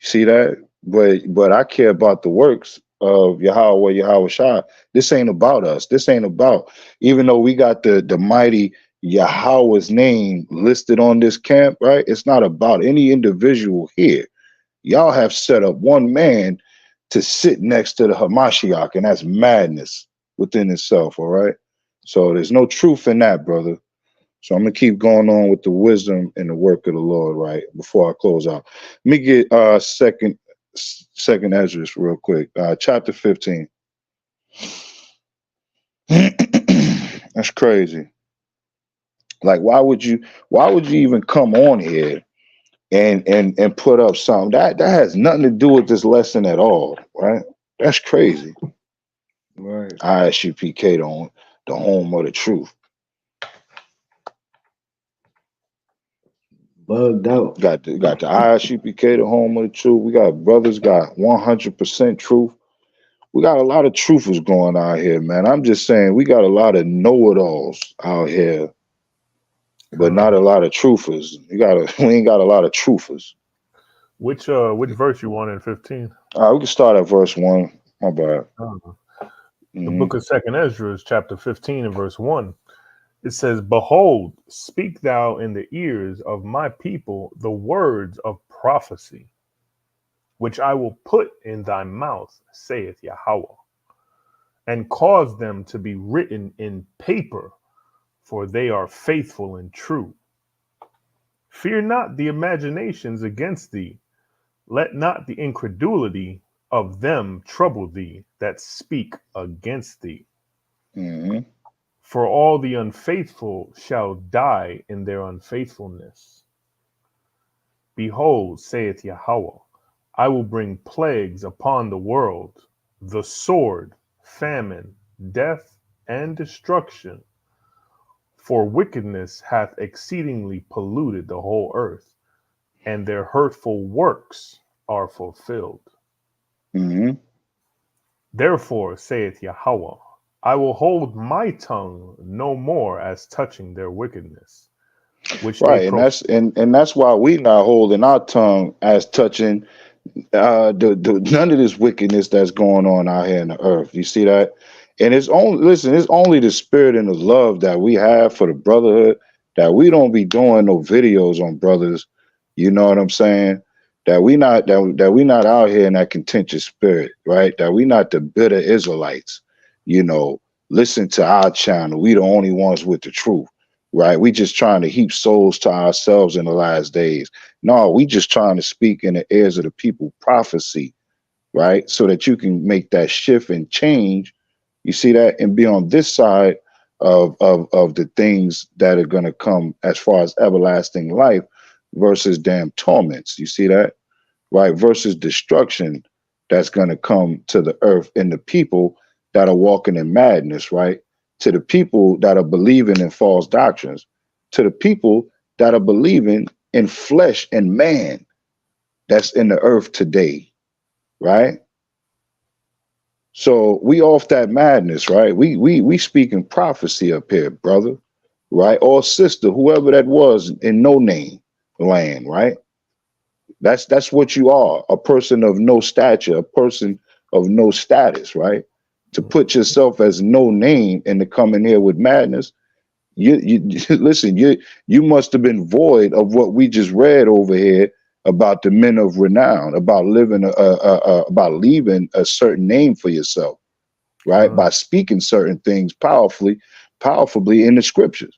Speaker 1: See that? But I care about the works of Yahweh, Yahawah. This ain't about us. This ain't about, even though we got the mighty Yahweh's name listed on this camp, right? It's not about any individual here. Y'all have set up one man to sit next to the Hamashiach, and that's madness within itself, all right? So there's no truth in that, brother. So I'm gonna keep going on with the wisdom and the work of the Lord, right? Before I close out, let me get second Ezra real quick. Chapter 15. That's crazy. Like, why would you even come on here and put up something that has nothing to do with this lesson at all, right? That's crazy.
Speaker 3: Right.
Speaker 1: ISUPK, the home of the truth.
Speaker 3: Bugged out.
Speaker 1: Got the ISUPK, the home of the truth. We got brothers got 100% truth. We got a lot of truthers going out here, man. I'm just saying we got a lot of know-it-alls out here, but not a lot of truthers. We ain't got a lot of truthers.
Speaker 2: Which verse you want in 15?
Speaker 1: We can start at verse 1. My bad.
Speaker 2: The book of Second Ezra, chapter 15 and verse 1. It says, "Behold, speak thou in the ears of my people the words of prophecy, which I will put in thy mouth, saith Yahweh, and cause them to be written in paper, for they are faithful and true. Fear not the imaginations against thee. Let not the incredulity of them trouble thee that speak against thee. For all the unfaithful shall die in their unfaithfulness. Behold, saith Yahweh, I will bring plagues upon the world, the sword, famine, death, and destruction. For wickedness hath exceedingly polluted the whole earth, and their hurtful works are fulfilled. Therefore, saith Yahweh, I will hold my tongue no more as touching their wickedness. Which
Speaker 1: right, and that's why we not holding our tongue as touching none of this wickedness that's going on out here in the earth. You see that? And it's only the spirit and the love that we have for the brotherhood, that we don't be doing no videos on brothers. You know what I'm saying? That we not out here in that contentious spirit, right? That we not the bitter Israelites. You know, listen to our channel. We the only ones with the truth, right? We just trying to heap souls to ourselves in the last days. No, we just trying to speak in the ears of the people prophecy, right? So that you can make that shift and change. You see that, and be on this side of the things that are going to come as far as everlasting life versus damn torments. You see that, right? Versus destruction that's going to come to the earth and the people that are walking in madness, right? To the people that are believing in false doctrines, to the people that are believing in flesh and man that's in the earth today, right? So we off that madness, right? We speaking prophecy up here, brother, right? Or sister, whoever that was in no name land, right? That's what you are, a person of no stature, a person of no status, right? To put yourself as no name and to come in here with madness, you listen, you must have been void of what we just read over here about the men of renown, about living about leaving a certain name for yourself, right? By speaking certain things powerfully in the scriptures.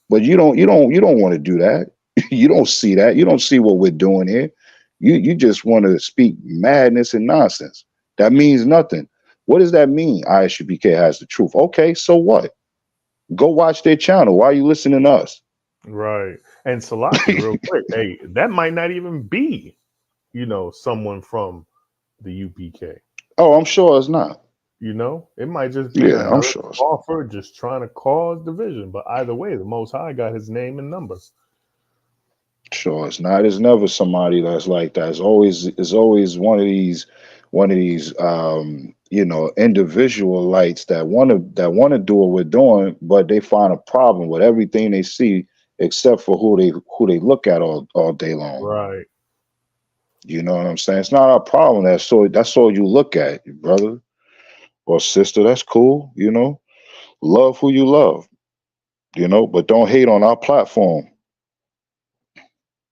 Speaker 1: But you don't want to do that. You don't see that. You don't see what we're doing here. You just want to speak madness and nonsense. That means nothing. What does that mean? ISUPK has the truth. Okay, so what? Go watch their channel. Why are you listening to us?
Speaker 2: Right. And Salaki, real quick, hey, that might not even be, someone from the UPK.
Speaker 1: Oh, I'm sure it's not.
Speaker 2: You know, it might just be
Speaker 1: Yeah, I'm
Speaker 2: another
Speaker 1: sure.
Speaker 2: scoffer just trying to cause division. But either way, the Most High got his name and number.
Speaker 1: Sure, it's not. It's never somebody that's like that. It's always one of these individual lights that want to do what we're doing, but they find a problem with everything they see except for who they look at all day long.
Speaker 2: Right.
Speaker 1: You know what I'm saying? It's not our problem. That's all you look at, brother or sister. That's cool. Love who you love. But don't hate on our platform.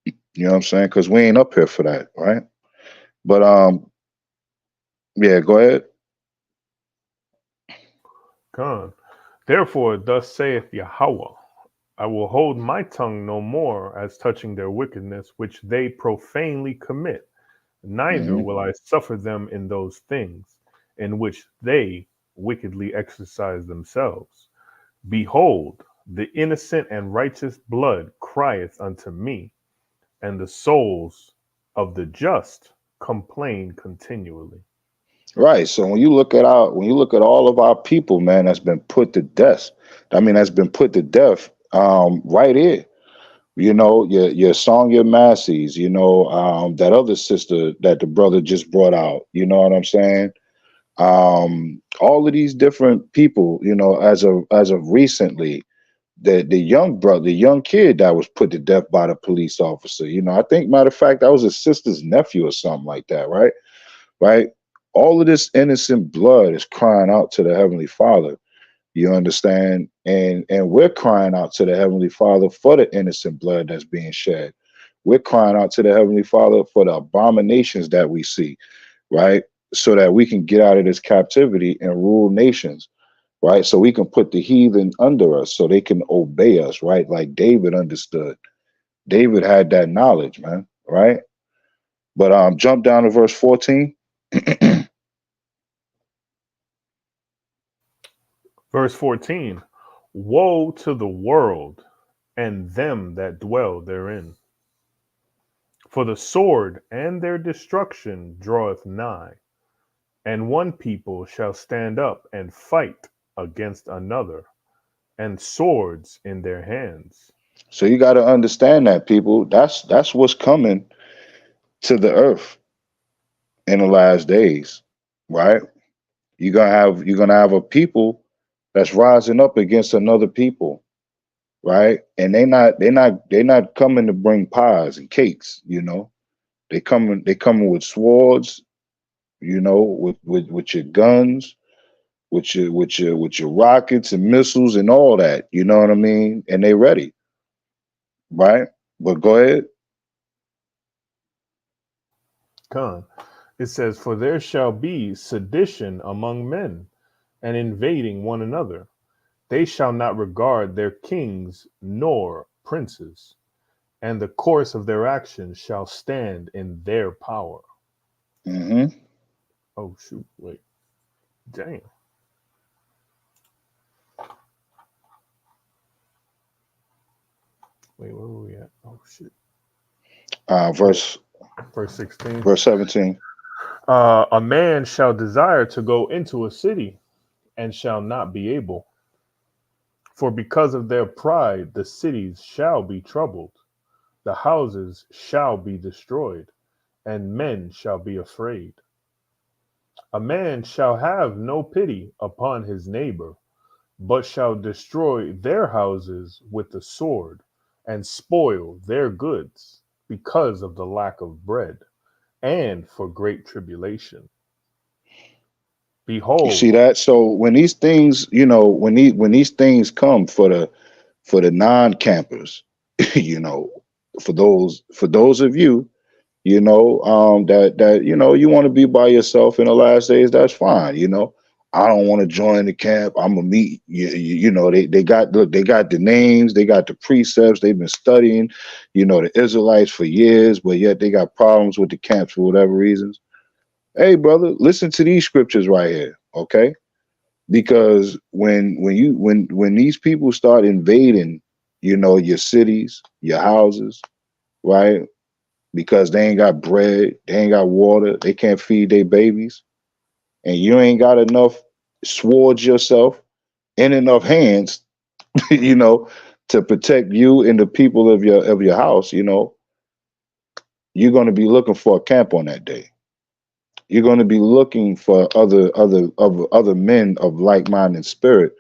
Speaker 1: You know what I'm saying? Because we ain't up here for that, right? But yeah, go ahead.
Speaker 2: Con. Therefore, thus saith Yahweh, I will hold my tongue no more as touching their wickedness which they profanely commit, neither
Speaker 1: Hmm.
Speaker 2: will I suffer them in those things in which they wickedly exercise themselves. Behold, the innocent and righteous blood crieth unto me, and the souls of the just complain continually.
Speaker 1: Right. So when you look at all of our people, man, that's been put to death. I mean, that's been put to death. Right here. Your song, your Massey's. That other sister that the brother just brought out. You know what I'm saying? All of these different people. As of recently, the young brother, the young kid that was put to death by the police officer. I think, matter of fact, that was his sister's nephew or something like that, right? Right? All of this innocent blood is crying out to the Heavenly Father. You understand? And we're crying out to the Heavenly Father for the innocent blood that's being shed. We're crying out to the Heavenly Father for the abominations that we see, right? So that we can get out of this captivity and rule nations, right? So we can put the heathen under us so they can obey us, right? Like David understood. David had that knowledge, man, right? But jump down to verse 14.
Speaker 2: Verse 14, woe to the world and them that dwell therein. For the sword and their destruction draweth nigh, and one people shall stand up and fight against another, and swords in their hands.
Speaker 1: So you got to understand that, people. That's what's coming to the earth in the last days, right? You're gonna have a people that's rising up against another people, right? And they're not coming to bring pies and cakes. They coming with swords, with your guns, with your rockets and missiles and all that. You know what I mean? And they ready, right? But go ahead.
Speaker 2: Con. It says, for there shall be sedition among men, and invading one another. They shall not regard their kings nor princes, and the course of their actions shall stand in their power.
Speaker 1: Hmm.
Speaker 2: Oh, shoot. Wait. Damn. Wait, where were we at? Oh, shit.
Speaker 1: Verse
Speaker 2: Verse 16.
Speaker 1: verse 17.
Speaker 2: A man shall desire to go into a city and shall not be able. For because of their pride, the cities shall be troubled, the houses shall be destroyed, and men shall be afraid. A man shall have no pity upon his neighbor, but shall destroy their houses with the sword, and spoil their goods because of the lack of bread, and for great tribulation.
Speaker 1: You
Speaker 2: Behold,
Speaker 1: see that? So when these things, when these things come for the non-campers, you know, for those of you, that you want to be by yourself in the last days, that's fine. I don't want to join the camp. I'm gonna meet they got the names, they got the precepts, they've been studying, the Israelites for years, but yet they got problems with the camps for whatever reasons. Hey, brother, listen to these scriptures right here, okay? Because when these people start invading, your cities, your houses, right? Because they ain't got bread, they ain't got water, they can't feed their babies, and you ain't got enough swords yourself in enough hands, you know, to protect you and the people of your house, you know, you're going to be looking for a camp on that day. You're going to be looking for other men of like-minded spirit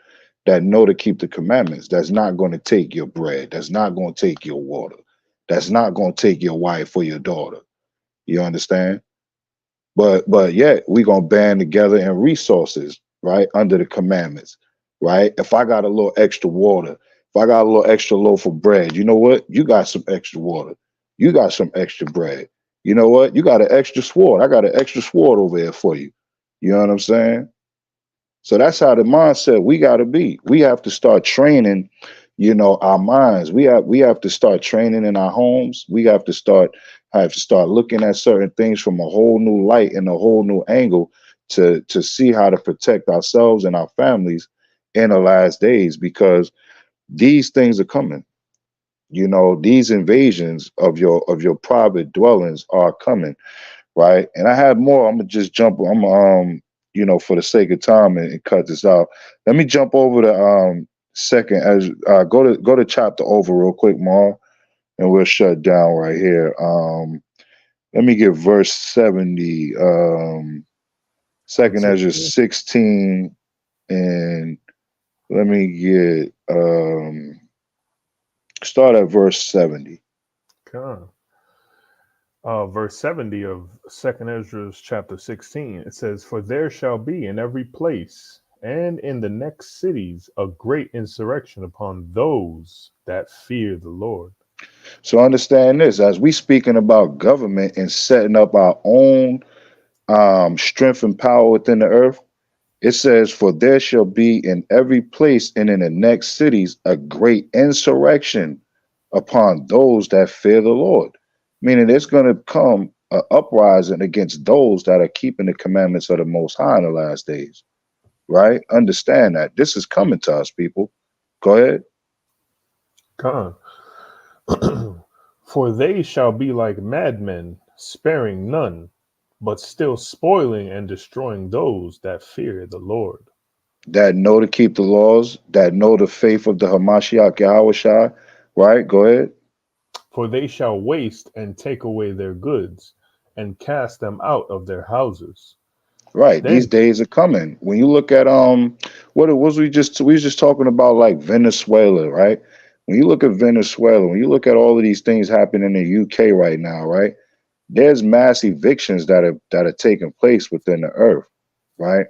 Speaker 1: that know to keep the commandments. That's not going to take your bread. That's not going to take your water. That's not going to take your wife or your daughter. You understand? But yet we gonna band together in resources, right? Under the commandments, right? If I got a little extra water, if I got a little extra loaf of bread, you know what? You got some extra water. You got some extra bread. You know what? You got an extra sword. I got an extra sword over here for you. You know what I'm saying? So that's how the mindset we got to be. We have to start training, you know, our minds. We have to start training in our homes. We have to start looking at certain things from a whole new light and a whole new angle to see how to protect ourselves and our families in the last days, because these things are coming. You know, these invasions of your private dwellings are coming, right? And I have more. I'm gonna just jump. You know, for the sake of time and cut this out. Let me jump over to second as go to chapter over real quick, Mar, and we'll shut down right here. Let me get verse 70. Second Ezra 16, and let me get start at verse 70.
Speaker 2: Okay. Verse 70 of 2nd Ezra chapter 16, it says, "For there shall be in every place and in the next cities a great insurrection upon those that fear the Lord."
Speaker 1: So understand this, as we speaking about government and setting up our own strength and power within the earth, it says, "For there shall be in every place and in the next cities a great insurrection upon those that fear the Lord." Meaning there's going to come an uprising against those that are keeping the commandments of the Most High in the last days, right? Understand that. This is coming to us, people. Go ahead.
Speaker 2: God. "For they shall be like madmen, sparing none, but still spoiling and destroying those that fear the Lord."
Speaker 1: That know to keep the laws, that know the faith of the Hamashiach YAHAWAH'S, right? Go ahead.
Speaker 2: "For they shall waste and take away their goods, and cast them out of their houses."
Speaker 1: Right.
Speaker 2: Then
Speaker 1: These days are coming. When you look at what it was we was just talking about, like Venezuela, right? When you look at Venezuela, when you look at all of these things happening in the UK right now, right? There's mass evictions that are taking place within the earth, right?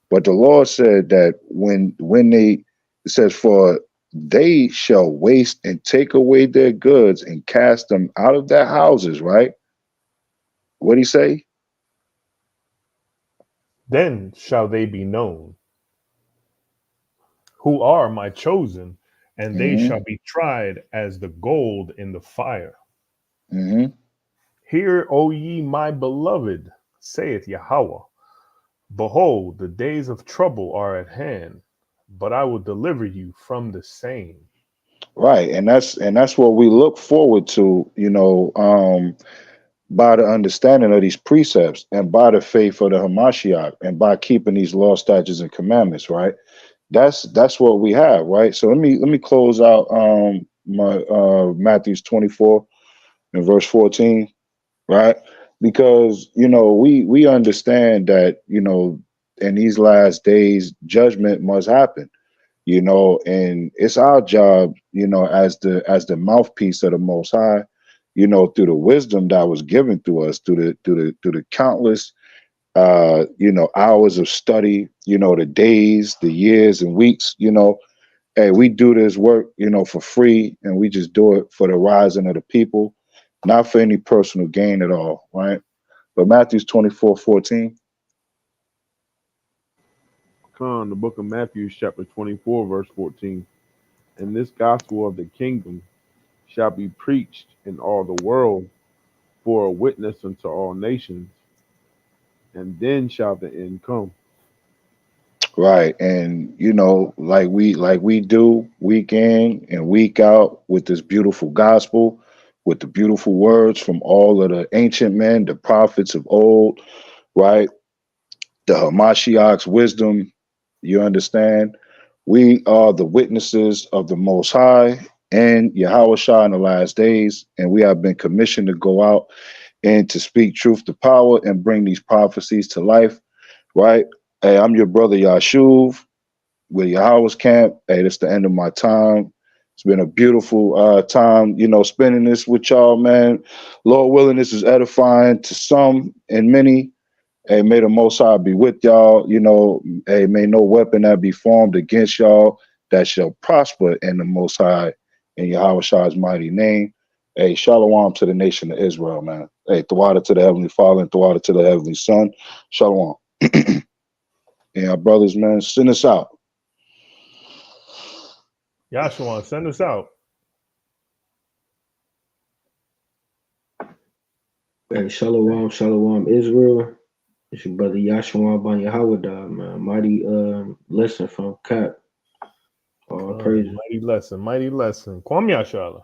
Speaker 1: But the Lord said that when it says, "For they shall waste and take away their goods and cast them out of their houses," right? What did he say?
Speaker 2: then shall they be known, who are my chosen, and they
Speaker 1: Mm-hmm.
Speaker 2: shall be tried as the gold in the fire.
Speaker 1: Mm-hmm.
Speaker 2: "Hear, O ye my beloved, saith Yahweh. Behold, the days of trouble are at hand, but I will deliver you from the same."
Speaker 1: Right. And that's what we look forward to, you know, by the understanding of these precepts and by the faith of the Hamashiach and by keeping these law, statutes, and commandments, right? That's what we have, right? So let me close out my Matthews 24 and verse 14, right? Because you know we understand that, you know, in these last days judgment must happen, you know, and it's our job, you know, as the mouthpiece of the Most High, you know, through the wisdom that was given to us, through the countless you know, hours of study, you know, the days, the years and weeks, you know. Hey, we do this work, you know, for free, and we just do it for the rising of the people, not for any personal gain at all, right? But Matthew 24:14.
Speaker 5: Con, the book of Matthew, chapter 24, verse 14. "And this gospel of the kingdom shall be preached in all the world for a witness unto all nations, and then shall the end come."
Speaker 1: Right. And you know, like we do week in and week out with this beautiful gospel, with the beautiful words from all of the ancient men, the prophets of old, right? The Hamashiach's wisdom, You understand? We are the witnesses of the Most High and Yahawah in the last days, and we have been commissioned to go out and to speak truth to power and bring these prophecies to life, right? Hey, I'm your brother Yashuv with YAHAWAH'S camp. Hey, that's the end of my time. It's been a beautiful time, you know, spending this with y'all, man. Lord willing, this is edifying to some and many. Hey, may the Most High be with y'all. You know, hey, may no weapon that be formed against y'all that shall prosper in the Most High in Yahawah's mighty name. Hey, shalom to the nation of Israel, man. Hey, Thawada to the Heavenly Father and Thawada to the Heavenly Son. Shalom. And our brothers, man, send us out.
Speaker 2: Yashawan, send us out.
Speaker 3: Hey, shalom, shalom, Israel. It's your brother Yahshua Ben Yahawah, man. Mighty lesson from Cap. All praise.
Speaker 2: Mighty lesson, mighty lesson. Kwam Yashala.